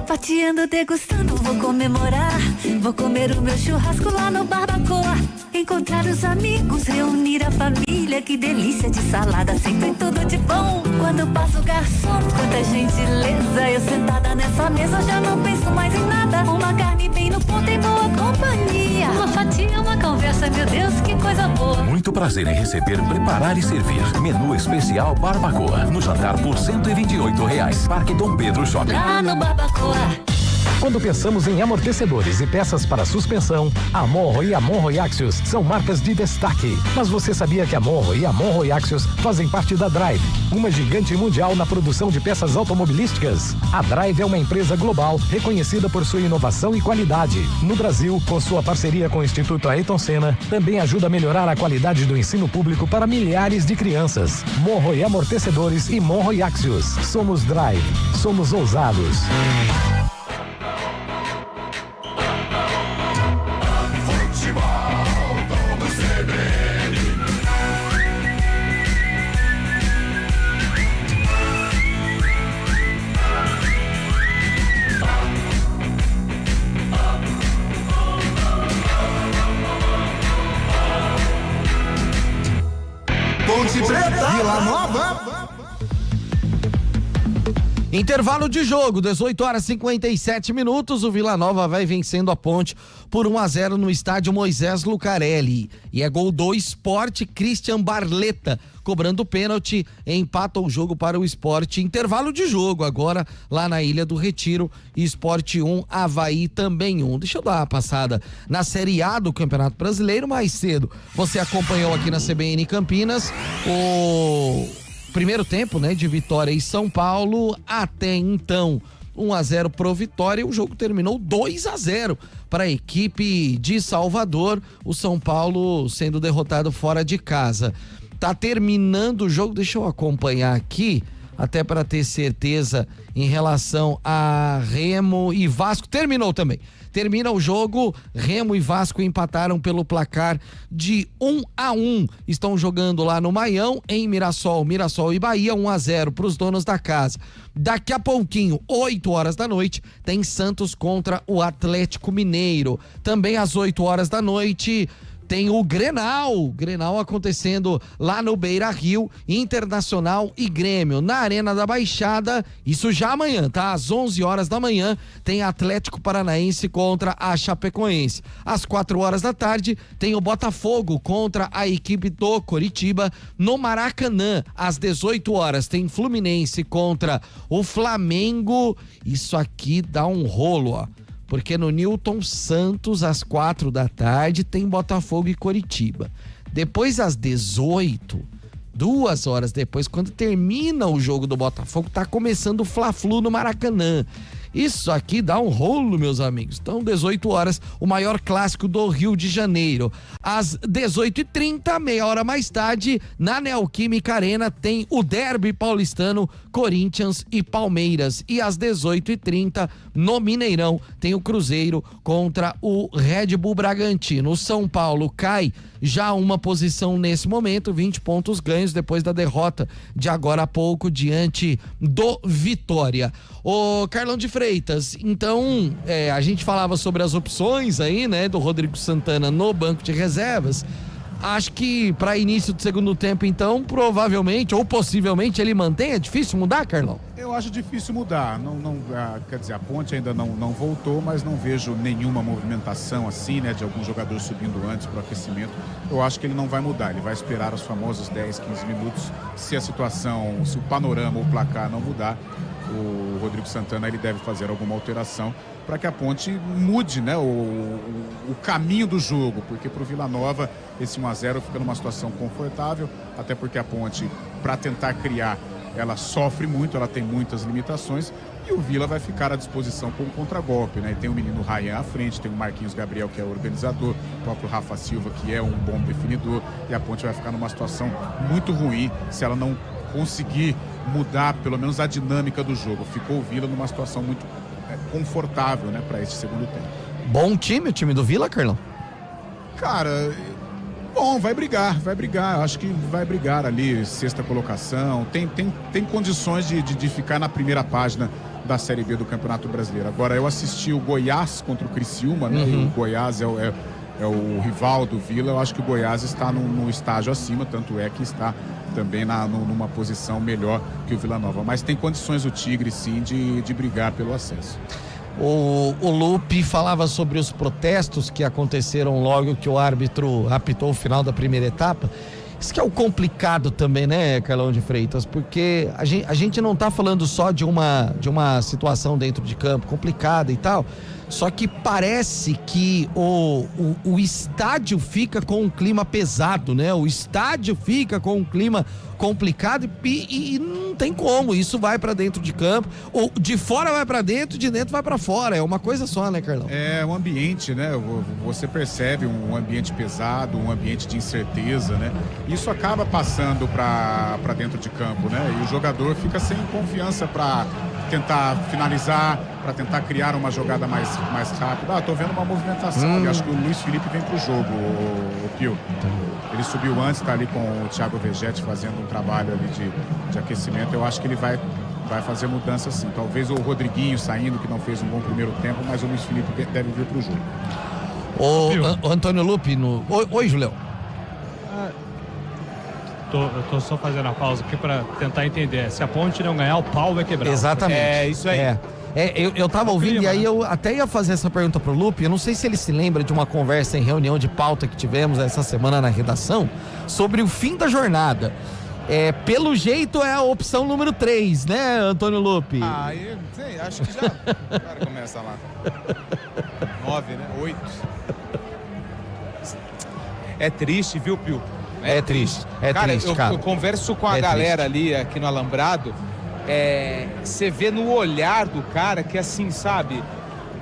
Fatiando, degustando, vou comemorar. Vou comer o meu churrasco lá no Barbacoa. Encontrar os amigos, reunir a família. Que delícia de salada, sempre tudo de bom. Quando passa o garçom, quanta gentileza. Eu sentada nessa mesa já não penso mais em nada. Uma carne bem no ponto em boa companhia. Uma fatia, uma conversa, meu Deus, que coisa boa. Muito prazer em receber, preparar e servir. Menu especial Barbacoa. No jantar por R$128. Parque Dom Pedro Shopping. Lá no Barbacoa. Quando pensamos em amortecedores e peças para suspensão, a Monro e a Monro Axios são marcas de destaque. Mas você sabia que a Monro e a Monro Axios fazem parte da Drive, uma gigante mundial na produção de peças automobilísticas? A Drive é uma empresa global reconhecida por sua inovação e qualidade. No Brasil, com sua parceria com o Instituto Ayrton Senna, também ajuda a melhorar a qualidade do ensino público para milhares de crianças. Monro e Amortecedores e Monro e Axios. Somos Drive. Somos ousados. Ponte Preta, Vila Nova. Intervalo de jogo, 18h57, o Vila Nova vai vencendo a Ponte por 1-0 no estádio Moisés Lucarelli. E é gol do Sport, Christian Barleta, cobrando pênalti, empata o jogo para o Sport. Intervalo de jogo agora lá na Ilha do Retiro, Sport 1, Avaí também 1. Deixa eu dar uma passada na Série A do Campeonato Brasileiro mais cedo. Você acompanhou aqui na CBN Campinas o primeiro tempo, né, de Vitória e São Paulo. Até então 1-0 pro Vitória, o jogo terminou 2-0 para a equipe de Salvador, o São Paulo sendo derrotado fora de casa. Tá terminando o jogo, deixa eu acompanhar aqui, até para ter certeza em relação a Remo e Vasco. Terminou também. Termina o jogo, Remo e Vasco empataram pelo placar de 1-1. Estão jogando lá no Maião, em Mirassol e Bahia, 1-0 para os donos da casa. Daqui a pouquinho, 8 horas da noite, tem Santos contra o Atlético Mineiro. Também às 8 horas da noite tem o Grenal acontecendo lá no Beira-Rio, Internacional e Grêmio. Na Arena da Baixada, isso já amanhã, tá? Às 11 horas da manhã, tem Atlético Paranaense contra a Chapecoense. Às 4 horas da tarde, tem o Botafogo contra a equipe do Coritiba no Maracanã. Às 18 horas, tem Fluminense contra o Flamengo. Isso aqui dá um rolo, ó. Porque no Newton Santos, às 4 da tarde, tem Botafogo e Coritiba. Depois, às 18, 2 horas depois, quando termina o jogo do Botafogo, tá começando o Fla-Flu no Maracanã. Isso aqui dá um rolo, meus amigos. Então, 18 horas, o maior clássico do Rio de Janeiro. Às 18h30, meia hora mais tarde, na Neoquímica Arena, tem o derby paulistano, Corinthians e Palmeiras. E às 18h30, no Mineirão, tem o Cruzeiro contra o Red Bull Bragantino. O São Paulo cai já uma posição nesse momento, 20 pontos ganhos depois da derrota de agora há pouco diante do Vitória. Ô Carlão de Freitas, então a gente falava sobre as opções aí, né, do Rodrigo Santana no banco de reservas. Acho que para início do segundo tempo, então, provavelmente ou possivelmente ele mantém. É difícil mudar, Carlão? Eu acho difícil mudar. Quer dizer, a Ponte ainda não voltou, mas não vejo nenhuma movimentação assim, né, de algum jogador subindo antes para o aquecimento. Eu acho que ele não vai mudar. Ele vai esperar os famosos 10, 15 minutos. Se a situação, se o panorama ou o placar não mudar, o Rodrigo Santana ele deve fazer alguma alteração para que a Ponte mude, né, o caminho do jogo, porque para o Vila Nova esse 1-0 fica numa situação confortável, até porque a Ponte, para tentar criar, ela sofre muito, ela tem muitas limitações, e o Vila vai ficar à disposição com o contragolpe, né? E tem o menino Ryan à frente, tem o Marquinhos Gabriel, que é o organizador, o próprio Rafa Silva, que é um bom definidor, e a Ponte vai ficar numa situação muito ruim se ela não conseguir mudar pelo menos a dinâmica do jogo. Ficou o Vila numa situação muito confortável, né, para esse segundo tempo. Bom time, o time do Vila, Carlão? Cara, bom, vai brigar, acho que vai brigar ali, sexta colocação, tem condições de ficar na primeira página da Série B do Campeonato Brasileiro. Agora, eu assisti o Goiás contra o Criciúma, né, e o Goiás é o rival do Vila. Eu acho que o Goiás está num estágio acima, tanto é que está também numa posição melhor que o Vila Nova. Mas tem condições o Tigre, sim, de brigar pelo acesso. O Lupe falava sobre os protestos que aconteceram logo que o árbitro apitou o final da primeira etapa. Isso que é o complicado também, né, Carlão de Freitas? Porque a gente não tá falando só de uma situação dentro de campo complicada e tal, só que parece que o estádio fica com um clima pesado, né? O estádio fica com um clima complicado e não tem como, isso vai pra dentro de campo, ou de fora vai pra dentro, de dentro vai pra fora, é uma coisa só, né, Carlão? É um ambiente, né? Você percebe um ambiente pesado, um ambiente de incerteza, né? Isso acaba passando pra dentro de campo, né? E o jogador fica sem confiança pra tentar finalizar, para tentar criar uma jogada mais rápida. Tô vendo uma movimentação, eu acho que o Luiz Felipe vem pro jogo, o Pio. Ele subiu antes, tá ali com o Thiago Vegetti fazendo um trabalho ali de aquecimento. Eu acho que ele vai fazer mudança sim. Talvez o Rodriguinho saindo, que não fez um bom primeiro tempo, mas o Luiz Felipe deve vir pro jogo. O Antônio Lupe, Oi, Julião. Eu tô só fazendo a pausa aqui pra tentar entender. Se a Ponte não ganhar, o pau vai quebrar. Exatamente. É, isso aí. Eu tava ouvindo, e aí eu até ia fazer essa pergunta pro Lupe. Eu não sei se ele se lembra de uma conversa em reunião de pauta que tivemos essa semana na redação sobre o fim da jornada. Pelo jeito é a opção número 3, né, Antônio Lupe? Eu sei, acho que já. O cara começa lá. 9, né? 8. É triste, viu, Pio? É triste. Cara. Eu converso com a galera ali aqui no Alambrado. Você vê no olhar do cara que, assim, sabe,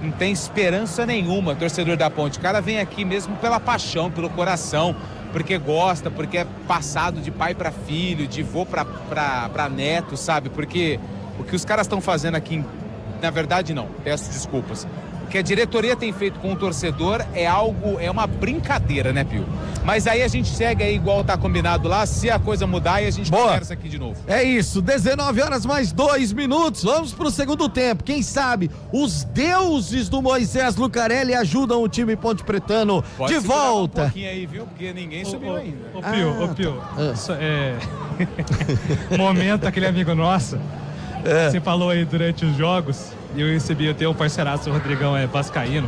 não tem esperança nenhuma, torcedor da Ponte. O cara vem aqui mesmo pela paixão, pelo coração, porque gosta, porque é passado de pai para filho, de vô para neto, sabe? Porque o que os caras estão fazendo aqui, na verdade não, peço desculpas. O que a diretoria tem feito com o torcedor é uma brincadeira, né, Pio? Mas aí a gente segue aí igual tá combinado lá, se a coisa mudar, e a gente conversa aqui de novo. É isso, 19 horas mais 2 minutos, vamos pro segundo tempo. Quem sabe os deuses do Moisés Lucarelli ajudam o time Ponte Pretano de volta. Um pouquinho aí, viu? Porque ninguém subiu ainda. Ô Pio, momento aquele amigo nosso, você falou aí durante os jogos, e eu recebi até o parceiraço, o Rodrigão vascaíno.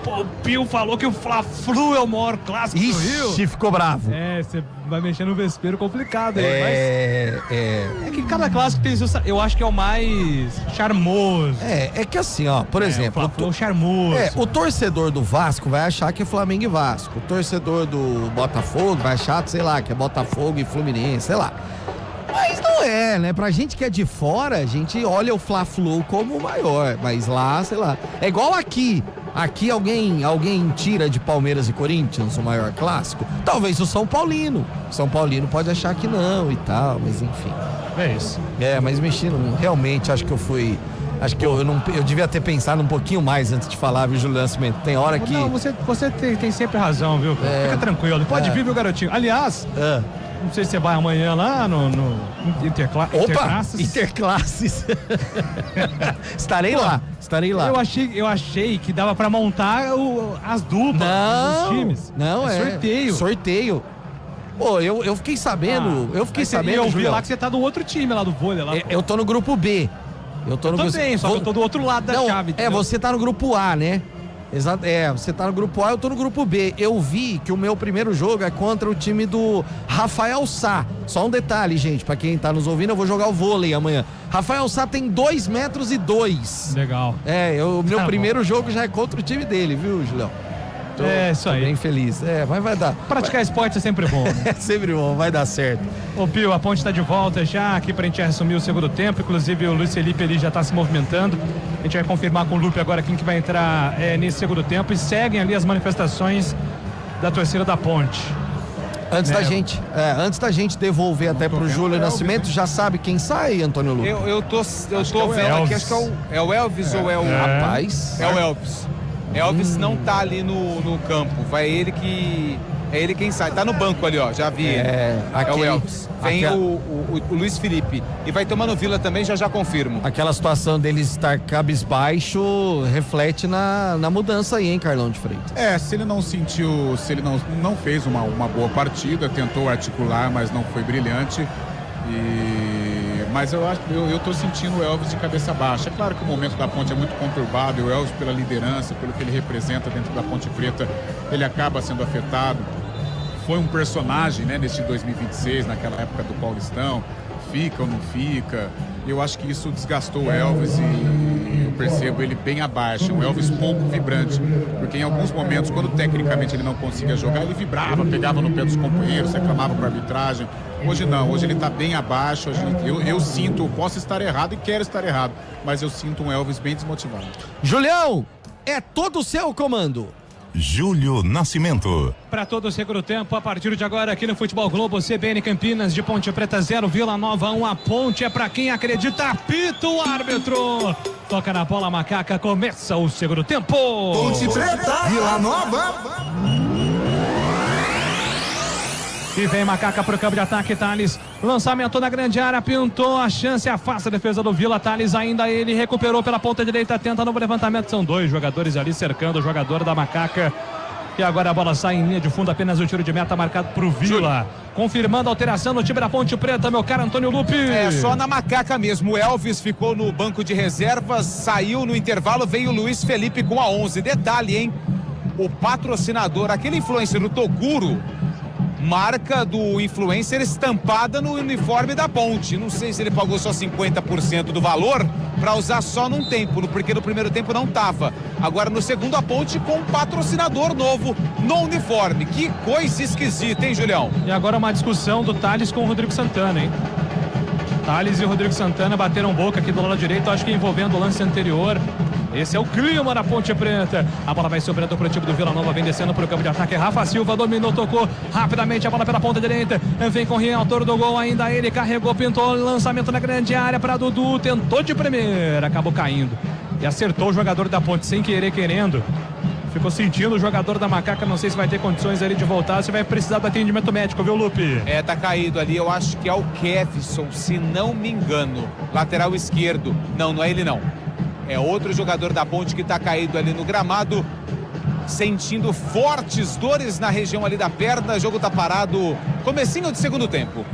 Pô, o Pio falou que o Fla-Flu é o maior clássico do Rio. Ixi, ficou bravo. Você vai mexer no vespeiro complicado aí, mas... É que cada clássico tem seu... Eu acho que é o mais charmoso. É que assim, ó, por exemplo... O Fla-Flu charmoso. O torcedor do Vasco vai achar que é Flamengo e Vasco. O torcedor do Botafogo vai achar, sei lá, que é Botafogo e Fluminense, sei lá. Mas Não é, né? Pra gente que é de fora, a gente olha o Fla-Flu como o maior, mas lá, sei lá. É igual aqui. Aqui alguém tira de Palmeiras e Corinthians o maior clássico? Talvez o São Paulino. São Paulino pode achar que não e tal, mas enfim. É isso. Mas mexendo, realmente acho que eu fui... Acho que eu devia ter pensado um pouquinho mais antes de falar, viu, Júlio Nascimento? Tem hora que... Não, você tem sempre razão, viu? Fica tranquilo. Pode vir, meu garotinho. Aliás... Não sei se você vai amanhã lá no Interclasses. Interclasses. Estarei lá. Eu achei que dava pra montar as duplas dos times. Não, sorteio. Pô, eu fiquei sabendo. Eu vi lá que você tá do outro time lá do vôlei. Lá, eu tô no grupo B. Eu também, só que eu tô do outro lado da chave. Entendeu? Você tá no grupo A, né? Exato, você tá no grupo A, eu tô no grupo B. Eu vi que o meu primeiro jogo é contra o time do Rafael Sá. Só um detalhe, gente, pra quem tá nos ouvindo, eu vou jogar o vôlei amanhã. Rafael Sá tem 2,2 metros. Legal. O meu primeiro jogo já é contra o time dele, viu, Julião? Isso aí. Tô bem feliz. Mas vai dar. Praticar esporte é sempre bom. Né? É sempre bom, vai dar certo. Ô Pio, a Ponte tá de volta já aqui pra gente assumir o segundo tempo. Inclusive o Luiz Felipe ali já tá se movimentando. A gente vai confirmar com o Lupe agora quem que vai entrar nesse segundo tempo. E seguem ali as manifestações da torcida da Ponte. Antes da gente devolver até pro Júlio Nascimento, já sabe quem sai, Antônio Lupe? Eu tô vendo aqui, acho que é o Elvis ou é o... Rapaz. É o Elvis. Elvis não tá ali no campo, é ele quem sai, tá no banco ali, ó, já vi ele. É o Elvis. Vem o Luiz Felipe e vai tomando Vila também, já confirmo. Aquela situação dele estar cabisbaixo reflete na mudança aí, hein, Carlão de Freitas? Se ele não sentiu, se ele não fez uma boa partida, tentou articular, mas não foi brilhante. Mas eu tô sentindo o Elvis de cabeça baixa. É claro que o momento da Ponte é muito conturbado, e o Elvis, pela liderança, pelo que ele representa dentro da Ponte Preta, ele acaba sendo afetado. Foi um personagem, né, neste 2026, naquela época do Paulistão, fica ou não fica. Eu acho que isso desgastou o Elvis e eu percebo ele bem abaixo, um Elvis pouco vibrante, porque em alguns momentos, quando tecnicamente ele não conseguia jogar, ele vibrava, pegava no pé dos companheiros, reclamava com a arbitragem. Hoje não, hoje ele está bem abaixo. Eu sinto, posso estar errado e quero estar errado, mas eu sinto um Elvis bem desmotivado. Julião, é todo o seu comando. Júlio Nascimento. Para todo o segundo tempo, a partir de agora aqui no Futebol Globo, CBN Campinas de Ponte Preta 0, Vila Nova 1. A Ponte é para quem acredita. Apita o árbitro. Toca na bola, Macaca, começa o segundo tempo. Ponte Preta, Vila Nova. E vem Macaca pro campo de ataque, Thales. Lançamento na grande área, pintou a chance, afasta a defesa do Vila. Thales ainda ele recuperou pela ponta direita, tenta novo levantamento. São dois jogadores ali cercando o jogador da Macaca. E agora a bola sai em linha de fundo, apenas o tiro de meta marcado pro Vila. Confirmando a alteração no time da Ponte Preta, meu caro Antônio Lupe. Só na Macaca mesmo. O Elvis ficou no banco de reservas, saiu no intervalo, veio o Luiz Felipe com a 11. Detalhe, hein? O patrocinador, aquele influencer do Toguro, marca do influencer estampada no uniforme da Ponte. Não sei se ele pagou só 50% do valor para usar só num tempo, porque no primeiro tempo não tava. Agora no segundo, a Ponte com um patrocinador novo no uniforme. Que coisa esquisita, hein, Julião? E agora uma discussão do Thales com o Rodrigo Santana, hein? Thales e o Rodrigo Santana bateram boca aqui do lado direito, acho que envolvendo o lance anterior. Esse é o clima da Ponte Preta. A bola vai sobrando pro time do Vila Nova, vem descendo pro campo de ataque. Rafa Silva dominou, tocou rapidamente a bola pela ponta direita. Vem com o Rian, autor do gol ainda. Ele carregou, pintou, lançamento na grande área para Dudu. Tentou de primeira, acabou caindo. E acertou o jogador da Ponte sem querer, querendo. Ficou sentindo o jogador da Macaca, não sei se vai ter condições ali de voltar, se vai precisar do atendimento médico, viu, Lupe? Tá caído ali, eu acho que é o Kevson, se não me engano, lateral esquerdo. Não é ele não. É outro jogador da Ponte que tá caído ali no gramado, sentindo fortes dores na região ali da perna. O jogo tá parado, comecinho de segundo tempo.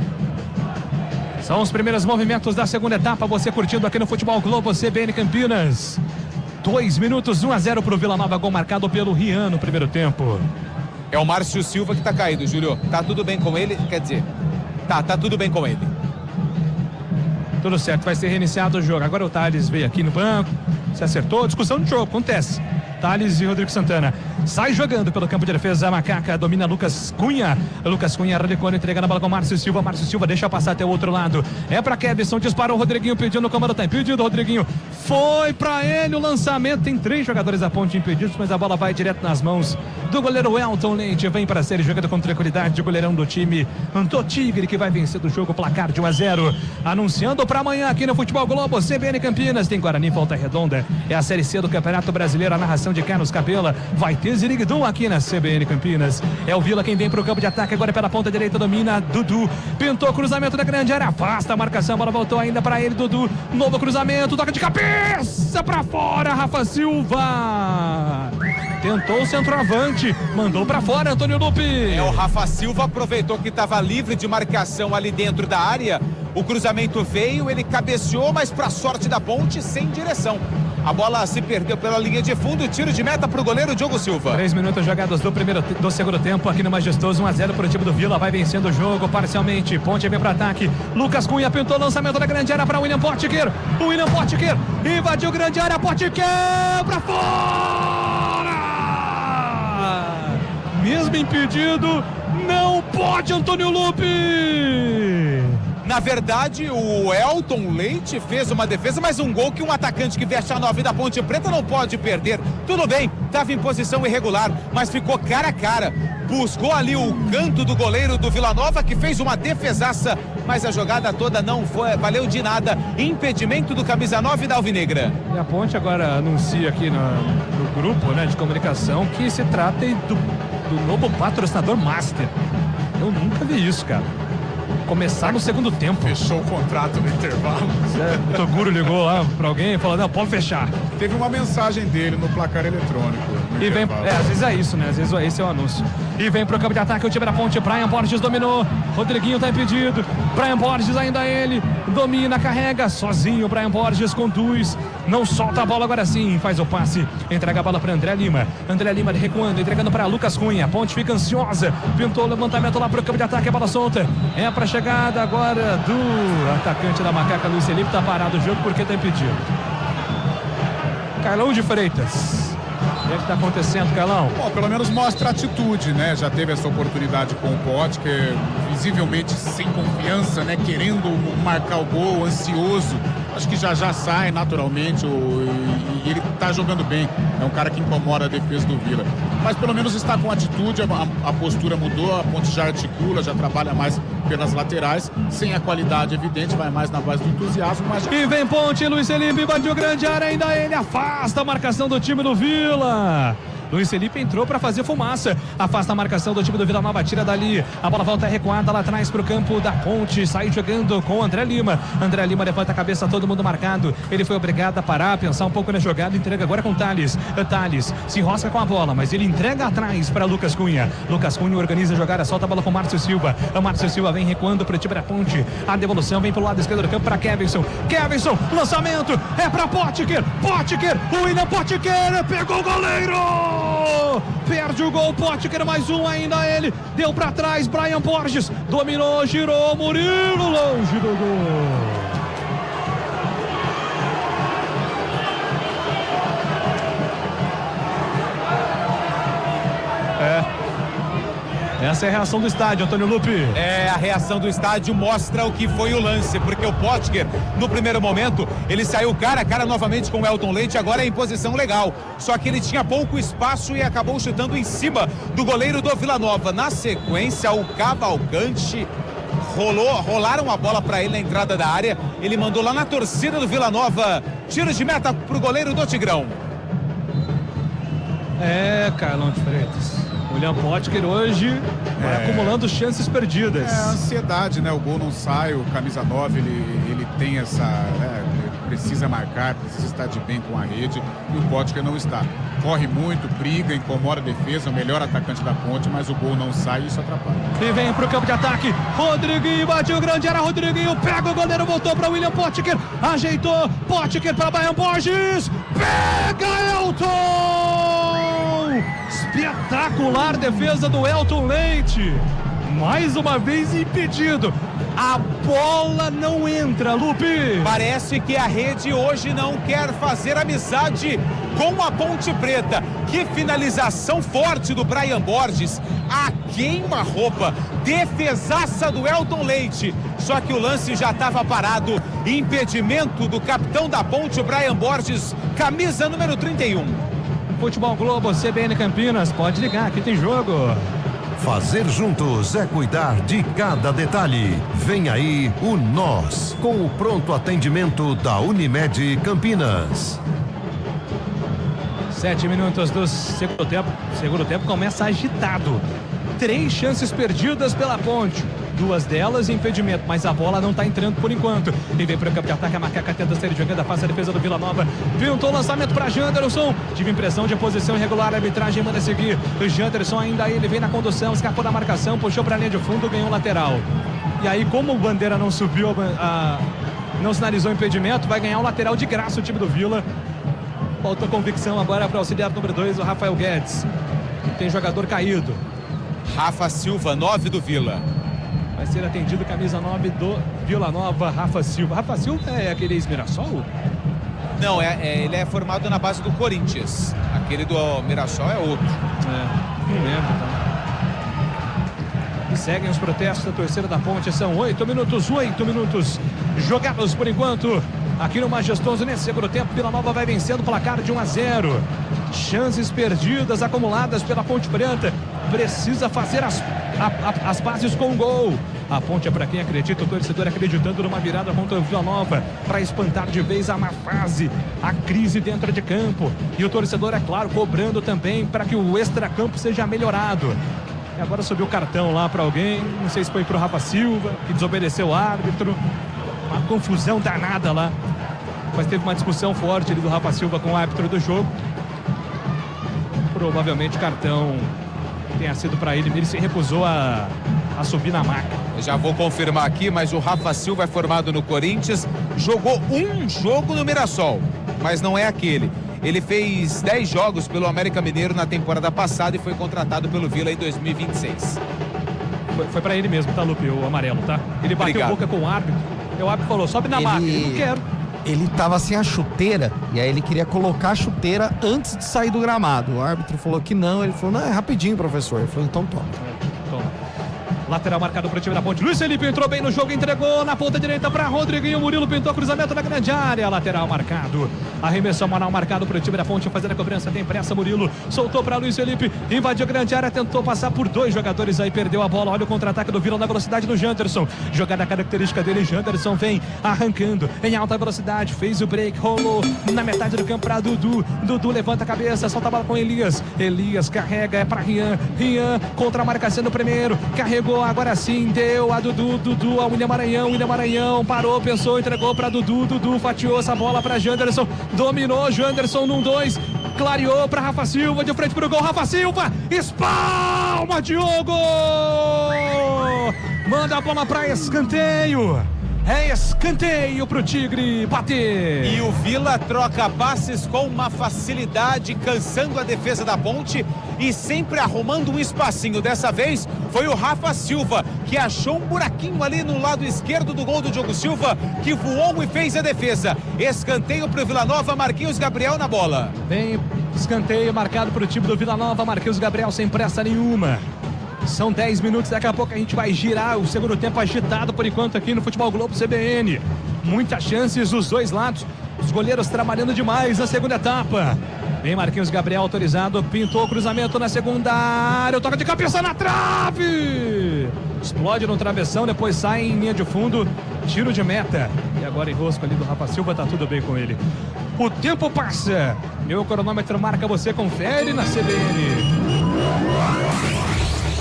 São os primeiros movimentos da segunda etapa, você curtindo aqui no Futebol Globo CBN Campinas. 2 minutos, 1-0 pro Vila Nova, gol marcado pelo Rian no primeiro tempo. É o Márcio Silva que tá caído, Júlio. Tá tudo bem com ele? Quer dizer, tá tudo bem com ele. Tudo certo, vai ser reiniciado o jogo. Agora o Thales veio aqui no banco, se acertou, discussão de jogo, acontece. Thales e Rodrigo Santana. sai jogando pelo campo de defesa, a Macaca domina Lucas Cunha, Radicone entrega na bola com Márcio Silva deixa passar até o outro lado, é pra Kevson, disparou o Rodriguinho, pediu no comando, tá impedido, Rodriguinho, foi pra ele o lançamento, tem 3 jogadores da Ponte impedidos, mas a bola vai direto nas mãos do goleiro Elton Leite, vem pra série jogando com tranquilidade, o goleirão do time do Tigre, que vai vencer do jogo, placar de 1-0, anunciando pra amanhã aqui no Futebol Globo, CBN Campinas, tem Guarani, Volta Redonda, é a Série C do Campeonato Brasileiro, a narração de Carlos Capela, vai ter Ziriguidum aqui na CBN Campinas, é o Vila quem vem pro campo de ataque, agora pela ponta direita, domina Dudu, pintou cruzamento da grande área, afasta a marcação, a bola voltou ainda pra ele, Dudu, novo cruzamento, toca de cabeça pra fora, Rafa Silva, tentou o centroavante, mandou pra fora, Antônio Lupi. O Rafa Silva aproveitou que estava livre de marcação ali dentro da área, o cruzamento veio, ele cabeceou, mas pra sorte da Ponte, sem direção. A bola se perdeu pela linha de fundo, tiro de meta pro goleiro Diogo Silva. 3 minutos jogados do segundo tempo aqui no Majestoso, 1-0 pro time do Vila, vai vencendo o jogo parcialmente, Ponte vem pro ataque, Lucas Cunha pintou o lançamento da grande área para William Potker, invadiu grande área, Potker pra fora! Mesmo impedido, não pode, Antônio Lupi! Na verdade, o Elton Leite fez uma defesa, mas um gol que um atacante que veste a 9 da Ponte Preta não pode perder. Tudo bem, estava em posição irregular, mas ficou cara a cara. Buscou ali o canto do goleiro do Vila Nova, que fez uma defesaça, mas a jogada toda não valeu de nada. Impedimento do camisa 9 da Alvinegra. E a Ponte agora anuncia aqui no grupo, né, de comunicação que se trata do novo patrocinador Master. Eu nunca vi isso, cara. Começar no segundo tempo. Fechou o contrato no intervalo. O Toguro ligou lá pra alguém e falou, não, pode fechar. Teve uma mensagem dele no placar eletrônico. E vem, às vezes é isso, né? Às vezes esse é o anúncio. E vem pro campo de ataque o time da Ponte, Brian Borges dominou, Rodriguinho tá impedido, Brian Borges ainda ele, domina, carrega, sozinho, Brian Borges conduz, não solta a bola agora sim, faz o passe, entrega a bola pra André Lima recuando, entregando pra Lucas Cunha, a Ponte fica ansiosa, pintou o levantamento lá pro campo de ataque, a bola solta, é pra chegada agora do atacante da Macaca, Luiz Felipe, tá parado o jogo porque tá impedido. Carlão de Freitas. O que está acontecendo, Carlão? Bom, pelo menos mostra atitude, né? Já teve essa oportunidade com o Potker, visivelmente sem confiança, né? Querendo marcar o gol, ansioso. Acho que já sai naturalmente e ele tá jogando bem. É um cara que incomoda a defesa do Vila. Mas pelo menos está com atitude, a postura mudou, a Ponte já articula, já trabalha mais pelas laterais, sem a qualidade evidente, vai mais na base do entusiasmo. Mas já... E vem Ponte, Luiz Felipe invadiu grande área, ainda ele afasta a marcação do time do Vila. Luiz Felipe entrou para fazer fumaça, afasta a marcação do time do Vila Nova, tira dali, a bola volta recuada lá atrás pro campo da Ponte, sai jogando com André Lima levanta a cabeça, todo mundo marcado, ele foi obrigado a parar, pensar um pouco na jogada, entrega agora com Thales se enrosca com a bola, mas ele entrega atrás para Lucas Cunha organiza a jogada, solta a bola com Márcio Silva, o Márcio Silva vem recuando pro time da Ponte, a devolução vem pro lado esquerdo do campo para Kevson, lançamento, é para Potker, o William Potker pegou o goleiro! Perde o gol, Potker, mais um ainda ele, deu pra trás, Brian Borges, dominou, girou, Murilo, longe do gol. Essa é a reação do estádio, Antônio Lupi. A reação do estádio mostra o que foi o lance, porque o Potker, no primeiro momento, ele saiu cara a cara novamente com o Elton Leite, agora é em posição legal. Só que ele tinha pouco espaço e acabou chutando em cima do goleiro do Vila Nova. Na sequência, o Cavalcante rolaram a bola para ele na entrada da área. Ele mandou lá na torcida do Vila Nova. Tiro de meta pro goleiro do Tigrão. Carlão de Freitas. William Potker hoje vai acumulando chances perdidas. A ansiedade, né? O gol não sai, o camisa 9, ele tem essa... ele precisa marcar, precisa estar de bem com a rede, e o Potker não está. Corre muito, briga, incomoda a defesa, o melhor atacante da Ponte, mas o gol não sai e isso atrapalha. E vem pro campo de ataque, Rodriguinho bateu grande área, Rodriguinho pega o goleiro, voltou para William Potker, ajeitou, Potker para Brian Borges, pega Elton! Espetacular defesa do Elton Leite, mais uma vez impedido. A bola não entra, Lupi. Parece que a rede hoje não quer fazer amizade com a Ponte Preta. Que finalização forte do Brian Borges. A queima-roupa, defesaça do Elton Leite. Só que o lance já estava parado. Impedimento do capitão da Ponte, o Brian Borges, camisa número 31. Futebol Globo, CBN Campinas, pode ligar, aqui tem jogo. Fazer juntos é cuidar de cada detalhe. Vem aí o Nós, com o pronto atendimento da Unimed Campinas. 7 minutos do segundo tempo. Segundo tempo começa agitado. 3 chances perdidas pela Ponte. 2 delas impedimento, mas a bola não está entrando por enquanto. E vem para o campo de ataque, a Macaca tenta sair jogando, faz a defesa do Vila Nova. Pintou o lançamento para Janderson. Tive impressão de posição irregular, a arbitragem manda seguir. O Janderson ainda ele vem na condução, escapou da marcação, puxou para a linha de fundo, ganhou lateral. E aí, como o Bandeira não subiu, não sinalizou impedimento, vai ganhar o lateral de graça o time do Vila. Falta convicção agora para o auxiliar número 2, o Rafael Guedes. Tem jogador caído. Rafa Silva, 9 do Vila. Vai ser atendido camisa 9 do Vila Nova, Rafa Silva. Rafa Silva é aquele ex-Mirassol? Não, ele é formado na base do Corinthians. Aquele do Mirassol é outro. Não lembro, então. E seguem os protestos da torcida da Ponte. São 8 minutos jogados por enquanto. Aqui no Majestoso, nesse segundo tempo, Vila Nova vai vencendo o placar de 1-0. Chances perdidas, acumuladas pela Ponte Preta. Precisa fazer as bases com gol. A Ponte é para quem acredita, o torcedor acreditando numa virada contra o Vila Nova para espantar de vez a má fase, a crise dentro de campo. E o torcedor, é claro, cobrando também para que o extracampo seja melhorado. E agora subiu o cartão lá para alguém, não sei se foi para o Rafa Silva, que desobedeceu o árbitro. Uma confusão danada lá. Mas teve uma discussão forte ali do Rafa Silva com o árbitro do jogo. Provavelmente o cartão tenha sido para ele. Ele se recusou a subir na maca. Eu já vou confirmar aqui, mas o Rafa Silva é formado no Corinthians. Jogou um jogo no Mirassol, mas não é aquele. Ele fez 10 jogos pelo América Mineiro na temporada passada e foi contratado pelo Vila em 2026. Foi para ele mesmo, tá, Lupe? O amarelo, tá? Ele bateu boca com o árbitro. E o árbitro falou, sobe na maca. Ele não quero. Ele tava sem a chuteira e aí ele queria colocar a chuteira antes de sair do gramado. O árbitro falou que não, ele falou, não, é rapidinho, professor. Ele falou, então toma. Lateral marcado para o time da Ponte. Luiz Felipe entrou bem no jogo, entregou na ponta direita para Rodriguinho. Murilo pintou cruzamento na grande área. Lateral marcado. Arremesso moral marcado para o time da Ponte fazendo a cobrança. Tem pressa, Murilo. Soltou para Luiz Felipe. Invadiu a grande área, tentou passar por 2 jogadores aí, perdeu a bola. Olha o contra-ataque do Vila na velocidade do Janderson. Jogada característica dele. Janderson vem arrancando em alta velocidade. Fez o break, rolou na metade do campo para Dudu. Dudu levanta a cabeça, solta a bola com Elias. Elias carrega, é para Rian. Rian contra a marcação do primeiro. Carregou. Agora sim, deu a Dudu, a William Maranhão, parou, pensou, entregou para Dudu fatiou essa bola para Janderson, dominou, Janderson num 2, clareou para Rafa Silva, de frente pro gol, Rafa Silva, espalma, Diogo! Manda a bola para escanteio. É escanteio pro Tigre bater. E o Vila troca passes com uma facilidade, cansando a defesa da Ponte e sempre arrumando um espacinho. Dessa vez foi o Rafa Silva, que achou um buraquinho ali no lado esquerdo do gol do Diogo Silva, que voou e fez a defesa. Escanteio pro Vila Nova, Marquinhos Gabriel na bola. Vem escanteio marcado pro time do Vila Nova, Marquinhos Gabriel sem pressa nenhuma. São 10 minutos, daqui a pouco a gente vai girar o segundo tempo agitado por enquanto aqui no Futebol Globo CBN. Muitas chances dos dois lados, os goleiros trabalhando demais na segunda etapa. Vem Marquinhos Gabriel autorizado, pintou o cruzamento na segunda área, toca de cabeça na trave! Explode no travessão, depois sai em linha de fundo, tiro de meta. E agora enrosco ali do Rafa Silva, tá tudo bem com ele. O tempo passa, meu cronômetro marca, você confere na CBN.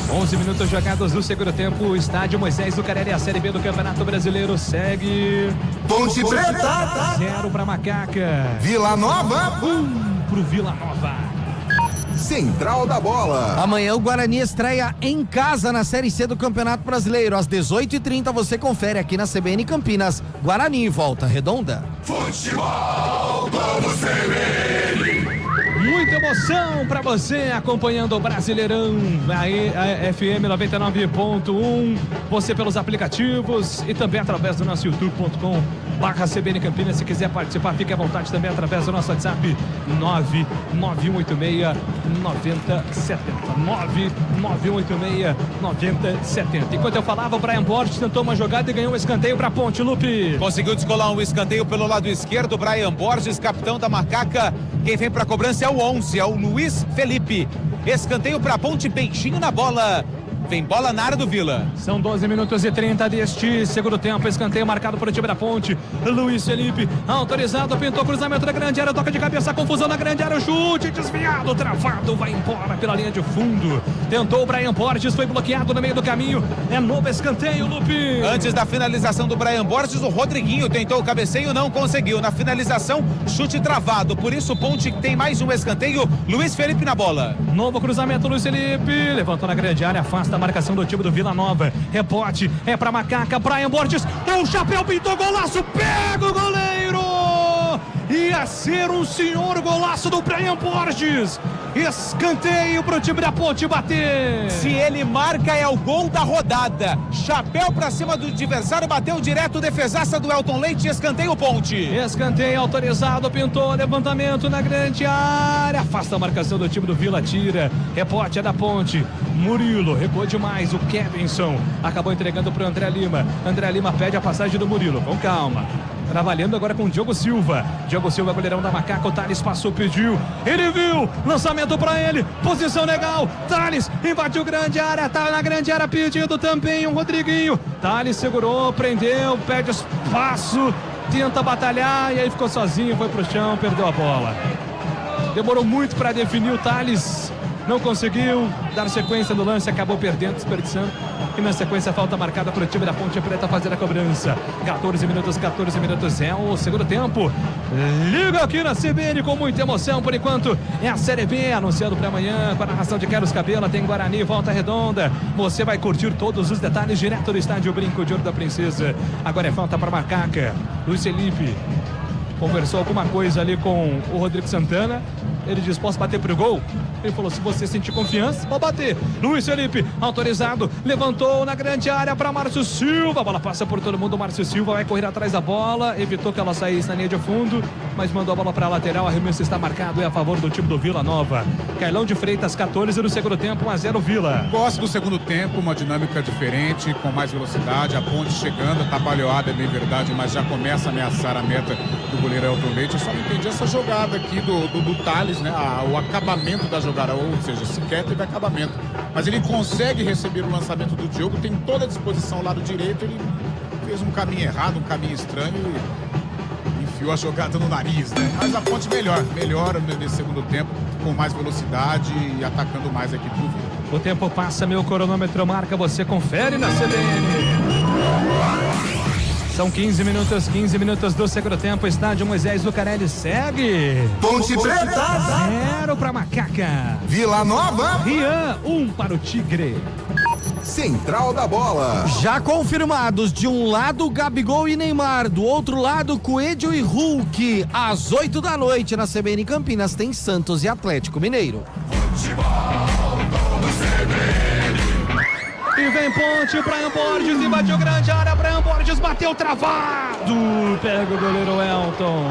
11 minutos jogados no segundo tempo. Estádio Moisés Lucarelli, a Série B do Campeonato Brasileiro segue. Ponte Preta 0 para Macaca. Vila Nova 1 pro Vila Nova. Central da Bola. Amanhã o Guarani estreia em casa na Série C do Campeonato Brasileiro. Às 18h30 você confere aqui na CBN Campinas. Guarani em Volta Redonda. Futebol Globo CBN. muita emoção pra você acompanhando o Brasileirão, aí a FM 99.1, você pelos aplicativos e também através do nosso youtube.com/CBN Campinas. Se quiser participar, fique à vontade também através do nosso WhatsApp 99186-9070. Enquanto eu falava, o Brian Borges tentou uma jogada e ganhou um escanteio pra Ponte, Lupe. Conseguiu descolar um escanteio pelo lado esquerdo, Brian Borges, capitão da Macaca. Quem vem pra cobrança é o 11, é o Luiz Felipe. Escanteio pra Ponte, Peixinho na bola. Vem bola na área do Vila. São 12 minutos e 30 deste segundo tempo. Escanteio marcado por o time da Ponte. Luiz Felipe, autorizado, pintou cruzamento da grande área, toca de cabeça, confusão na grande área, o chute desviado, travado, vai embora pela linha de fundo. Tentou o Brian Borges, foi bloqueado no meio do caminho. É novo escanteio, Lupe. Antes da finalização do Brian Borges, o Rodriguinho tentou o cabeceio, não conseguiu. Na finalização, chute travado. Por isso, Ponte tem mais um escanteio. Luiz Felipe na bola. Novo cruzamento, Luiz Felipe. Levantou na grande área, afasta a marcação do time do Vila Nova. Rebote é pra Macaca. Brian Borges, o chapéu pintou, golaço, pega o goleiro! Ia ser um senhor golaço do Brian Borges. Escanteio pro time da Ponte bater. Se ele marca, é o gol da rodada. Chapéu pra cima do adversário, bateu direto, defesaça do Elton Leite, escanteio Ponte. Escanteio autorizado, pintou, levantamento na grande área, afasta a marcação do time do Vila, tira, rebote é da Ponte. Murilo recuou demais, o Kevinson acabou entregando pro André Lima. André Lima pede a passagem do Murilo, com calma. Trabalhando agora com o Diogo Silva. Diogo Silva, goleirão da Macaca. O Thales passou, pediu. Ele viu. Lançamento pra ele. Posição legal. Thales invadiu grande área. Tá na grande área. Pedido também. Um Rodriguinho. Thales segurou, prendeu. Perde espaço. Tenta batalhar. E aí ficou sozinho. Foi pro chão. Perdeu a bola. Demorou muito pra definir o Thales. Não conseguiu dar sequência no lance, acabou perdendo, desperdiçando. E na sequência, falta marcada para o time da Ponte Preta fazer a cobrança. 14 minutos é o segundo tempo. Liga aqui na CBN com muita emoção. Por enquanto, é a Série B, anunciando para amanhã, com a narração de Carlos Cabela. Tem Guarani, Volta Redonda. Você vai curtir todos os detalhes direto do estádio Brinco de Ouro da Princesa. Agora é falta para Macaca. Luiz Felipe conversou alguma coisa ali com o Rodrigo Santana. Ele disse, posso bater pro gol? Ele falou, se você sentir confiança, pode bater. Luiz Felipe, autorizado, levantou na grande área para Márcio Silva. A bola passa por todo mundo, Márcio Silva vai correr atrás da bola, evitou que ela saísse na linha de fundo, mas mandou a bola para a lateral. Arremesso está marcado, é a favor do time do Vila Nova. Carlão de Freitas, 14 no segundo tempo, 1-0 Vila. Gosto do segundo tempo, uma dinâmica diferente, com mais velocidade, a Ponte chegando, atabalhoada, é bem verdade, mas já começa a ameaçar a meta do goleiro Elton Leite. Eu só não entendi essa jogada aqui do Thales, né? O acabamento da jogada, ou seja, sequer teve acabamento, mas ele consegue receber o lançamento do Diogo, tem toda a disposição ao lado direito, ele fez um caminho errado, um caminho estranho e enfiou a jogada no nariz, né? Mas a Ponte melhora nesse segundo tempo, com mais velocidade e atacando mais a equipe do Vila. O tempo passa, meu cronômetro marca, você confere na CBN. São 15 minutos do segundo tempo. Estádio Moisés Lucarelli segue. Ponte Preta 0 para Macaca. Vila Nova Rian 1 para o Tigre. Central da bola. Já confirmados, de um lado Gabigol e Neymar, do outro lado Coelho e Hulk. Às 8 da noite na CBN Campinas tem Santos e Atlético Mineiro. E vem Ponte, Brian Borges invadiu grande área, Brian Borges bateu travado, pega o goleiro Elton.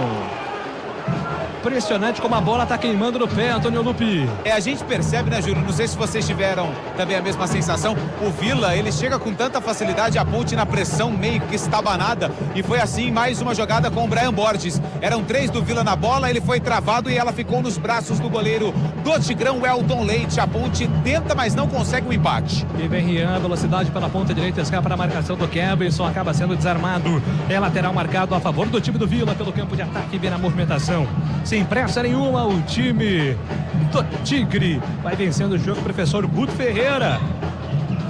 Impressionante como a bola tá queimando no pé, Antônio Lupi. A gente percebe, né, Júlio? Não sei se vocês tiveram também a mesma sensação. O Vila, ele chega com tanta facilidade, a Ponte na pressão meio que estabanada. E foi assim, mais uma jogada com o Brian Borges. Eram 3 do Vila na bola, ele foi travado e ela ficou nos braços do goleiro do Tigrão, Elton Leite. A Ponte tenta, mas não consegue o empate. E vem Rian, velocidade pela ponta direita, escapa na marcação do Kevinson, acaba sendo desarmado. É lateral marcado a favor do time do Vila pelo campo de ataque, vem na movimentação. Sem pressa nenhuma, o time do Tigre vai vencendo o jogo. Professor Guto Ferreira,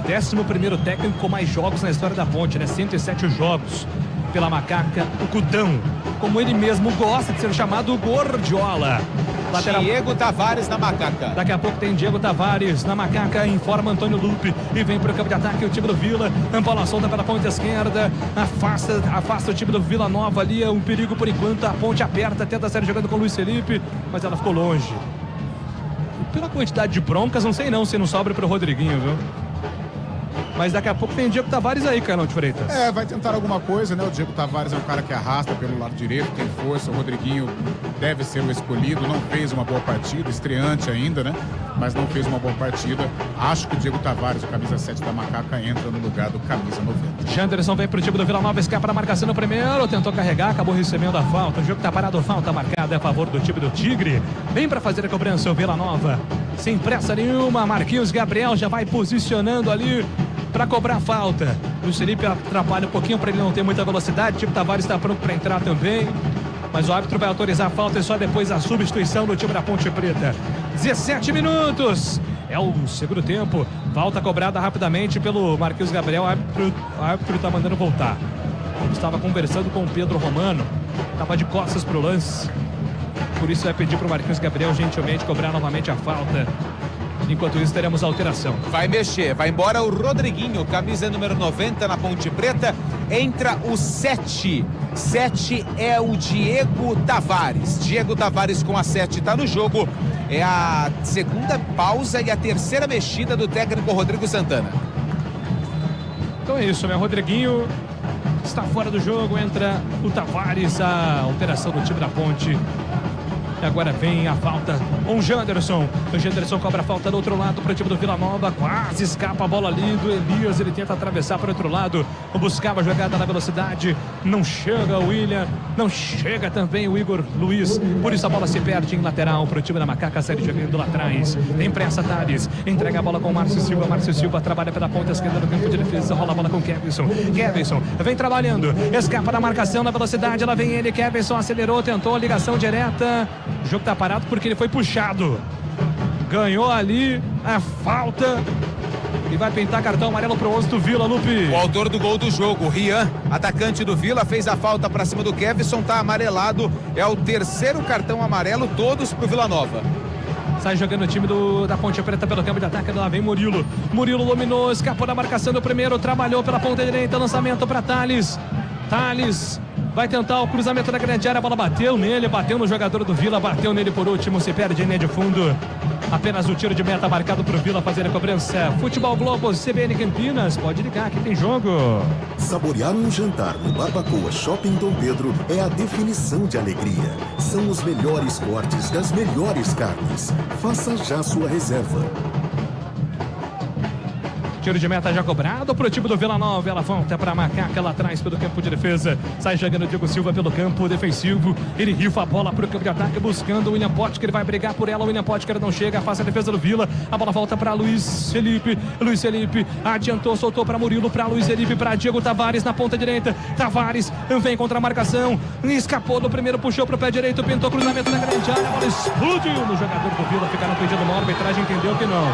11º técnico com mais jogos na história da Ponte, né? 107 jogos pela Macaca, o Cudão, como ele mesmo gosta de ser chamado, o Gordiola. Lateral... Diego Tavares na Macaca. Daqui a pouco tem Diego Tavares na Macaca, informa Antônio Lupe. E vem para o campo de ataque o time do Vila. Bola solta pela ponta esquerda. Afasta o time do Vila Nova ali. É um perigo por enquanto. A Ponte aperta, tenta sair jogando com o Luiz Felipe, mas ela ficou longe. pela quantidade de broncas, não sei não se não sobra pro Rodriguinho, viu? Mas daqui a pouco tem Diego Tavares aí, Carlão de Freitas. Vai tentar alguma coisa, né? O Diego Tavares é um cara que arrasta pelo lado direito, tem força. O Rodriguinho deve ser o escolhido, não fez uma boa partida, estreante ainda, né? Mas não fez uma boa partida. Acho que o Diego Tavares, o camisa 7 da Macaca, entra no lugar do camisa 90. Janderson vem pro time do Vila Nova, escapa na marcação no primeiro, tentou carregar, acabou recebendo a falta. O jogo tá parado, falta marcada a favor do time do Tigre. Vem pra fazer a cobrança o Vila Nova. Sem pressa nenhuma, Marquinhos Gabriel já vai posicionando ali para cobrar a falta. O Felipe atrapalha um pouquinho para ele não ter muita velocidade. O time Tavares está pronto para entrar também. Mas o árbitro vai autorizar a falta e só depois a substituição do time da Ponte Preta. 17 minutos. É o segundo tempo. Falta cobrada rapidamente pelo Marquinhos Gabriel. O árbitro está mandando voltar. Estava conversando com o Pedro Romano. Estava de costas para o lance. Por isso vai pedir para o Marquinhos Gabriel gentilmente cobrar novamente a falta. Enquanto isso, teremos alteração. Vai mexer, vai embora o Rodriguinho, camisa número 90 na Ponte Preta. Entra o 7. 7 é o Diego Tavares. Diego Tavares com a 7 está no jogo. É a segunda pausa e a terceira mexida do técnico Rodrigo Santana. Então é isso, né? Rodriguinho está fora do jogo. Entra o Tavares, a alteração do time da Ponte. E agora vem a falta com o Janderson. O Janderson cobra a falta do outro lado para o time do Vila Nova. Quase escapa a bola ali do Elias. Ele tenta atravessar para o outro lado. Buscava a jogada na velocidade. Não chega o William. Não chega também o Igor Luiz. Por isso a bola se perde em lateral para o time da Macaca. Sai jogando lá atrás. Tem pressa, Thales. Entrega a bola com o Márcio Silva. Márcio Silva trabalha pela ponta esquerda do campo de defesa. Rola a bola com o Kevson. Kevson vem trabalhando. Escapa da marcação na velocidade. Lá vem ele. Kevson acelerou. Tentou a ligação direta. O jogo tá parado porque ele foi puxado. Ganhou ali a falta. E vai pintar cartão amarelo pro 11 do Vila, Lupe. O autor do gol do jogo, Rian, atacante do Vila, fez a falta pra cima do Kevson, tá amarelado. É o terceiro cartão amarelo, todos pro Vila Nova. Sai jogando o time da Ponte Preta pelo campo de ataque. Lá vem Murilo. Murilo dominou, escapou da marcação do primeiro, trabalhou pela ponta direita, lançamento para Thales. Thales vai tentar o cruzamento da grande área, a bola bateu nele, bateu no jogador do Vila, bateu nele por último, se perde em linha de fundo. Apenas o tiro de meta marcado pro Vila fazer a cobrança. Futebol Globo, CBN Campinas, pode ligar que tem jogo. Saborear um jantar no Barbacoa Shopping Dom Pedro é a definição de alegria. São os melhores cortes das melhores carnes. Faça já sua reserva. Tiro de meta já cobrado pro time do Vila Nova. Ela volta pra Macaca lá atrás pelo campo de defesa. Sai jogando o Diego Silva pelo campo defensivo. Ele rifa a bola pro campo de ataque buscando o William Potker. Ele vai brigar por ela. O William Potker não chega. Afasta a defesa do Vila. A bola volta pra Luiz Felipe. Luiz Felipe adiantou, soltou pra Murilo. Pra Luiz Felipe, pra Diego Tavares na ponta direita. Tavares vem contra a marcação. Escapou do primeiro, puxou pro pé direito. Pintou cruzamento na grande área. A bola explodiu no jogador do Vila. Ficaram pedindo uma arbitragem, entendeu que não.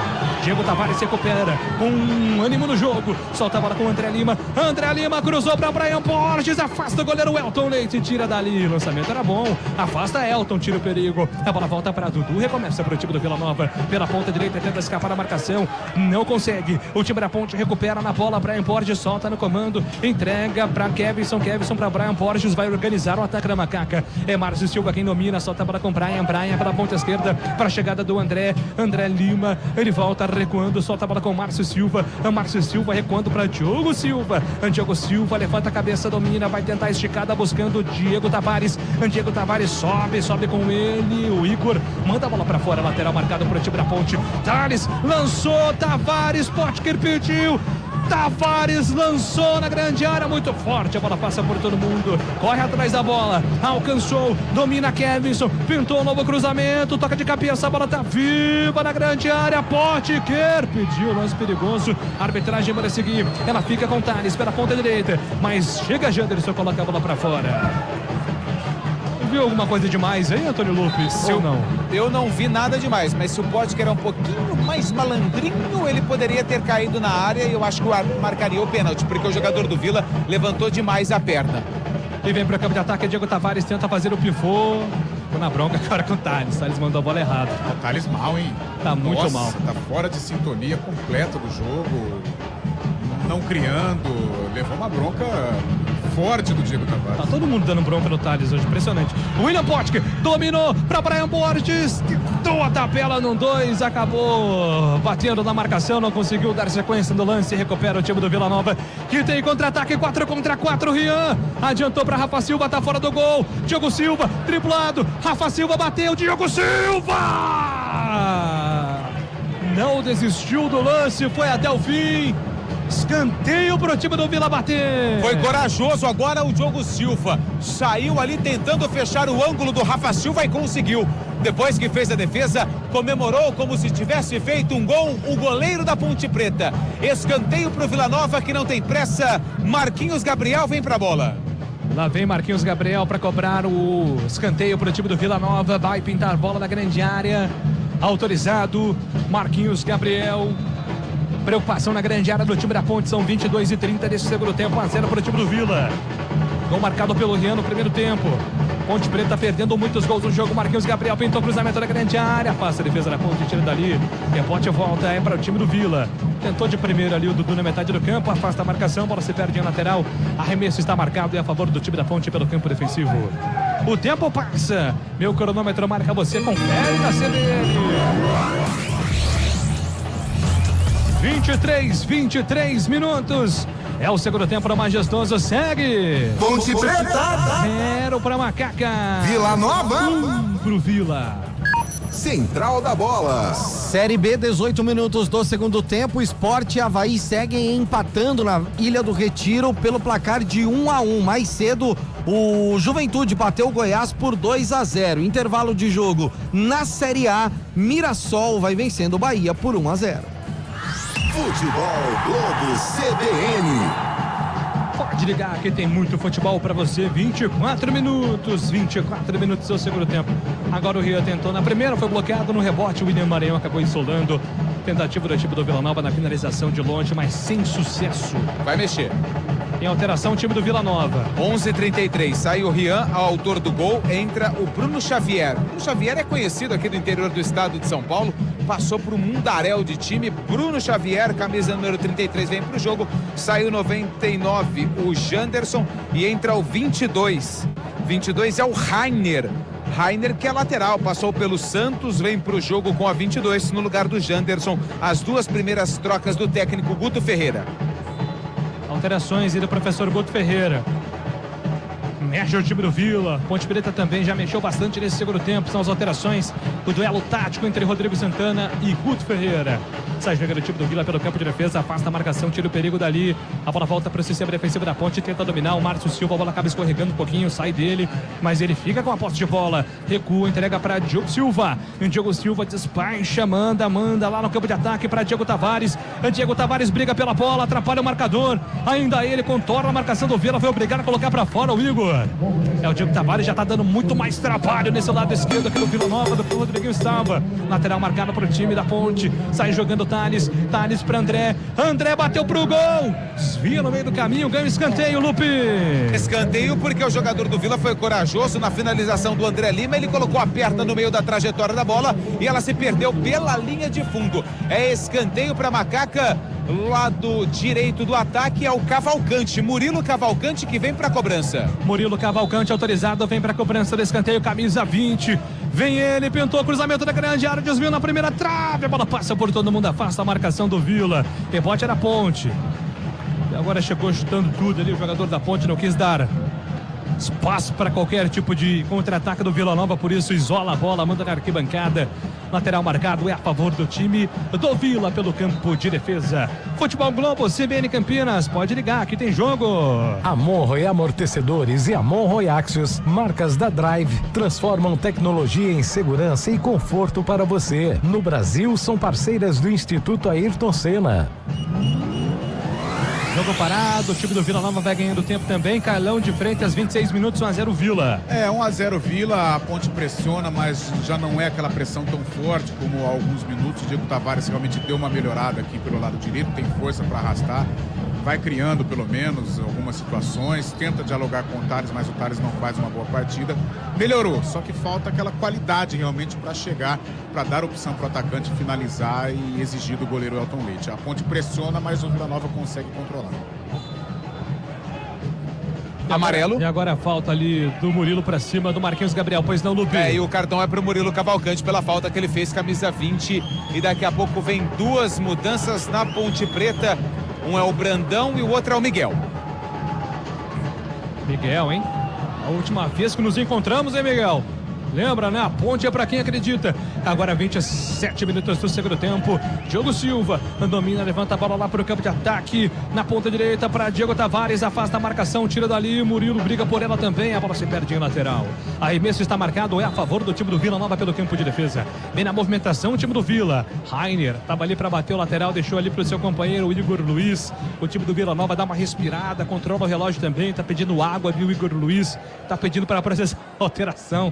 Diego Tavares se recupera com ânimo no jogo, solta a bola com o André Lima. André Lima cruzou para Brian Borges, afasta o goleiro Elton Leite, tira dali, lançamento era bom, afasta Elton, tira o perigo, a bola volta para Dudu, recomeça para o time do Vila Nova, pela ponta direita, tenta escapar da marcação, não consegue, o time da Ponte recupera na bola, Brian Borges solta no comando, entrega para Kevson para Brian Borges, vai organizar o ataque da Macaca, é Márcio Silva quem domina, solta a bola com Brian pela ponta esquerda, para a chegada do André Lima, ele volta recuando, solta a bola com Márcio Silva Silva recuando para Diogo Silva. Diogo Silva levanta a cabeça, domina, vai tentar esticada buscando Diego Tavares. Diego Tavares sobe com ele. O Igor manda a bola para fora, lateral marcado para o time da Ponte. Thales lançou, Tavares, Potker pediu. Tavares lançou na grande área, muito forte, a bola passa por todo mundo, corre atrás da bola, alcançou, domina Kevson, pintou um novo cruzamento, toca de cabeça, a bola tá viva na grande área, Potker pediu lance perigoso, a arbitragem manda seguir, ela fica com Thales pela ponta direita, mas chega Janderson, coloca a bola pra fora. Viu alguma coisa demais aí, Antônio Lopes? Ou não? Eu não vi nada demais, mas se o Potker era um pouquinho mais malandrinho, ele poderia ter caído na área e eu acho que o árbitro marcaria o pênalti, porque o jogador do Vila levantou demais a perna. E vem para o campo de ataque, Diego Tavares tenta fazer o pivô. Ficou na bronca agora com o Thales. Thales mandou a bola errada. O Thales mal, hein? Tá muito mal. Tá fora de sintonia completa do jogo. Não criando. Levou uma bronca forte do Diego Tavares. Tá todo mundo dando bronca no Thales hoje, impressionante. William Potker dominou pra Brian Borges, tentou a tabela no 2, acabou batendo na marcação, não conseguiu dar sequência no lance, recupera o time do Vila Nova, que tem contra-ataque 4 contra 4, Rian adiantou pra Rafa Silva, tá fora do gol, Diogo Silva, driblado, Rafa Silva bateu, Diogo Silva! Não desistiu do lance, foi até o fim. Escanteio pro time do Vila bater. Foi corajoso agora o Diogo Silva. Saiu ali tentando fechar o ângulo do Rafa Silva e conseguiu. Depois que fez a defesa, comemorou como se tivesse feito um gol o goleiro da Ponte Preta. Escanteio pro Vila Nova que não tem pressa. Marquinhos Gabriel vem pra bola. Lá vem Marquinhos Gabriel para cobrar o escanteio pro time do Vila Nova. Vai pintar bola na grande área. Autorizado, Marquinhos Gabriel. Preocupação na grande área do time da Ponte. São 22h30 desse segundo tempo. 1-0 para o time do Vila. Gol marcado pelo Rian no primeiro tempo. Ponte Preta perdendo muitos gols no jogo. Marquinhos Gabriel pintou cruzamento na grande área. Passa a defesa da Ponte, tira dali. Rebote volta para o time do Vila. Tentou de primeiro ali o Dudu na metade do campo. Afasta a marcação, bola se perde em lateral. Arremesso está marcado e a favor do time da Ponte pelo campo defensivo. O tempo passa. Meu cronômetro marca você. Confere na CBN. 23 minutos. É o segundo tempo majestoso. Segue. Ponte Preta. 0 para Macaca. Vila Nova. 1 pro Vila. Central da Bola. Série B, 18 minutos do segundo tempo. Sport e Avaí seguem empatando na Ilha do Retiro pelo placar de 1-1. Mais cedo, o Juventude bateu o Goiás por 2-0. Intervalo de jogo na Série A. Mirassol vai vencendo o Bahia por 1-0. Futebol Globo CBN. Pode ligar que tem muito futebol pra você. 24 minutos seu segundo tempo. Agora o Rio tentou na primeira, foi bloqueado no rebote. O William Maranhão acabou insolando. Tentativa do time do Vila Nova na finalização de longe, mas sem sucesso. Vai mexer. Em alteração, o time do Vila Nova. 11h33, sai o Rian, autor do gol, entra o Bruno Xavier. O Xavier é conhecido aqui do interior do estado de São Paulo, passou por um mundaréu de time. Bruno Xavier, camisa número 33, vem pro jogo. Saiu 99, o Janderson, e entra o 22. 22 é o Rainer. Rainer, que é lateral, passou pelo Santos, vem pro jogo com a 22 no lugar do Janderson. As duas primeiras trocas do técnico Guto Ferreira. Alterações e do professor Guto Ferreira. Mexe o time do Vila. Ponte Preta também já mexeu bastante nesse segundo tempo. São as alterações. O duelo tático entre Rodrigo Santana e Guto Ferreira. Sai jogando o time do Vila pelo campo de defesa. Afasta a marcação, tira o perigo dali. A bola volta para o sistema defensivo da Ponte. Tenta dominar o Márcio Silva. A bola acaba escorregando um pouquinho. Sai dele. Mas ele fica com a posse de bola. Recua, entrega para Diogo Silva. E o Diogo Silva despacha. Manda lá no campo de ataque para Diego Tavares. Diego Tavares briga pela bola. Atrapalha o marcador. Ainda ele contorna a marcação do Vila. Foi obrigado a colocar para fora o Igor. É o Diego Tavares, já tá dando muito mais trabalho nesse lado esquerdo aqui do Vila Nova, do que o Rodriguinho estava. Lateral marcado pro time da Ponte. Sai jogando o Thales pra André. André bateu pro gol. Desvia no meio do caminho, ganha o escanteio, Lupe. Escanteio porque o jogador do Vila foi corajoso na finalização do André Lima. Ele colocou a perna no meio da trajetória da bola e ela se perdeu pela linha de fundo. É escanteio para Macaca. Lado direito do ataque é o Cavalcante, Murilo Cavalcante, que vem para a cobrança. Murilo Cavalcante autorizado, vem para a cobrança do escanteio, camisa 20. Vem ele, pintou cruzamento da grande área, desviou na primeira trave, a bola passa por todo mundo, afasta a marcação do Vila. Rebote era Ponte. E agora chegou chutando tudo ali, o jogador da Ponte não quis dar espaço para qualquer tipo de contra-ataque do Vila Nova, por isso isola a bola, manda na arquibancada. Lateral marcado é a favor do time do Vila pelo campo de defesa. Futebol Globo, CBN Campinas, pode ligar, aqui tem jogo. Amonroe Amortecedores e Amonroe Axios, marcas da Drive, transformam tecnologia em segurança e conforto para você. No Brasil, são parceiras do Instituto Ayrton Senna. Jogo parado, o time do Vila Nova vai ganhando tempo também. Carlão de frente às 26 minutos, 1-0 Vila. 1-0 Vila, a Ponte pressiona, mas já não é aquela pressão tão forte como há alguns minutos. O Diego Tavares realmente deu uma melhorada aqui pelo lado direito, tem força para arrastar. Vai criando pelo menos algumas situações, tenta dialogar com o Thales, mas o Thales não faz uma boa partida. Melhorou, só que falta aquela qualidade realmente para chegar, para dar opção para o atacante finalizar e exigir do goleiro Elton Leite. A Ponte pressiona, mas o Vila Nova consegue controlar. Amarelo. E agora a falta ali do Murilo pra cima do Marquinhos Gabriel, pois não, Lupe? E o cartão é pro Murilo Cavalcante pela falta que ele fez, camisa 20. E daqui a pouco vem duas mudanças na Ponte Preta. Um é o Brandão e o outro é o Miguel. Miguel, hein? A última vez que nos encontramos, hein, Miguel? Lembra, né? A ponte é pra quem acredita. Agora 27 minutos do segundo tempo. Diogo Silva domina, levanta a bola lá pro campo de ataque. Na ponta direita para Diego Tavares. Afasta a marcação, tira dali. Murilo briga por ela também. A bola se perde em lateral. Arremesso está marcado, é a favor do time do Vila Nova pelo campo de defesa. Vem na movimentação o time do Vila. Rainer tava ali para bater o lateral, deixou ali pro seu companheiro, o Igor Luiz. O time do Vila Nova dá uma respirada, controla o relógio também. Tá pedindo água, viu, o Igor Luiz? Tá pedindo para processar a alteração.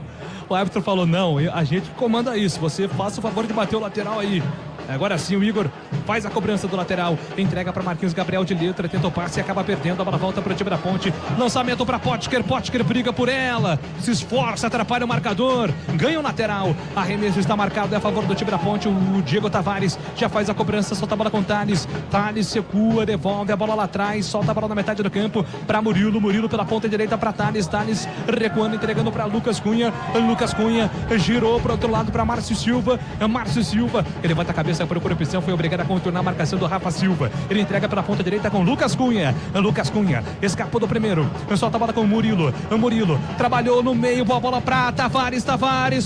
O árbitro falou, não, a gente comanda isso, você faça o favor de bater o lateral aí. Agora sim o Igor faz a cobrança do lateral, entrega para Marquinhos Gabriel de letra, tenta o passe e acaba perdendo, a bola volta para o time da Ponte, lançamento para Potker briga por ela, se esforça, atrapalha o marcador, ganha o lateral, arremesso está marcado, é a favor do time da Ponte, o Diego Tavares já faz a cobrança, solta a bola com Thales recua, devolve a bola lá atrás, solta a bola na metade do campo para Murilo pela ponta direita para Thales recuando, entregando para Lucas Cunha girou para o outro lado para Márcio Silva, ele levanta a cabeça, procura opção, foi obrigado a contornar a marcação do Rafa Silva, ele entrega pela ponta direita com Lucas Cunha, escapou do primeiro, solta a bola com Murilo, trabalhou no meio, boa bola para Tavares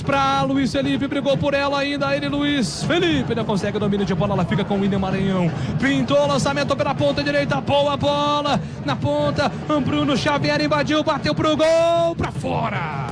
para Luiz Felipe, brigou por ela ainda, ele Luiz Felipe não consegue domínio de bola, ela fica com o William Maranhão, pintou, lançamento pela ponta direita, boa bola, na ponta, Bruno Xavier invadiu, bateu pro gol, pra fora.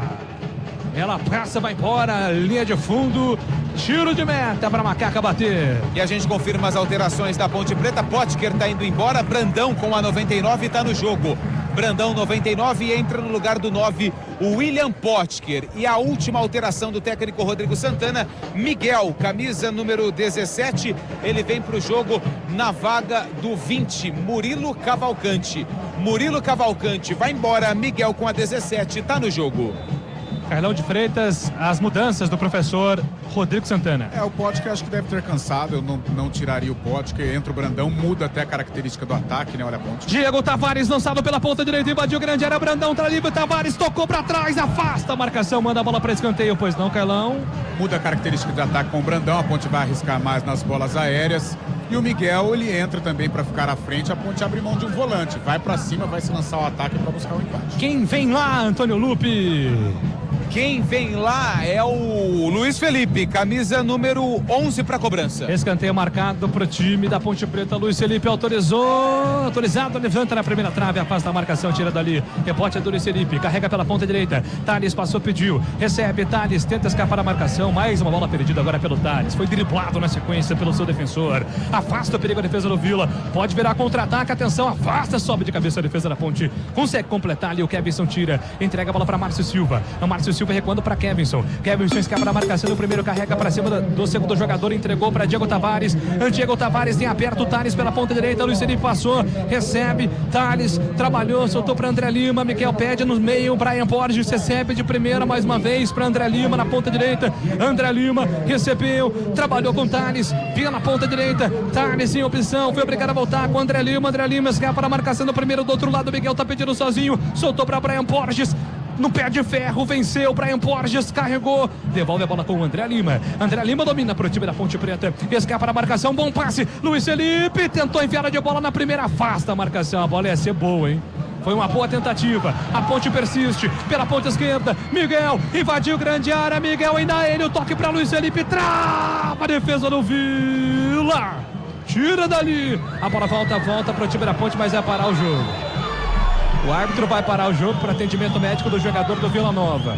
Ela passa, vai embora, linha de fundo, tiro de meta para Macaca bater. E a gente confirma as alterações da Ponte Preta. Potker tá indo embora, Brandão com a 99 tá no jogo. Brandão 99 entra no lugar do 9, o William Potker. E a última alteração do técnico Rodrigo Santana, Miguel, camisa número 17, ele vem pro jogo na vaga do 20, Murilo Cavalcante. Murilo Cavalcante vai embora, Miguel com a 17 tá no jogo. Carlão de Freitas, as mudanças do professor Rodrigo Santana. O Potker acho que deve ter cansado, eu não tiraria o Potker, entra o Brandão, muda até a característica do ataque, né? Olha a ponte. Diego Tavares lançado pela ponta direita, invadiu grande área, Brandão tá livre, Tavares tocou pra trás, afasta a marcação, manda a bola pra escanteio, pois não, Carlão? Muda a característica de ataque com o Brandão, a Ponte vai arriscar mais nas bolas aéreas. E o Miguel, ele entra também para ficar à frente, a Ponte abre mão de um volante, vai para cima, vai se lançar o ataque para buscar o empate. Quem vem lá, Antônio Lupe? Quem vem lá é o Luiz Felipe, camisa número 11 para cobrança. Escanteio marcado pro time da Ponte Preta. Luiz Felipe autorizado, levanta na primeira trave, afasta a marcação, tira dali. Rebote do Luiz Felipe, carrega pela ponta direita. Thales passou, pediu, recebe, Thales tenta escapar da marcação, mais uma bola perdida agora pelo Thales. Foi driblado na sequência pelo seu defensor. Afasta o perigo a defesa do Vila. Pode virar contra-ataque, atenção, afasta, sobe de cabeça a defesa da Ponte. Consegue completar ali, o Kevinson tira, entrega a bola para Márcio Silva. Márcio Silva recuando para Kevinson escapa da marcação do primeiro, carrega para cima do segundo jogador, entregou para Diego Tavares. Diego Tavares tem aberto, Thales pela ponta direita, Luiz Felipe passou, recebe, Thales trabalhou, soltou para André Lima, Miquel pede no meio, Brian Borges recebe de primeira mais uma vez para André Lima na ponta direita, André Lima recebeu, trabalhou com Thales, vinha na ponta direita, Thales sem opção, foi obrigado a voltar com André Lima escapa da marcação do primeiro, do outro lado Miguel tá pedindo sozinho, soltou para Brian Borges, no pé de ferro, venceu, Brian Borges carregou, devolve a bola com o André Lima domina pro time da Ponte Preta, escapa da marcação, bom passe, Luiz Felipe tentou enfiar de bola na primeira, afasta a marcação, a bola ia ser boa, hein? Foi uma boa tentativa, a Ponte persiste, pela ponta esquerda, Miguel invadiu grande área, Miguel ainda ele, o toque para Luiz Felipe, trava a defesa do Vila, tira dali, a bola volta pro time da Ponte, mas vai parar o jogo. O árbitro vai parar o jogo para atendimento médico do jogador do Vila Nova.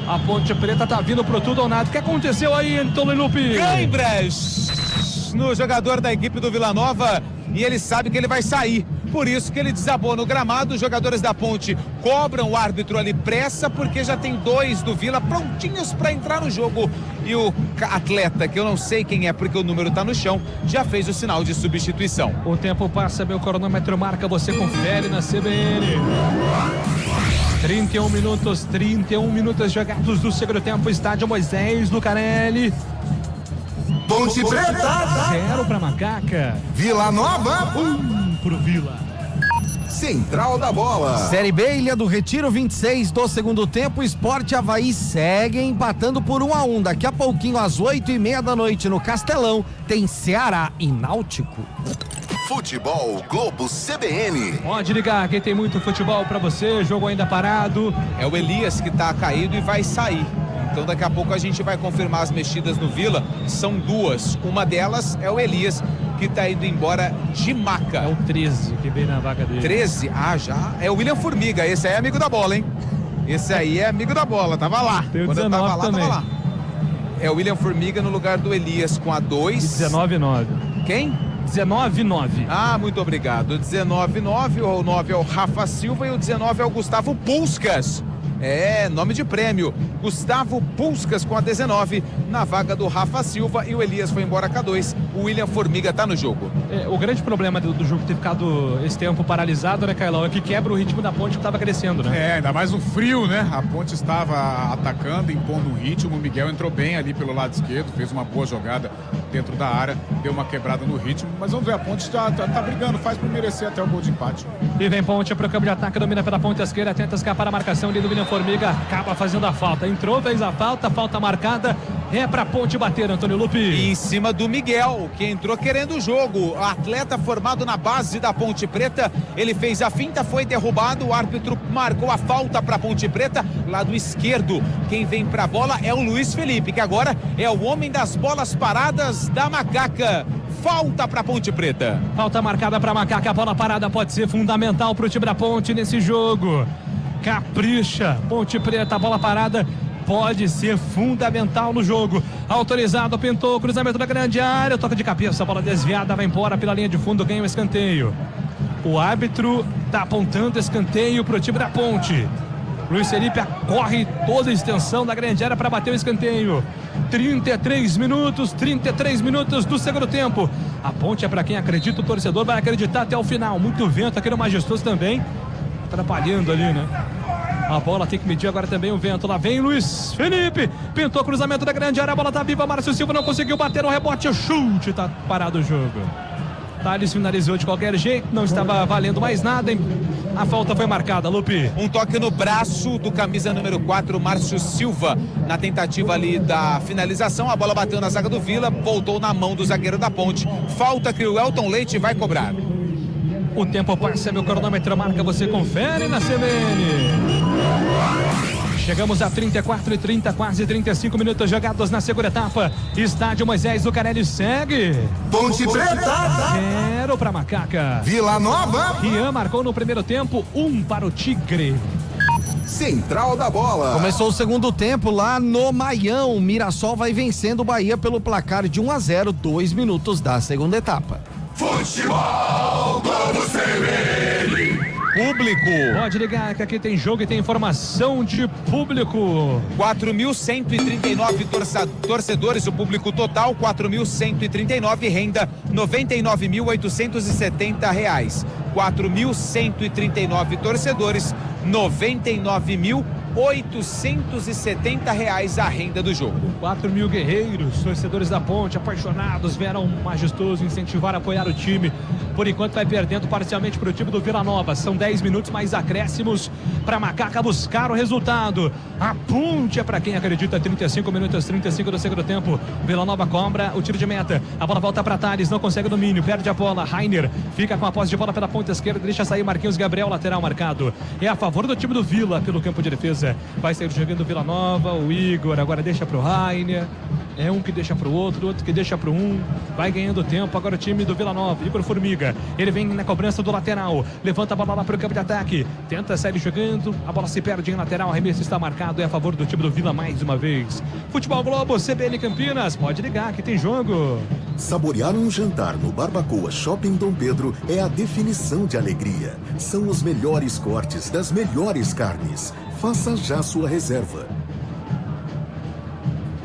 A Ponte Preta tá vindo pro tudo ou nada. O que aconteceu aí, Antônio Lupe? Câimbras no jogador da equipe do Vila Nova e ele sabe que ele vai sair. Por isso que ele desabou no gramado. Os jogadores da Ponte cobram o árbitro ali, pressa, porque já tem dois do Vila prontinhos para entrar no jogo. E o atleta, que eu não sei quem é porque o número tá no chão, já fez o sinal de substituição. O tempo passa, meu cronômetro marca, você confere na CBN. 31 minutos jogados do segundo tempo, estádio Moisés Lucarelli. Ponte Preta 0 para Macaca. Vila Nova 1 pro Vila. Central da Bola. Série B, Ilha do Retiro, 26 do segundo tempo. Sport e Avaí seguem empatando por 1-1. Daqui a pouquinho, às 8:30 da noite, no Castelão, tem Ceará e Náutico. Futebol Globo CBN. Pode ligar, que tem muito futebol pra você. Jogo ainda parado. É o Elias que tá caído e vai sair. Então daqui a pouco a gente vai confirmar as mexidas no Vila. São duas. Uma delas é o Elias, que tá indo embora de maca. É o 13 que vem na vaga dele. 13? Ah, já. É o William Formiga. Esse aí é amigo da bola, hein? Esse aí é amigo da bola. Tava lá. Tem o Quando eu 19 tava lá, também. tava lá. É o William Formiga no lugar do Elias com a 2. 19-9. Quem? 19-9. Ah, muito obrigado. 19-9, o 9 é o Rafa Silva e o 19 é o Gustavo Puskas. É, nome de prêmio. Gustavo Puskas com a 19 na vaga do Rafa Silva e o Elias foi embora com a 2. O William Formiga tá no jogo. O grande problema do jogo ter ficado esse tempo paralisado, né, Cailão, é que quebra o ritmo da Ponte que estava crescendo, né? Ainda mais no frio, né? A Ponte estava atacando, impondo o ritmo. O Miguel entrou bem ali pelo lado esquerdo, fez uma boa jogada dentro da área, deu uma quebrada no ritmo. Mas vamos ver, a Ponte tá brigando, faz por merecer até o gol de empate. E vem Ponte pro campo de ataque, domina pela ponta esquerda, tenta escapar a marcação ali do William Formiga, acaba fazendo a falta. Entrou, fez a falta marcada. É pra Ponte bater, Antônio Lupi. E em cima do Miguel, que entrou querendo o jogo. Atleta formado na base da Ponte Preta. Ele fez a finta, foi derrubado. O árbitro marcou a falta pra Ponte Preta. Lado esquerdo, quem vem pra bola é o Luiz Felipe, que agora é o homem das bolas paradas da Macaca. Falta pra Ponte Preta. Falta marcada pra Macaca. A bola parada pode ser fundamental pro time da Ponte nesse jogo. Capricha, Ponte Preta, a bola parada pode ser fundamental no jogo. Autorizado, pintou, cruzamento da grande área, toca de cabeça, a bola desviada, vai embora pela linha de fundo, ganha o escanteio. O árbitro tá apontando escanteio pro time da Ponte. Luiz Felipe corre toda a extensão da grande área para bater o escanteio. 33 minutos do segundo tempo. A Ponte é para quem acredita, o torcedor vai acreditar até o final. Muito vento aqui no Majestoso também, atrapalhando ali, né? A bola tem que medir agora também o vento. Lá vem Luiz Felipe. Pintou cruzamento da grande área. A bola tá viva. Márcio Silva não conseguiu bater no rebote. O chute. Tá parado o jogo. Thales finalizou de qualquer jeito. Não estava valendo mais nada. A falta foi marcada, Lupi. Um toque no braço do camisa número 4, Márcio Silva. Na tentativa ali da finalização. A bola bateu na zaga do Vila. Voltou na mão do zagueiro da Ponte. Falta que o Elton Leite vai cobrar. O tempo passa, meu cronômetro marca, você confere na CBN. Chegamos a 34:30, quase 35 minutos jogados na segunda etapa. Estádio Moisés Zucarelli segue. Ponte Preta. 0 para Macaca. Vila Nova. Rian marcou no primeiro tempo, 1 para o Tigre. Central da Bola. Começou o segundo tempo lá no Maião. Mirassol vai vencendo o Bahia pelo placar de 1-0, 2 minutos da segunda etapa. Futebol Globo CBN. Público. Pode ligar que aqui tem jogo e tem informação de público. 4.139 torcedores, o público total, 4.139, renda R$99.870. 4.139 torcedores, R$99.870 a renda do jogo. 4 mil guerreiros, torcedores da Ponte, apaixonados, vieram Majestoso incentivar, apoiar o time. Por enquanto vai perdendo parcialmente para o time do Vila Nova. São 10 minutos mais acréscimos para Macaca buscar o resultado. A Ponte é para quem acredita, 35 minutos, 35 do segundo tempo. Vila Nova cobra o tiro de meta. A bola volta para Thales, não consegue o domínio, perde a bola. Rainer fica com a posse de bola pela ponta esquerda, deixa sair Marquinhos Gabriel, lateral marcado. É a favor do time do Vila pelo campo de defesa. Vai sair jogando Vila Nova, o Igor agora deixa pro Rainer. É um que deixa pro outro que deixa pro um. Vai ganhando tempo agora o time do Vila Nova. Igor Formiga, ele vem na cobrança do lateral. Levanta a bola lá pro campo de ataque. Tenta sair jogando. A bola se perde em lateral. O arremesso está marcado. É a favor do time do Vila mais uma vez. Futebol Globo, CBN Campinas. Pode ligar que tem jogo. Saborear um jantar no Barbacoa Shopping Dom Pedro é a definição de alegria. São os melhores cortes das melhores carnes. Faça já sua reserva.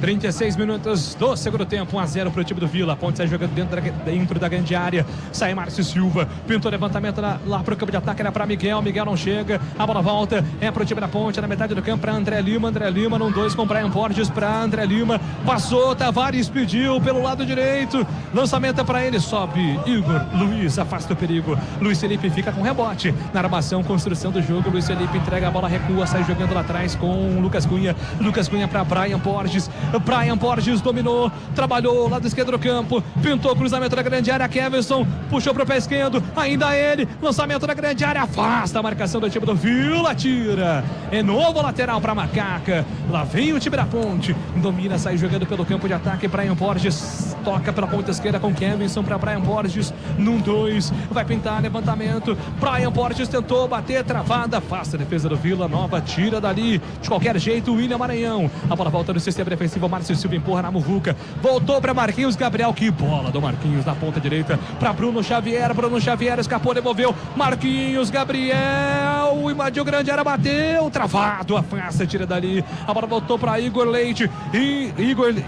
36 minutos do segundo tempo, 1-0 pro time do Vila. A Ponte sai jogando dentro da grande área. Sai Márcio Silva, pintou levantamento lá pro campo de ataque, era pra Miguel não chega, a bola volta, é pro time da Ponte, na metade do campo pra André Lima num 2 com Brian Borges pra André Lima, passou, Tavares pediu pelo lado direito, lançamento é pra ele, sobe Igor Luiz, afasta o perigo, Luiz Felipe fica com rebote, na armação, construção do jogo, Luiz Felipe entrega a bola, recua, sai jogando lá atrás com Lucas Cunha pra Brian Borges dominou, trabalhou lado esquerdo do campo, pintou cruzamento da grande área, Keverson puxou pro pé esquerdo, ainda ele, lançamento da grande área, afasta a marcação do time do Vila, tira, é novo lateral pra Macaca, lá vem o time da Ponte, domina, sai jogando pelo campo de ataque, Brian Borges toca pela ponta esquerda com Keverson pra Brian Borges, num 2, vai pintar, levantamento, Brian Borges tentou bater, travada, afasta a defesa do Vila Nova, tira dali, de qualquer jeito, William Maranhão, a bola volta no sistema defensivo, Márcio Silva empurra na muvuca, voltou para Marquinhos Gabriel, que bola do Marquinhos na ponta direita, para Bruno Xavier escapou, devolveu, Marquinhos Gabriel, invadiu grande área, bateu, travado, afasta, tira dali, a bola voltou para Igor Leite, e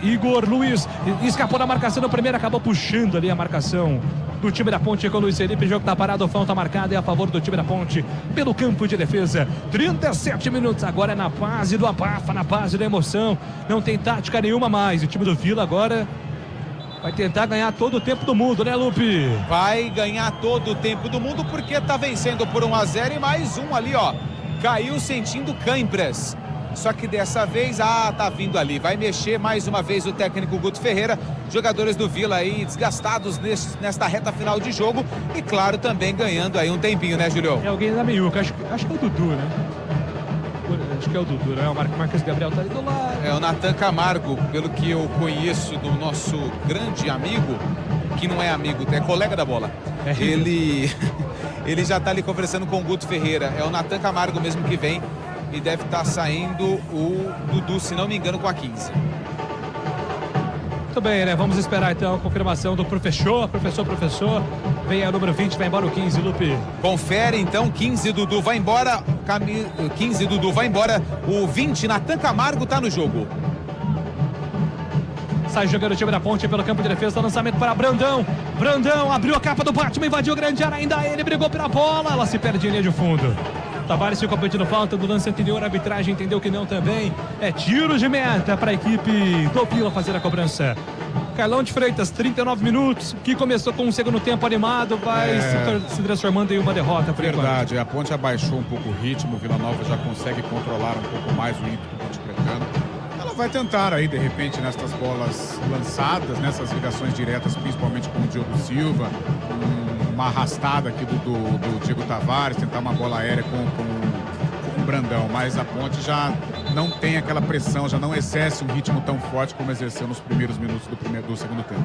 Igor Luiz, escapou da marcação no primeiro, acabou puxando ali a marcação do time da Ponte com o Luiz Felipe, o jogo tá parado, falta marcada é a favor do time da Ponte, pelo campo de defesa, 37 minutos, agora é na base do abafa, na base da emoção, não tem tática nenhuma mais, o time do Vila agora vai tentar ganhar todo o tempo do mundo, né, Lupe? Vai ganhar todo o tempo do mundo porque tá vencendo por 1-0 e mais um ali, ó, caiu sentindo câimbras. Só que dessa vez, tá vindo ali, vai mexer mais uma vez o técnico Guto Ferreira, jogadores do Vila aí desgastados nesta reta final de jogo e claro, também ganhando aí um tempinho, né, Julião? É alguém da meiuca, acho que é o Dudu, né? Acho que é o Dudu, né? O Marcos Gabriel tá ali do lado. É o Natan Camargo, pelo que eu conheço do nosso grande amigo, que não é amigo, é colega da bola. Ele já tá ali conversando com o Guto Ferreira, é o Natan Camargo mesmo que vem. E deve estar saindo o Dudu, se não me engano, com a 15. Muito bem, né? Vamos esperar então a confirmação do professor. Vem a número 20, vai embora o 15, Lupe. Confere então, 15 Dudu vai embora. 15 Dudu vai embora. O 20, Natan Camargo, tá no jogo. Sai jogando o time da Ponte pelo campo de defesa, lançamento para Brandão. Brandão abriu a capa do Batman, invadiu a grande área, ainda ele brigou pela bola, ela se perde em linha de fundo. Tavares ficou pedindo falta do lance anterior, a arbitragem entendeu que não também. É tiro de meta para a equipe do Vila fazer a cobrança. Carlão de Freitas, 39 minutos, que começou com um segundo tempo animado, vai se transformando em uma derrota. Verdade, a Ponte abaixou um pouco o ritmo, o Vila Nova já consegue controlar um pouco mais o ímpeto ponte-pretano. Ela vai tentar aí, de repente, nessas bolas lançadas, nessas ligações diretas, principalmente com o Diogo Silva, uma arrastada aqui do Diego Tavares, tentar uma bola aérea com o Brandão, mas a Ponte já não tem aquela pressão, já não exerce um ritmo tão forte como exerceu nos primeiros minutos do segundo tempo.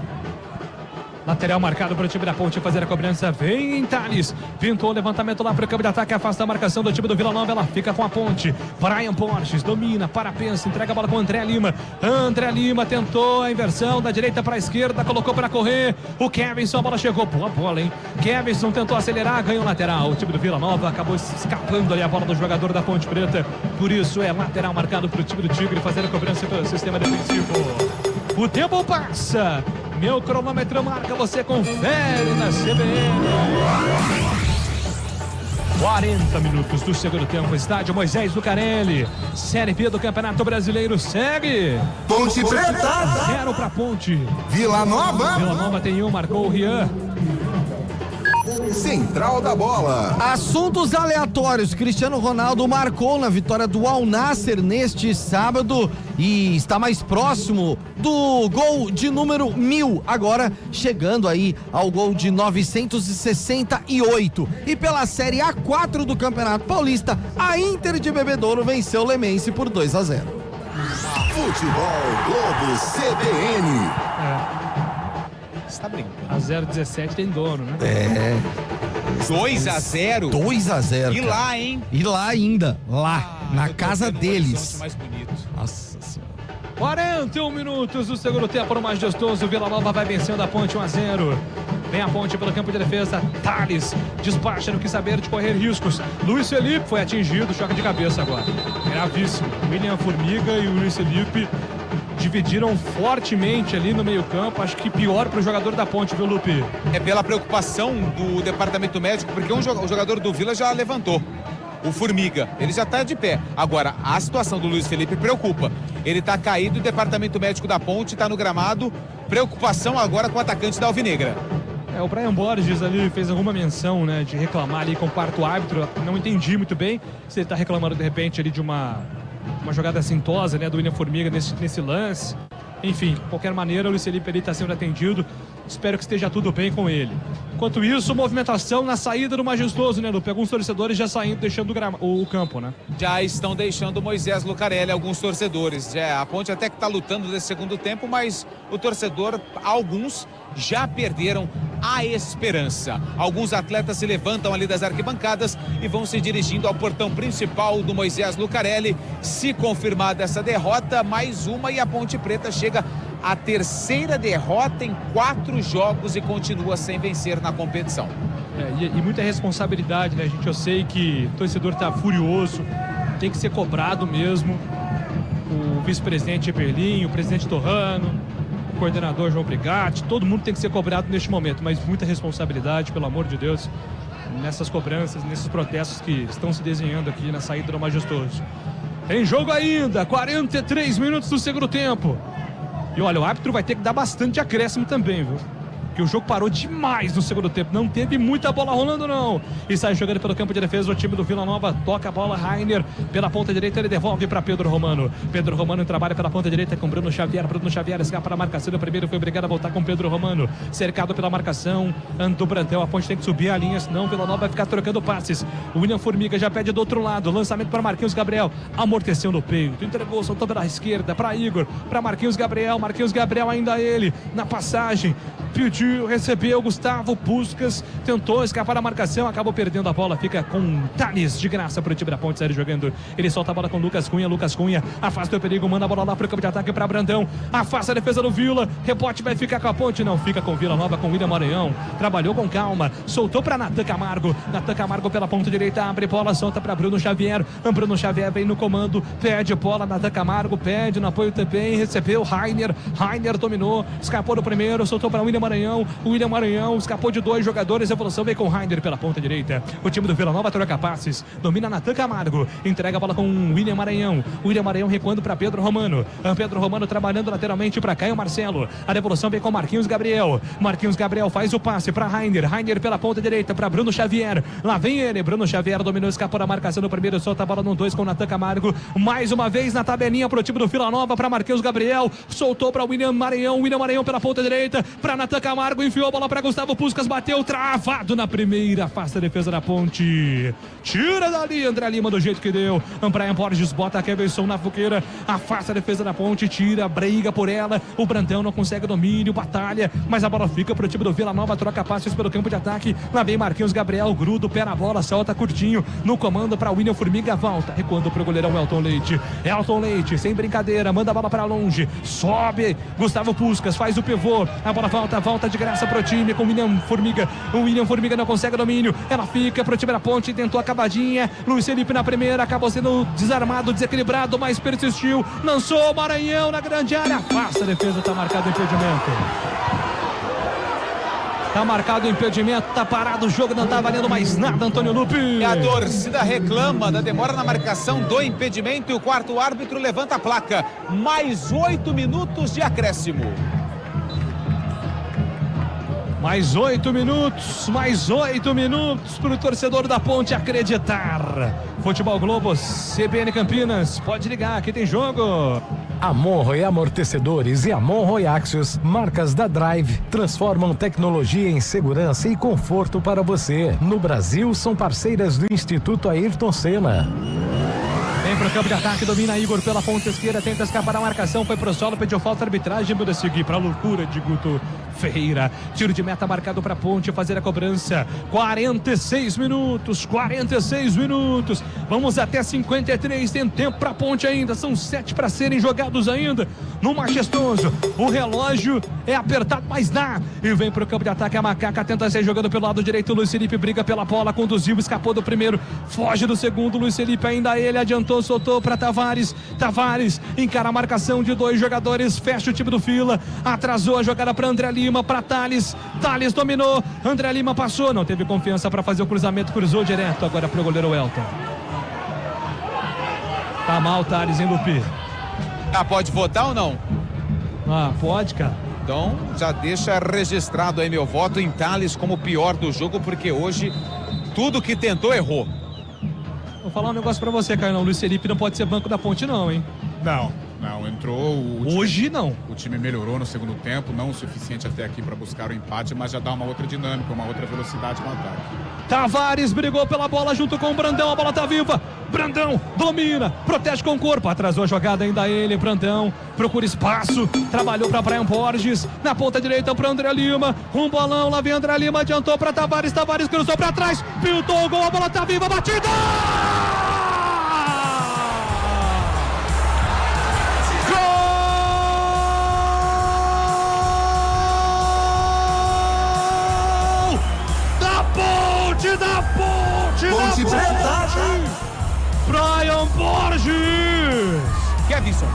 Lateral marcado para o time da Ponte fazer a cobrança. Vem Thales. Pintou o levantamento lá para o campo de ataque. Afasta a marcação do time do Vila Nova. Ela fica com a Ponte. Brian Borges domina, para, pensa, entrega a bola com o André Lima. André Lima tentou a inversão da direita para a esquerda. Colocou para correr. O Kevinson, a bola chegou. Boa bola, hein? Kevinson tentou acelerar, ganhou lateral. O time do Vila Nova acabou escapando ali a bola do jogador da Ponte Preta. Por isso é lateral marcado para o time do Tigre fazer a cobrança pelo sistema defensivo. O tempo passa. Meu cronômetro marca, você confere na CBN. 40 minutos do segundo tempo, estádio Moisés Lucarelli. Série B do Campeonato Brasileiro segue. Ponte Preta. 0 para Ponte. Vila Nova. Vila Nova tem 1, marcou o Rian. Central da bola. Assuntos aleatórios. Cristiano Ronaldo marcou na vitória do Al Nassr neste sábado e está mais próximo do gol de número 1000, agora chegando aí ao gol de 968. E pela Série A4 do Campeonato Paulista, a Inter de Bebedouro venceu o Lemense por 2-0. Futebol Globo CBN. Você tá brincando? A 017 tem dono, né? 2-0. 2-0. E lá, hein? E lá ainda, na casa deles. Mais bonito. Nossa Senhora. 41 minutos do segundo tempo, no majestoso. Vila Nova vai vencendo a Ponte 1-0. Vem a Ponte pelo campo de defesa. Thales despacha, não quis saber de correr riscos. Luiz Felipe foi atingido, choque de cabeça agora. Gravíssimo. William Formiga e o Luiz Felipe dividiram fortemente ali no meio-campo. Acho que pior para o jogador da Ponte, viu, Lupe? É pela preocupação do departamento médico, porque o jogador do Vila já levantou. O Formiga, ele já tá de pé. Agora, a situação do Luiz Felipe preocupa. Ele tá caído, o departamento médico da Ponte tá no gramado. Preocupação agora com o atacante da Alvinegra. O Brian Borges ali fez alguma menção, né, de reclamar ali com o quarto árbitro. Não entendi muito bem se ele tá reclamando de repente ali de uma jogada assintosa, né, do William Formiga nesse lance. Enfim, de qualquer maneira, o Luiz Felipe ali está sendo atendido. Espero que esteja tudo bem com ele. Enquanto isso, movimentação na saída do Majestoso, né, Lupe? Alguns torcedores já saindo, deixando o campo, né? Já estão deixando o Moisés Lucarelli, alguns torcedores. A Ponte até que está lutando nesse segundo tempo, mas o torcedor, alguns, já perderam a esperança. Alguns atletas se levantam ali das arquibancadas e vão se dirigindo ao portão principal do Moisés Lucarelli. Se confirmada essa derrota, mais uma, e a Ponte Preta chega à terceira derrota em 4 jogos e continua sem vencer na competição. E muita responsabilidade, né, gente? Eu sei que o torcedor tá furioso, tem que ser cobrado mesmo. O vice-presidente Eberlin, o presidente Torrano, o coordenador João Brigatti, todo mundo tem que ser cobrado neste momento, mas muita responsabilidade, pelo amor de Deus, nessas cobranças, nesses protestos que estão se desenhando aqui na saída do Majestoso. Tem jogo ainda, 43 minutos do segundo tempo. E olha, o árbitro vai ter que dar bastante acréscimo também, viu? Porque o jogo parou demais no segundo tempo. Não teve muita bola rolando, não. E sai jogando pelo campo de defesa o time do Vila Nova. Toca a bola, Rainer pela ponta direita. Ele devolve para Pedro Romano. Pedro Romano trabalha pela ponta direita com Bruno Xavier. Bruno Xavier escapa para a marcação. O primeiro foi obrigado a voltar com Pedro Romano. Cercado pela marcação do Brantel. A Ponte tem que subir a linha, senão o Vila Nova vai ficar trocando passes. O William Formiga já pede do outro lado. Lançamento para Marquinhos Gabriel. Amorteceu no peito. Entregou, soltou pela esquerda para Igor. Para Marquinhos Gabriel. Marquinhos Gabriel ainda ele. Na passagem. Pediu, recebeu, Gustavo Puskas tentou escapar da marcação, acabou perdendo a bola, fica com Thales de graça para o time da Ponte sair jogando. Ele solta a bola com Lucas Cunha afasta o perigo, manda a bola lá para o campo de ataque para Brandão, afasta a defesa do Vila, rebote vai ficar com a Ponte, não fica com Vila Nova, com William Maranhão, trabalhou com calma, soltou para Natan Camargo pela ponta direita, abre bola, solta para Bruno Xavier vem no comando, pede bola, Natan Camargo pede no apoio também, recebeu Rainer dominou, escapou do primeiro, soltou para William Maranhão escapou de 2 jogadores, evolução veio com Rainer pela ponta direita. O time do Vila Nova troca passes, domina Natan Camargo, entrega a bola com William Maranhão recuando para Pedro Romano trabalhando lateralmente para Caio Marcelo, a devolução vem com Marquinhos Gabriel faz o passe para Rainer pela ponta direita para Bruno Xavier, lá vem ele, Bruno Xavier dominou, escapou da marcação no primeiro, solta a bola no 2 com Natan Camargo, mais uma vez na tabelinha pro time do Vila Nova, para Marquinhos Gabriel, soltou para William Maranhão pela ponta direita, para Natan Camargo, enfiou a bola para Gustavo Puskas, bateu travado na primeira, afasta a defesa da Ponte, tira dali André Lima do jeito que deu, Brian Borges bota a Keverson na fogueira, afasta a defesa da Ponte, tira, briga por ela, o Brandão não consegue domínio, batalha, mas a bola fica pro time do Vila Nova, troca passes pelo campo de ataque, lá vem Marquinhos Gabriel, gruda o pé na bola, solta curtinho, no comando para William Formiga, volta, recuando pro goleirão Elton Leite, sem brincadeira, manda a bola para longe, sobe, Gustavo Puskas faz o pivô, a bola volta de graça pro time com o William Formiga não consegue domínio, ela fica pro time da Ponte, tentou a cavadinha, Luiz Felipe na primeira, acabou sendo desarmado, desequilibrado, mas persistiu, lançou o Maranhão na grande área, afasta a defesa, tá marcado impedimento. Tá marcado o impedimento, tá parado o jogo, não tá valendo mais nada, Antônio Lupe. E a torcida reclama da demora na marcação do impedimento e o quarto árbitro levanta a placa. Mais 8 minutos de acréscimo. Mais 8 minutos para o torcedor da Ponte acreditar. Futebol Globo, CBN Campinas, pode ligar, aqui tem jogo. Amon Amortecedores e Amon Axis, marcas da Drive, transformam tecnologia em segurança e conforto para você. No Brasil, são parceiras do Instituto Ayrton Senna. Vem pro campo de ataque, domina Igor pela ponta esquerda, tenta escapar da marcação, foi pro solo, pediu falta, arbitragem, muda seguir pra loucura de Guto. Ferreira, tiro de meta marcado para Ponte fazer a cobrança. 46 minutos. Vamos até 53, tem tempo para Ponte ainda, são 7 para serem jogados ainda no Majestoso. O relógio é apertado, mas dá. E vem pro campo de ataque a Macaca, tenta sair jogando pelo lado direito. Luiz Felipe briga pela bola, conduziu, escapou do primeiro, foge do segundo. Luiz Felipe ainda ele adiantou, soltou para Tavares. Tavares encara a marcação de 2 jogadores, fecha o time do Vila, atrasou a jogada para André Lima, para Thales. Thales dominou, André Lima passou, não teve confiança para fazer o cruzamento, cruzou direto agora pro goleiro Elton. Tá mal, Thales, hein, Lupi? Pode votar ou não? Pode, cara. Então, já deixa registrado aí meu voto em Thales como o pior do jogo, porque hoje tudo que tentou errou. Vou falar um negócio pra você, Caio. O Luiz Felipe não pode ser banco da Ponte, não, hein? Não, entrou. Hoje não. O time melhorou no segundo tempo, não o suficiente até aqui para buscar o empate, mas já dá uma outra dinâmica, uma outra velocidade no ataque. Tavares brigou pela bola junto com o Brandão, a bola tá viva. Brandão domina, protege com o corpo, atrasou a jogada ainda ele. Brandão procura espaço, trabalhou para Brian Borges, na ponta direita para André Lima, um bolão, lá vem André Lima, adiantou para Tavares, Tavares cruzou para trás, pintou o gol, a bola tá viva, batida! Ponte Preta! Brian Borges! Kevinson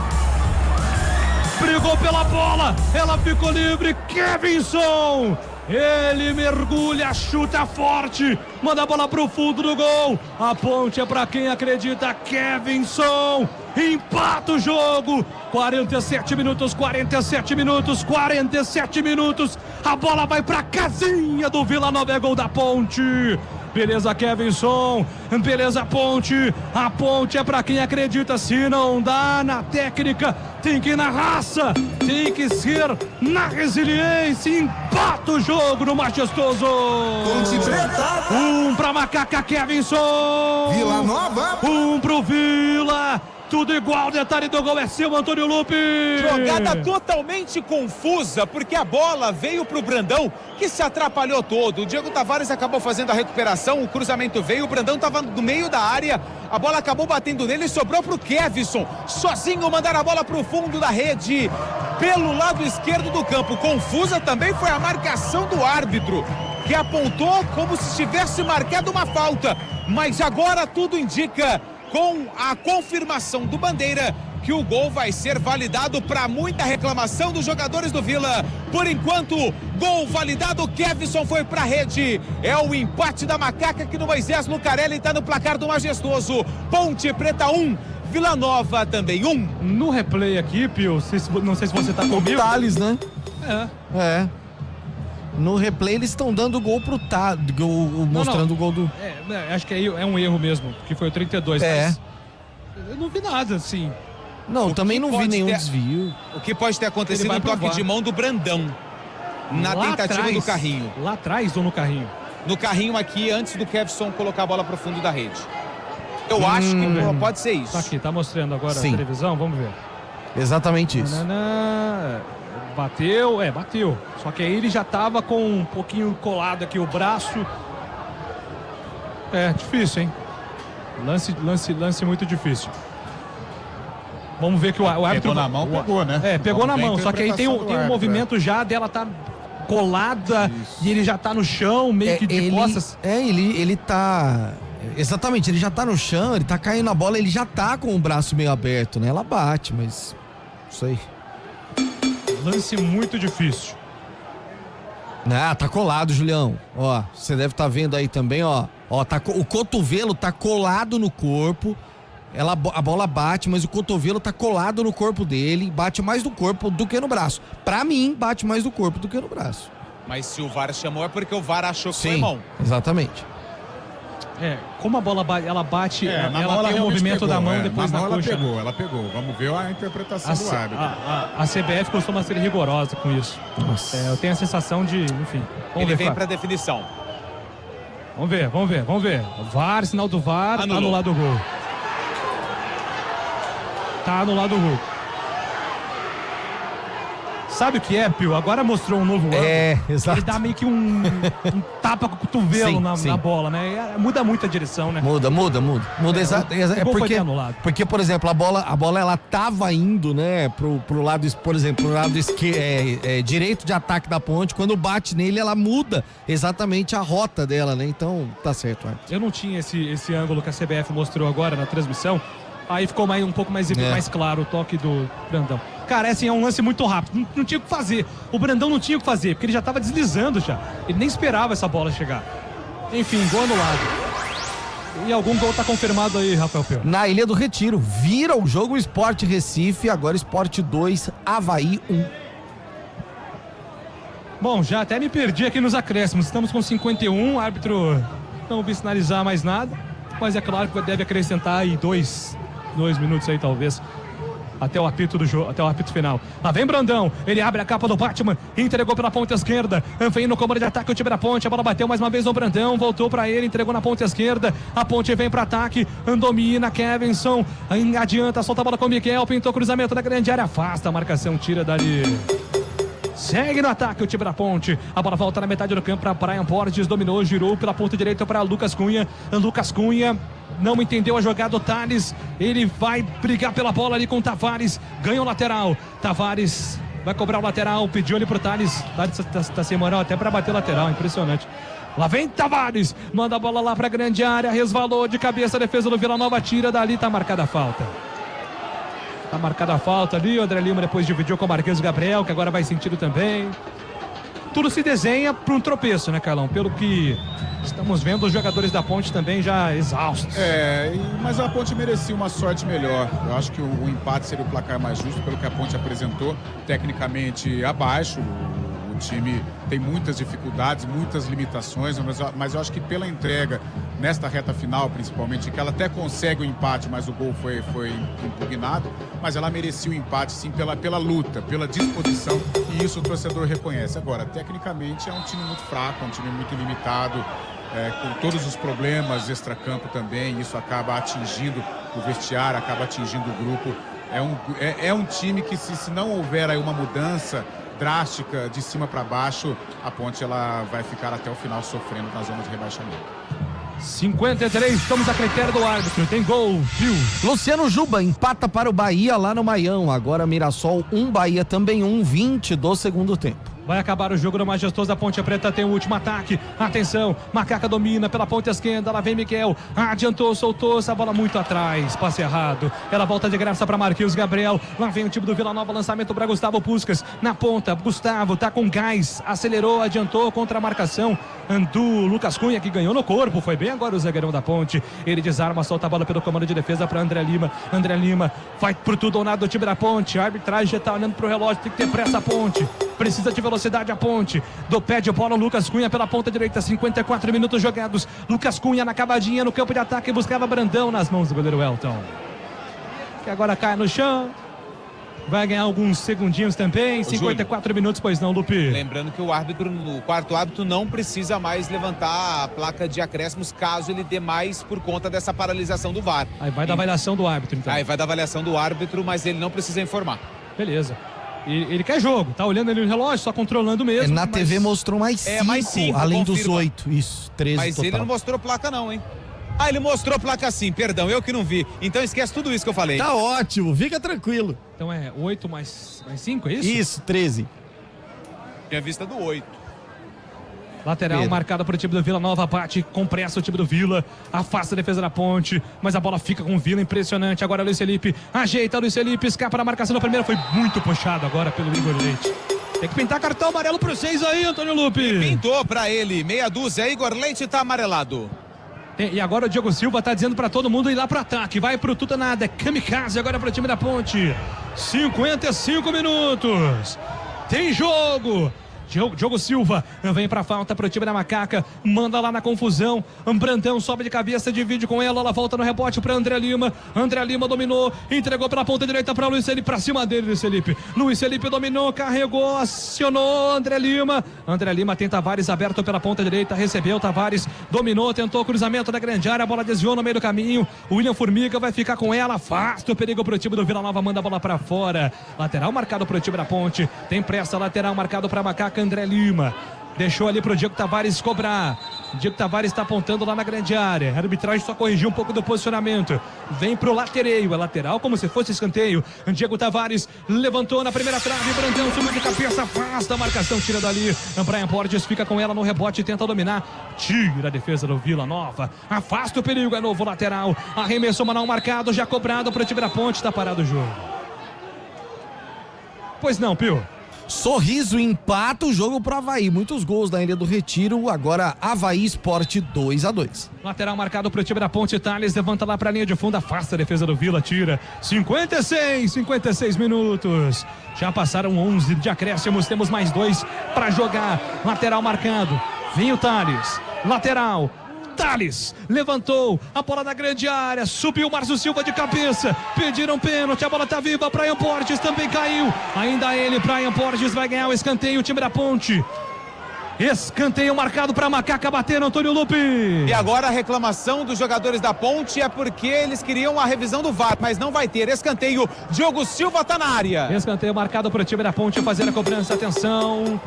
brigou pela bola, ela ficou livre. Kevinson! Ele mergulha, chuta forte, manda a bola pro fundo do gol. A Ponte é pra quem acredita. Kevinson empata o jogo. 47 minutos. A bola vai pra casinha do Vila Nova, é gol da Ponte. Beleza, Kevinson. Beleza, Ponte. A Ponte é pra quem acredita. Se não dá na técnica, tem que ir na raça, tem que ser na resiliência. Empata o jogo no Majestoso. Ponte Preta. Pra Macaca, Kevinson. Vila Nova. Pro Vila. Tudo igual, detalhe do gol é seu, Antônio Lupe. Jogada totalmente confusa, porque a bola veio pro Brandão, que se atrapalhou todo. O Diego Tavares acabou fazendo a recuperação, o cruzamento veio, o Brandão estava no meio da área, a bola acabou batendo nele e sobrou pro Kevinson. Sozinho mandaram a bola pro fundo da rede, pelo lado esquerdo do campo. Confusa também foi a marcação do árbitro, que apontou como se tivesse marcado uma falta. Mas agora tudo indica, com a confirmação do Bandeira, que o gol vai ser validado, para muita reclamação dos jogadores do Vila. Por enquanto, gol validado, Kevinson foi pra rede. É o empate da Macaca, que no Moisés Lucarelli está no placar do Majestoso. Ponte Preta 1, Vila Nova também 1. No replay aqui, Pio, não sei se você tá comigo. O Thales, né? É. No replay eles estão dando gol pro mostrando o gol do... acho que é um erro mesmo, que foi o 32. Mas eu não vi nada, assim. Não, também não vi nenhum desvio. O que pode ter acontecido no toque de mão do Brandão, na tentativa do carrinho. Lá atrás ou no carrinho? No carrinho aqui, antes do Kevinson colocar a bola pro fundo da rede. Eu acho que pode ser isso. Tá aqui, tá mostrando agora a televisão, vamos ver. Exatamente isso. Bateu. Só que aí ele já tava com um pouquinho colado aqui o braço. Difícil, hein? Lance muito difícil. Vamos ver que o árbitro... Pegou na mão, pegou, né? Pegou na mão, só que aí tem um movimento já dela tá colada. Isso. E ele já tá no chão, meio que de costas. Ele tá... Exatamente, ele já tá no chão, ele tá caindo na bola, ele já tá com o braço meio aberto, né? Ela bate, mas... Isso aí. Lance muito difícil. Tá colado, Julião. Ó, você deve estar vendo aí também, ó. Ó, o cotovelo tá colado no corpo. A bola bate, mas o cotovelo tá colado no corpo dele. Bate mais no corpo do que no braço. Pra mim, bate mais no corpo do que no braço. Mas se o VAR chamou é porque o VAR achou que foi mão. Exatamente. Como a bola ela bate, ela tem o pegou, movimento da mão depois na da mão coxa. Ela pegou. Vamos ver a interpretação do árbitro. A CBF costuma ser rigorosa com isso. Eu tenho a sensação de, enfim. Ele vem pra definição. Vamos ver. VAR, sinal do VAR, anulado o gol. Tá anulado o gol. Sabe o que é, Pio? Agora mostrou um novo ângulo. Exato. Ele dá meio que um tapa com o cotovelo na bola, né? Muda muito a direção, né? Muda, exato. O gol foi anulado. Porque, por exemplo, a bola ela tava indo, né, pro lado, por exemplo, pro lado direito de ataque da Ponte. Quando bate nele, ela muda exatamente a rota dela, né? Então, tá certo, Arthur. Eu não tinha esse ângulo que a CBF mostrou agora na transmissão. Aí ficou um pouco mais claro o toque do Brandão. Cara, é um lance muito rápido. Não tinha o que fazer. O Brandão não tinha o que fazer, porque ele já tava deslizando já. Ele nem esperava essa bola chegar. Enfim, gol anulado. E algum gol tá confirmado aí, Rafael Peu? Na Ilha do Retiro. Vira o jogo Sport Recife, agora Sport 2, Avaí 1. Bom, já até me perdi aqui nos acréscimos. Estamos com 51, o árbitro não vi sinalizar mais nada. Mas é claro que deve acrescentar aí 2 minutos aí, talvez, até o apito do jogo, até o apito final. Lá vem Brandão, ele abre a capa do Batman, entregou pela ponta esquerda, vem no comando de ataque o time da Ponte, a bola bateu mais uma vez no Brandão, voltou pra ele, entregou na ponta esquerda, a Ponte vem para ataque, domina Kevinson, adianta, solta a bola com o Miguel, pintou cruzamento da grande área, afasta a marcação, tira dali. Segue no ataque o time da Ponte. A bola volta na metade do campo para Brian Borges. Dominou, girou pela ponta direita para Lucas Cunha. Lucas Cunha não entendeu a jogada. O Thales, ele vai brigar pela bola ali com o Tavares. Ganha o lateral. Tavares vai cobrar o lateral. Pediu ali pro Thales. Thales tá sem moral até para bater o lateral. Impressionante. Lá vem Tavares. Manda a bola lá para a grande área. Resvalou de cabeça. A defesa do Vila Nova tira dali. Tá marcada a falta. Tá marcada a falta ali, o André Lima depois dividiu com o Marquês Gabriel, que agora vai sentido também. Tudo se desenha para um tropeço, né, Carlão? Pelo que estamos vendo, os jogadores da Ponte também já exaustos. Mas a Ponte merecia uma sorte melhor. Eu acho que o empate seria o placar mais justo, pelo que a Ponte apresentou, tecnicamente abaixo. O time tem muitas dificuldades, muitas limitações, mas eu acho que pela entrega nesta reta final, principalmente, que ela até consegue o empate, mas o gol foi impugnado, mas ela merecia o empate sim pela luta, pela disposição, e isso o torcedor reconhece. Agora, tecnicamente é um time muito fraco, é um time muito limitado, com todos os problemas extracampo também, isso acaba atingindo o vestiário, acaba atingindo o grupo. É um time que se não houver aí uma mudança drástica de cima para baixo, a Ponte ela vai ficar até o final sofrendo na zona de rebaixamento. 53, estamos a critério do árbitro, tem gol, viu? Luciano Juba empata para o Bahia lá no Maião, agora Mirassol 1, Bahia também 1, 20 do segundo tempo. Vai acabar o jogo no Majestoso da Ponte Preta, tem o último ataque, atenção, Macaca domina pela ponta esquerda, lá vem Miguel, adiantou, soltou essa bola muito atrás, passe errado, ela volta de graça para Marquinhos Gabriel, lá vem o time do Vila Nova, lançamento para Gustavo Puskas, na ponta, Gustavo tá com gás, acelerou, adiantou contra a marcação, Andu, Lucas Cunha que ganhou no corpo, foi bem agora o zagueirão da Ponte, ele desarma, solta a bola pelo comando de defesa para André Lima vai pro tudo ou nada do time da Ponte, a arbitragem já tá olhando pro relógio, tem que ter pressa a Ponte, precisa de velocidade a Ponte, do pé de bola Lucas Cunha pela ponta direita, 54 minutos jogados, Lucas Cunha na cavadinha no campo de ataque, buscava Brandão nas mãos do goleiro Elton, que agora cai no chão, vai ganhar alguns segundinhos também, 54 minutos, pois não, Lupe? Lembrando que o quarto árbitro não precisa mais levantar a placa de acréscimos caso ele dê mais por conta dessa paralisação do VAR. Aí vai da avaliação do árbitro, então. Aí vai da avaliação do árbitro, mas ele não precisa informar. Beleza. Ele quer jogo, tá olhando ali no relógio, só controlando mesmo. Na TV mostrou mais 5, além dos 8, isso, 13 mas total. Ele não mostrou placa não, hein? Ah, ele mostrou placa sim, perdão, eu que não vi. Então esquece tudo isso que eu falei. Tá ótimo, fica tranquilo. Então é 8 mais 5, é isso? Isso, 13. Tinha vista do 8. Lateral marcada para o time do Vila Nova, bate, compressa o time do Vila, afasta a defesa da Ponte, mas a bola fica com o Vila, impressionante. Agora Luiz Felipe, ajeita Luiz Felipe, escapa na marcação da primeira, foi muito puxado agora pelo Igor Leite. Tem que pintar cartão amarelo pro 6 aí, Antônio Lupe. Pintou pra ele, meia dúzia, Igor Leite tá amarelado. E agora o Diego Silva tá dizendo pra todo mundo ir lá pro ataque, vai pro tudo ou nada, é kamikaze agora pro time da Ponte. 55 minutos, tem jogo. Diogo Silva vem pra falta pro time da Macaca, manda lá na confusão. Brandão sobe de cabeça, divide com ela volta no rebote pra André Lima. André Lima dominou, entregou pela ponta direita pra Luiz Felipe, pra cima dele, Luiz Felipe. Luiz Felipe dominou, carregou, acionou André Lima. André Lima tem Tavares aberto pela ponta direita, recebeu, Tavares dominou, tentou cruzamento da grande área, a bola desviou no meio do caminho. O William Formiga vai ficar com ela, afasta o perigo pro time do Vila Nova, manda a bola pra fora. Lateral marcado pro time da Ponte, tem pressa, lateral marcado pra Macaca, André Lima. Deixou ali pro Diego Tavares cobrar. Diego Tavares está apontando lá na grande área. A arbitragem só corrigiu um pouco do posicionamento. Vem pro latereio. É lateral como se fosse escanteio. Diego Tavares levantou na primeira trave. Brandão subiu de cabeça. Afasta a marcação. Tira dali. Brian Borges fica com ela no rebote. Tenta dominar. Tira a defesa do Vila Nova. Afasta o perigo. É novo lateral. Arremessou, mas não marcado. Já cobrado pro time da Ponte. Está parado o jogo. Pois não, Pio. Sorriso empata o jogo pro Avaí. Muitos gols da Ilha do Retiro. Agora Avaí Sport 2-2. Lateral marcado pro time da Ponte. Thales levanta lá pra linha de fundo. Afasta a defesa do Vila. Tira. 56 minutos. Já passaram 11 de acréscimos. Temos mais 2 pra jogar. Lateral marcado. Vem o Thales. Lateral. Thales levantou a bola na grande área, subiu o Márcio Silva de cabeça, pediram pênalti, a bola tá viva, Brian Borges também caiu, ainda ele, Brian Borges vai ganhar o escanteio, o time da Ponte. Escanteio marcado para Macaca bater no Antônio Lupe. E agora a reclamação dos jogadores da Ponte é porque eles queriam a revisão do VAR, mas não vai ter. Escanteio, Diogo Silva tá na área. Escanteio marcado para o time da Ponte fazer a cobrança, atenção.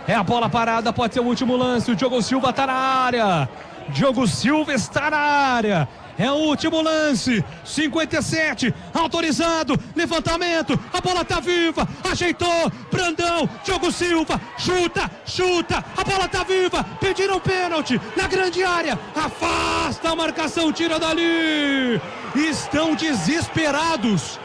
É a bola parada, pode ser o último lance, o Diogo Silva tá na área. Diogo Silva está na área. É o último lance. 57, autorizado. Levantamento. A bola tá viva. Ajeitou. Brandão. Diogo Silva. Chuta. A bola tá viva. Pediram pênalti na grande área. Afasta a marcação. Tira dali. Estão desesperados.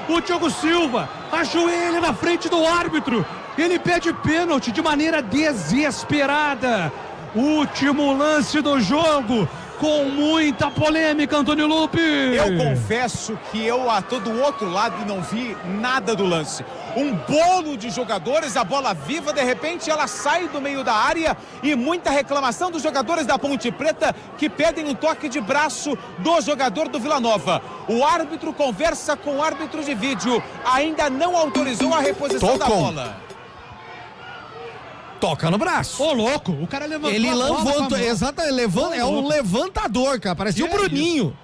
O Diogo Silva ajoelha na frente do árbitro. Ele pede pênalti de maneira desesperada. Último lance do jogo, com muita polêmica, Antônio Lupe. Eu confesso que eu tô do outro lado e não vi nada do lance. Um bolo de jogadores, a bola viva, de repente ela sai do meio da área e muita reclamação dos jogadores da Ponte Preta que pedem um toque de braço do jogador do Vila Nova. O árbitro conversa com o árbitro de vídeo, ainda não autorizou a reposição da bola. Toca no braço. Ô, louco, o cara levantou. Ele levanta, exatamente, é um levantador, cara, parecia o Bruninho.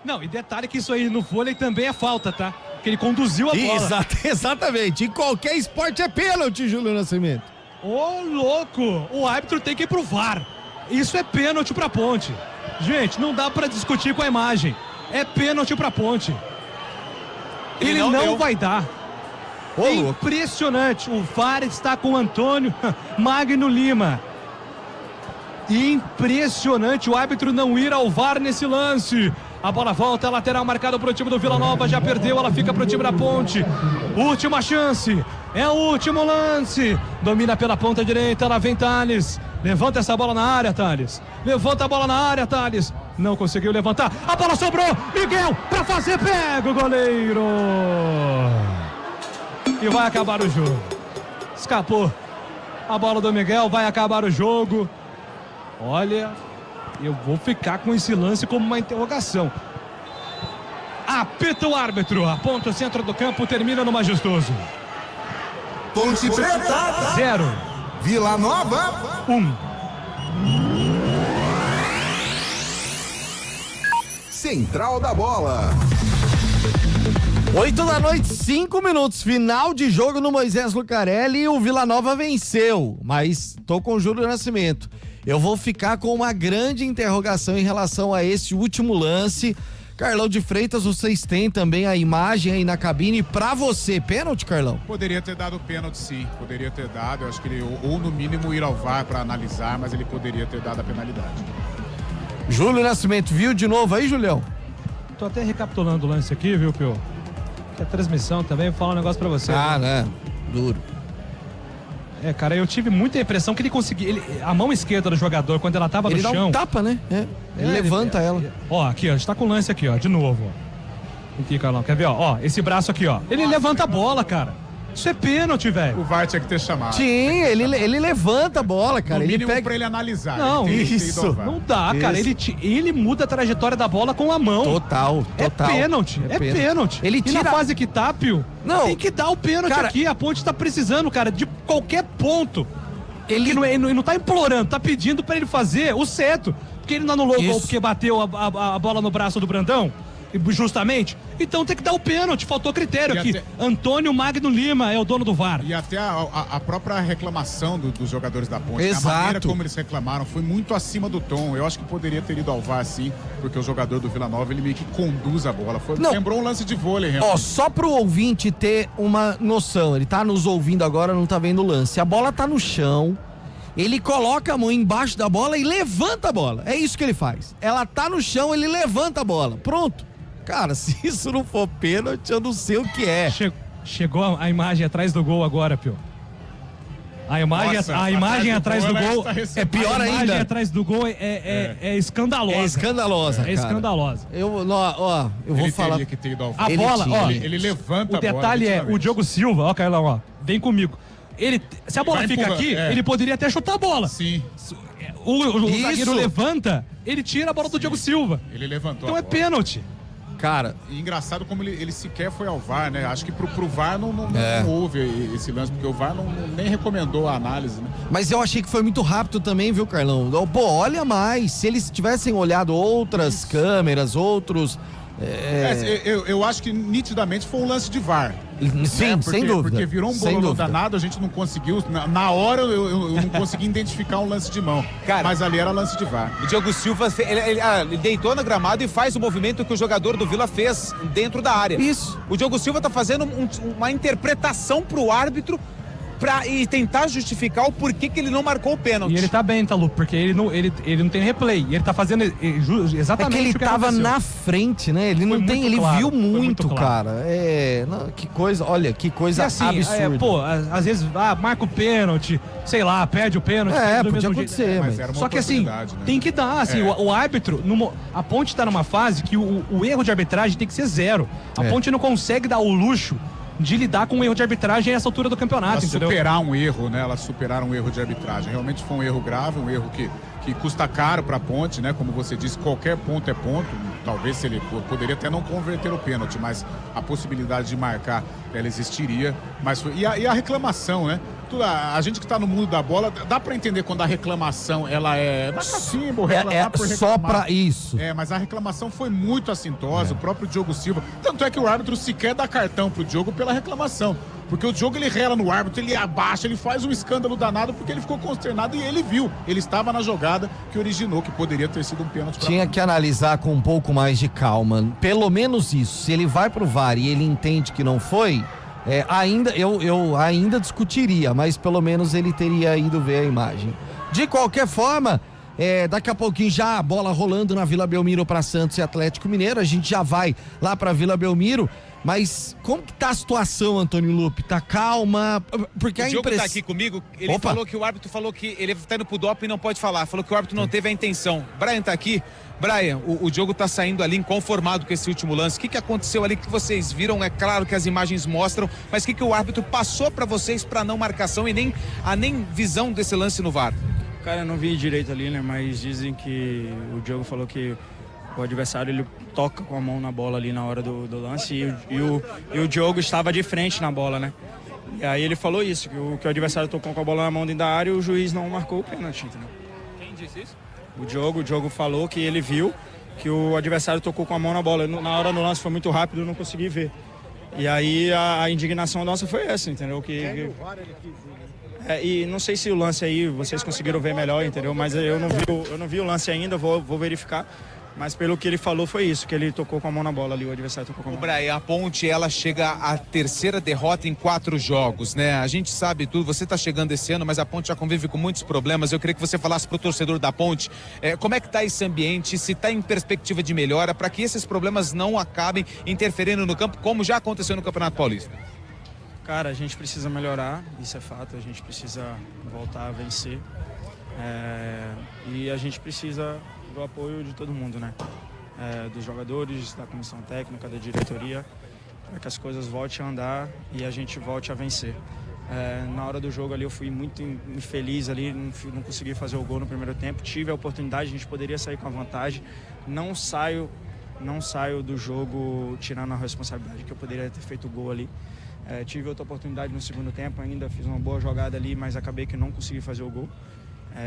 Não, e detalhe que isso aí no vôlei também é falta, tá? Porque ele conduziu a bola. Exatamente, em qualquer esporte é pênalti, Júlio Nascimento. Ô, louco, o árbitro tem que ir pro VAR. Isso é pênalti pra Ponte. Gente, não dá pra discutir com a imagem. É pênalti pra Ponte. Ele não vai dar. Impressionante, o VAR está com o Antônio Magno Lima. Impressionante o árbitro não ir ao VAR nesse lance. A bola volta, a lateral marcada para o time do Vila Nova, já perdeu, ela fica para o time da Ponte. Última chance, é o último lance. Domina pela ponta direita, lá vem Thales. Levanta essa bola na área, Thales. Levanta a bola na área, Thales. Não conseguiu levantar, a bola sobrou. Miguel para fazer, pega o goleiro. E vai acabar o jogo. Escapou a bola do Miguel, vai acabar o jogo. Olha, eu vou ficar com esse lance como uma interrogação. Apita o árbitro, aponta o centro do campo, termina no majestoso. Ponte Preta 0, Vila Nova 1. Central da Bola. 8h, 5 minutos, final de jogo no Moisés Lucarelli. O Vila Nova venceu, mas tô com o Júlio Nascimento. Eu vou ficar com uma grande interrogação em relação a esse último lance. Carlão de Freitas, vocês têm também a imagem aí na cabine. Pra você, pênalti, Carlão? Poderia ter dado pênalti, sim. Poderia ter dado. Eu acho que ele, ou no mínimo ir ao VAR pra analisar, mas ele poderia ter dado a penalidade. Júlio Nascimento, viu de novo aí, Julião? Tô até recapitulando o lance aqui, viu, Pio? Que a transmissão também, vou falar um negócio pra você. Ah, né? Duro. É, cara, eu tive muita impressão que ele conseguia. A mão esquerda do jogador, quando ela tava no chão. Ele dá um tapa, né? Ele levanta ela. Ó, aqui, ó. A gente tá com o lance aqui, ó. De novo, ó. Aqui, Carlão. Quer ver, ó? Ó, esse braço aqui, ó. Ele levanta a bola, cara. Isso é pênalti, velho. O VAR tinha que ter chamado. Sim, ele levanta a bola, cara. No ele mínimo pega pra ele analisar. Não, ele isso. Não dá, cara. Ele muda a trajetória da bola com a mão. Total. É pênalti. É pênalti. Ele tira... E na fase que tá, Pio, não, tem que dar o pênalti cara... aqui. A Ponte tá precisando, cara, de qualquer ponto. Ele não tá implorando, tá pedindo pra ele fazer o certo. Porque ele não anulou o gol porque bateu a bola no braço do Brandão. Justamente, então tem que dar o pênalti, faltou critério aqui. Antônio Magno Lima é o dono do VAR. E até a própria reclamação dos jogadores da Ponte, Exato. A maneira como eles reclamaram foi muito acima do tom. Eu acho que poderia ter ido ao VAR sim, porque o jogador do Vila Nova, ele meio que conduz a bola. Lembrou um lance de vôlei, realmente. Ó, só pro ouvinte ter uma noção, ele tá nos ouvindo agora, não tá vendo o lance. A bola tá no chão, ele coloca a mão embaixo da bola e levanta a bola. É isso que ele faz. Ela tá no chão, ele levanta a bola. Pronto. Cara, se isso não for pênalti, eu não sei o que é. Chegou a imagem atrás do gol agora, Pio. A imagem atrás do gol é pior ainda. A imagem atrás do gol é escandalosa. É escandalosa, cara. É escandalosa. Eu vou falar. Que ter ido ao a bola, ó. Ele levanta a bola. O detalhe é, o Diogo Silva, ó, Carlão, ó. Vem comigo. Se a bola fica aqui, ele poderia até chutar a bola. Sim. O zagueiro levanta, ele tira a bola do Diogo Silva. Ele levantou. Então é pênalti. Cara, e engraçado como ele sequer foi ao VAR, né? Acho que pro VAR não houve esse lance, porque o VAR nem recomendou a análise, né? Mas eu achei que foi muito rápido também, viu, Carlão? Pô, olha mais, se eles tivessem olhado outras câmeras, outros... Eu acho que nitidamente foi um lance de VAR. Sim, porque, sem dúvida. Porque virou um bololô danado, a gente não conseguiu. Na hora eu não consegui identificar um lance de mão. Cara, mas ali era lance de VAR. O Diogo Silva, ele deitou no gramado e faz o movimento que o jogador do Vila fez dentro da área. Isso. O Diogo Silva tá fazendo uma interpretação pro árbitro e tentar justificar o porquê que ele não marcou o pênalti. E ele tá bem, tá, Lu? Porque ele não tem replay. E ele tá fazendo exatamente o que ele tava aconteceu. Na frente, né? Ele não tem, ele claro, viu muito, claro. Cara. Que coisa, olha, que coisa assim, absurda. Às vezes, marca o pênalti, sei lá, perde o pênalti. Podia acontecer, mas era uma só que assim, né? tem que dar, assim, o árbitro, a Ponte tá numa fase que o erro de arbitragem tem que ser zero. A Ponte não consegue dar o luxo de lidar com um erro de arbitragem a essa altura do campeonato, entendeu? Superar um erro, né? Elas superaram um erro de arbitragem. Realmente foi um erro grave, um erro que custa caro para a Ponte, né? Como você disse, qualquer ponto é ponto. Talvez se ele poderia até não converter o pênalti, mas a possibilidade de marcar, ela existiria. Mas e a reclamação, né? A gente que está no mundo da bola, dá para entender quando a reclamação ela é cacimbo, reclamar por reclamar. Só para isso. Mas a reclamação foi muito assintosa, o próprio Diogo Silva. Tanto é que o árbitro sequer dá cartão pro Diogo pela reclamação. Porque o Diogo, ele rela no árbitro, ele abaixa, ele faz um escândalo danado porque ele ficou consternado e ele viu. Ele estava na jogada que originou, que poderia ter sido um pênalti. Tinha que analisar com um pouco mais de calma. Pelo menos isso. Se ele vai pro VAR e ele entende que não foi... eu ainda discutiria, mas pelo menos ele teria ido ver a imagem. De qualquer forma, daqui a pouquinho já a bola rolando na Vila Belmiro para Santos e Atlético Mineiro. A gente já vai lá para Vila Belmiro. Mas como que tá a situação, Antônio Lupe? Tá calma? Porque o Diogo tá aqui comigo, ele falou que o árbitro falou que ele tá indo pro doping e não pode falar. Falou que o árbitro não teve a intenção. Brian tá aqui. Brian, o Diogo tá saindo ali inconformado com esse último lance. O que aconteceu ali que vocês viram? É claro que as imagens mostram, mas o que o árbitro passou para vocês para não marcação e nem visão desse lance no VAR? Cara, eu não vi direito ali, né? Mas dizem que o Diogo falou que o adversário ele toca com a mão na bola ali na hora do lance e o Diogo estava de frente na bola, né? E aí ele falou isso, que o adversário tocou com a bola na mão dentro da área e o juiz não marcou o pênalti, entendeu? Quem disse isso? O Diogo falou que ele viu que o adversário tocou com a mão na bola. Na hora do lance foi muito rápido, eu não consegui ver. E aí a indignação nossa foi essa, entendeu? E não sei se o lance aí vocês conseguiram ver melhor, entendeu? Mas eu não vi o lance ainda, vou verificar. Mas pelo que ele falou foi isso, que ele tocou com a mão na bola ali, o adversário tocou com a mão. Brian, a Ponte, ela chega à terceira derrota em 4 jogos, né? A gente sabe tudo, você tá chegando esse ano, mas a Ponte já convive com muitos problemas. Eu queria que você falasse pro torcedor da Ponte, como é que tá esse ambiente, se tá em perspectiva de melhora, para que esses problemas não acabem interferindo no campo, como já aconteceu no Campeonato Paulista. Cara, a gente precisa melhorar, isso é fato, a gente precisa voltar a vencer. E a gente precisa do apoio de todo mundo, né? Dos jogadores, da comissão técnica, da diretoria. para que as coisas voltem a andar e a gente volte a vencer. Na hora do jogo ali eu fui muito infeliz ali, não consegui fazer o gol no primeiro tempo. Tive a oportunidade, a gente poderia sair com a vantagem. Não saio do jogo tirando a responsabilidade que eu poderia ter feito o gol ali. Tive outra oportunidade no segundo tempo ainda, fiz uma boa jogada ali, mas acabei que não consegui fazer o gol.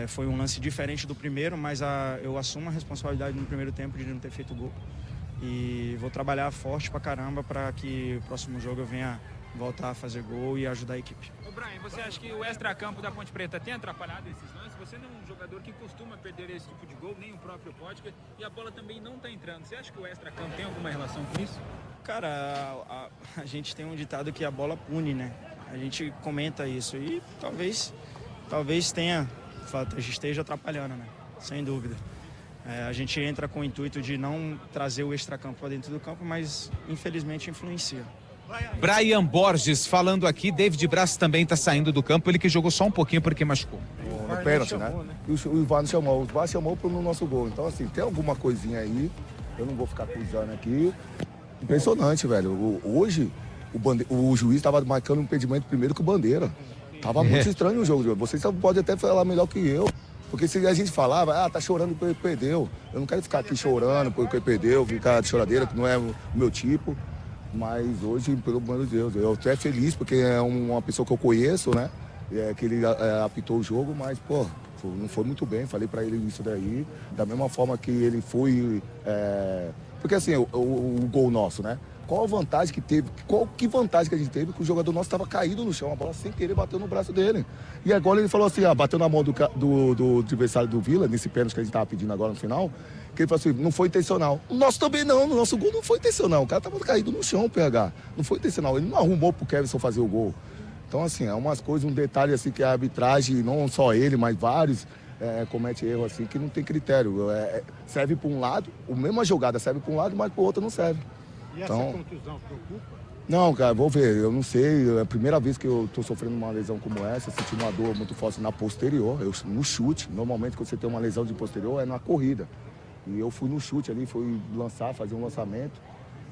Foi um lance diferente do primeiro, mas eu assumo a responsabilidade no primeiro tempo de não ter feito o gol. E vou trabalhar forte pra caramba para que o próximo jogo eu venha voltar a fazer gol e ajudar a equipe. Ô Brian, você acha que o extracampo da Ponte Preta tem atrapalhado esses lances? Você não é um jogador que costuma perder esse tipo de gol, nem o próprio Potker, e a bola também não está entrando. Você acha que o extracampo tem alguma relação com isso? Cara, a gente tem um ditado que a bola pune, né? A gente comenta isso e talvez esteja atrapalhando, né? Sem dúvida. A gente entra com o intuito de não trazer o extracampo para dentro do campo, mas infelizmente influencia. Brian Borges falando aqui, David Braz também está saindo do campo, ele que jogou só um pouquinho porque machucou. No pênalti, né? E o Ivan não chamou, o Ivan chamou no nosso gol. Então, assim, tem alguma coisinha aí, eu não vou ficar acusando aqui. Impressionante, velho. Hoje, o juiz estava marcando um impedimento primeiro que o Bandeira. Tava muito estranho o jogo. Vocês podem até falar melhor que eu. Porque se a gente falava, tá chorando porque perdeu. Eu não quero ficar aqui chorando porque perdeu, ficar de choradeira, que não é o meu tipo. Mas hoje, pelo amor de Deus, eu até feliz porque é uma pessoa que eu conheço, né? Que ele apitou o jogo, mas, pô, não foi muito bem. Falei pra ele isso daí. Da mesma forma que ele foi... Porque assim, o gol nosso, né? Qual a vantagem que teve? Que vantagem que a gente teve? Que o jogador nosso estava caído no chão, a bola sem querer bateu no braço dele. E agora ele falou assim, bateu na mão do adversário do Vila, nesse pênalti que a gente estava pedindo agora no final, que ele falou assim, não foi intencional. O nosso também não, no nosso gol não foi intencional. O cara estava caído no chão, PH. Não foi intencional, ele não arrumou pro Kevson fazer o gol. Então, assim, é umas coisas, um detalhe assim que a arbitragem, não só ele, mas vários, comete erro assim, que não tem critério. Serve para um lado, a mesma jogada serve para um lado, mas para o outro não serve. E essa contusão preocupa? Não, cara, vou ver, eu não sei, é a primeira vez que eu tô sofrendo uma lesão como essa, senti uma dor muito forte na posterior, no chute. Normalmente quando você tem uma lesão de posterior é na corrida. E eu fui no chute ali, fui fazer um lançamento.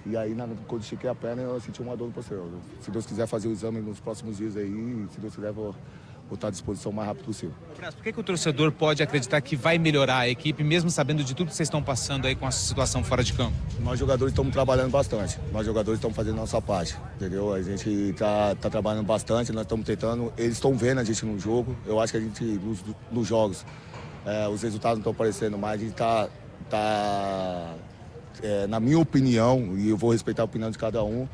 E aí, quando estiquei a perna, eu senti uma dor no posterior. Se Deus quiser fazer o exame nos próximos dias aí, se Deus quiser, vou estar à disposição o mais rápido possível. Por que o torcedor pode acreditar que vai melhorar a equipe, mesmo sabendo de tudo que vocês estão passando aí com a situação fora de campo? Nós jogadores estamos trabalhando bastante. Nós jogadores estamos fazendo a nossa parte, entendeu? A gente está trabalhando bastante, nós estamos tentando. Eles estão vendo a gente no jogo. Eu acho que a gente, nos jogos, os resultados não estão aparecendo mais. A gente está na minha opinião, e eu vou respeitar a opinião de cada um,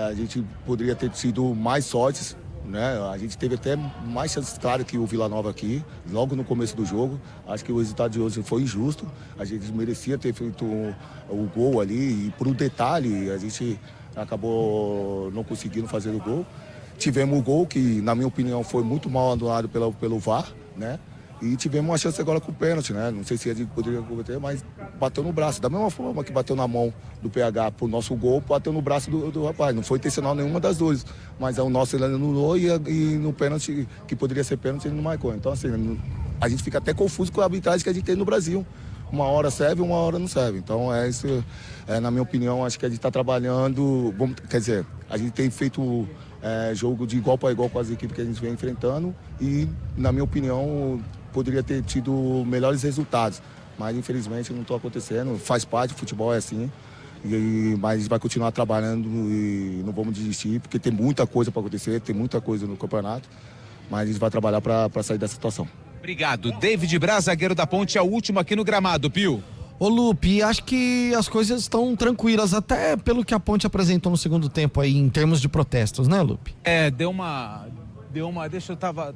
a gente poderia ter tido mais sortes, né? A gente teve até mais chances, claro, que o Vila Nova aqui, logo no começo do jogo. Acho que o resultado de hoje foi injusto. A gente merecia ter feito o gol ali, e por um detalhe, a gente acabou não conseguindo fazer o gol. Tivemos o gol, que na minha opinião foi muito mal anulado pelo VAR, né? E tivemos uma chance agora com o pênalti, né? Não sei se a gente poderia converter, mas bateu no braço. Da mesma forma que bateu na mão do PH pro nosso gol, bateu no braço do rapaz. Não foi intencional nenhuma das duas. Mas o nosso ele anulou e no pênalti, que poderia ser pênalti, ele não marcou. Então, assim, a gente fica até confuso com a arbitragem que a gente tem no Brasil. Uma hora serve, uma hora não serve. Então, isso, na minha opinião, acho que a gente está trabalhando... Quer dizer, a gente tem feito jogo de igual para igual com as equipes que a gente vem enfrentando e, na minha opinião, poderia ter tido melhores resultados, mas infelizmente não está acontecendo, faz parte, o futebol é assim, mas a gente vai continuar trabalhando e não vamos desistir, porque tem muita coisa para acontecer, tem muita coisa no campeonato, mas a gente vai trabalhar para sair dessa situação. Obrigado. David Braz, zagueiro da Ponte, é o último aqui no gramado, Pio. Ô Lupe, acho que as coisas estão tranquilas, até pelo que a Ponte apresentou no segundo tempo aí, em termos de protestos, né, Lupe? Deu uma,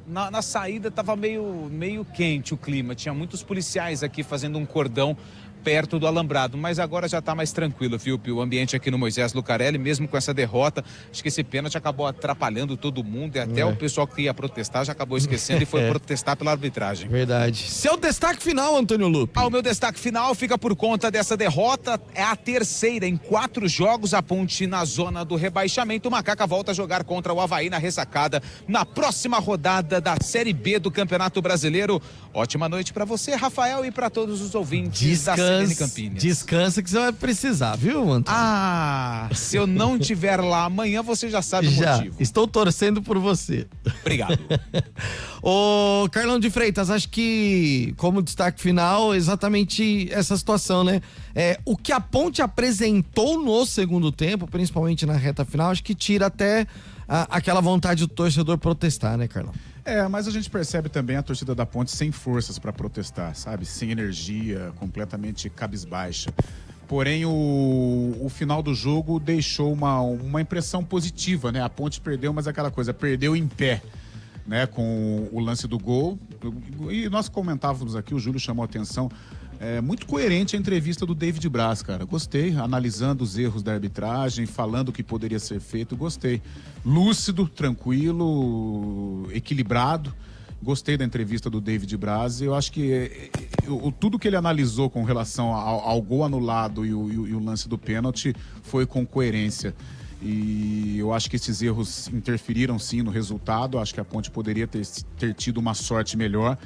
na saída tava meio quente o clima, tinha muitos policiais aqui fazendo um cordão perto do alambrado, mas agora já tá mais tranquilo, viu, Pio? O ambiente aqui no Moisés Lucarelli, mesmo com essa derrota, acho que esse pênalti acabou atrapalhando todo mundo e até o pessoal que ia protestar já acabou esquecendo e foi protestar pela arbitragem. Verdade. Seu destaque final, Antônio Lupe? O meu destaque final fica por conta dessa derrota, é a terceira em 4 jogos, a Ponte na zona do rebaixamento. O Macaca volta a jogar contra o Avaí na ressacada na próxima rodada da Série B do Campeonato Brasileiro. Ótima noite para você, Rafael, e para todos os ouvintes da CBN Campinas. Descansa que você vai precisar, viu, Antônio? Ah, se eu não estiver lá amanhã, você já sabe o motivo. Estou torcendo por você. Obrigado. Ô, Carlão de Freitas, acho que como destaque final, exatamente essa situação, né? O que a Ponte apresentou no segundo tempo, principalmente na reta final, acho que tira até aquela vontade do torcedor protestar, né, Carlão? Mas a gente percebe também a torcida da Ponte sem forças para protestar, sabe? Sem energia, completamente cabisbaixa. Porém, o final do jogo deixou uma impressão positiva, né? A Ponte perdeu, mas aquela coisa, perdeu em pé, né? Com o lance do gol. E nós comentávamos aqui, o Júlio chamou a atenção, muito coerente a entrevista do David Braz, cara. Gostei, analisando os erros da arbitragem, falando o que poderia ser feito, gostei. Lúcido, tranquilo, equilibrado. Gostei da entrevista do David Braz. Eu acho que tudo que ele analisou com relação ao gol anulado e o lance do pênalti foi com coerência. E eu acho que esses erros interferiram sim no resultado. Acho que a Ponte poderia ter tido uma sorte melhor.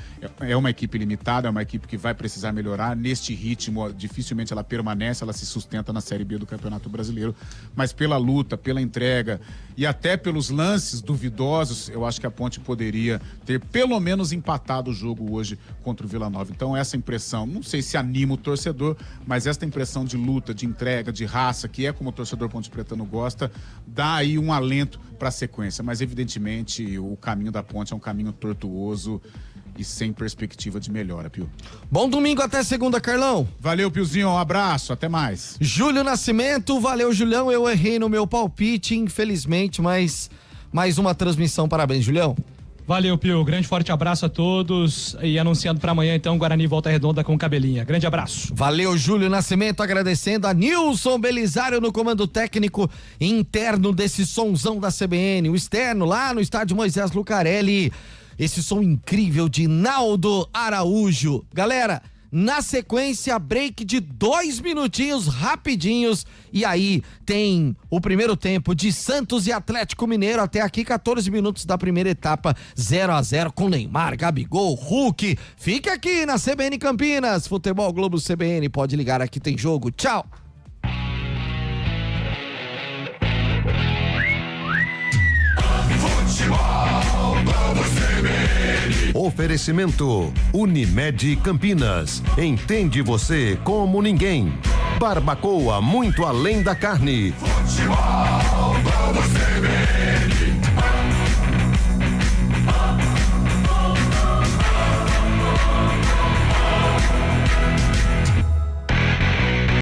É uma equipe limitada, é uma equipe que vai precisar melhorar. Neste ritmo, dificilmente ela permanece, ela se sustenta na Série B do Campeonato Brasileiro. Mas pela luta, pela entrega e até pelos lances duvidosos, eu acho que a Ponte poderia ter pelo menos empatado o jogo hoje contra o Vila Nova. Então essa impressão, não sei se anima o torcedor, mas esta impressão de luta, de entrega, de raça, que é como o torcedor pontepretano gosta, dá aí um alento para a sequência, mas evidentemente o caminho da Ponte é um caminho tortuoso e sem perspectiva de melhora, Pio. Bom domingo, até segunda, Carlão. Valeu, Piozinho, um abraço, até mais. Júlio Nascimento, valeu, Julião, eu errei no meu palpite, infelizmente, mas mais uma transmissão, parabéns, Julião. Valeu, Pio. Grande forte abraço a todos. E anunciando pra amanhã, então, Guarani Volta Redonda com Cabelinha. Grande abraço. Valeu, Júlio Nascimento, agradecendo a Nilson Belisário no comando técnico interno desse sonzão da CBN. O externo lá no estádio Moisés Lucarelli. Esse som incrível de Naldo Araújo. Galera, na sequência, break de 2 minutinhos rapidinhos. E aí tem o primeiro tempo de Santos e Atlético Mineiro. Até aqui 14 minutos da primeira etapa, 0-0 com Neymar, Gabigol, Hulk. Fica aqui na CBN Campinas. Futebol Globo CBN, pode ligar, aqui tem jogo. Tchau. Oferecimento Unimed Campinas. Entende você como ninguém. Barbacoa, muito além da carne. Futebol, vamos CBN.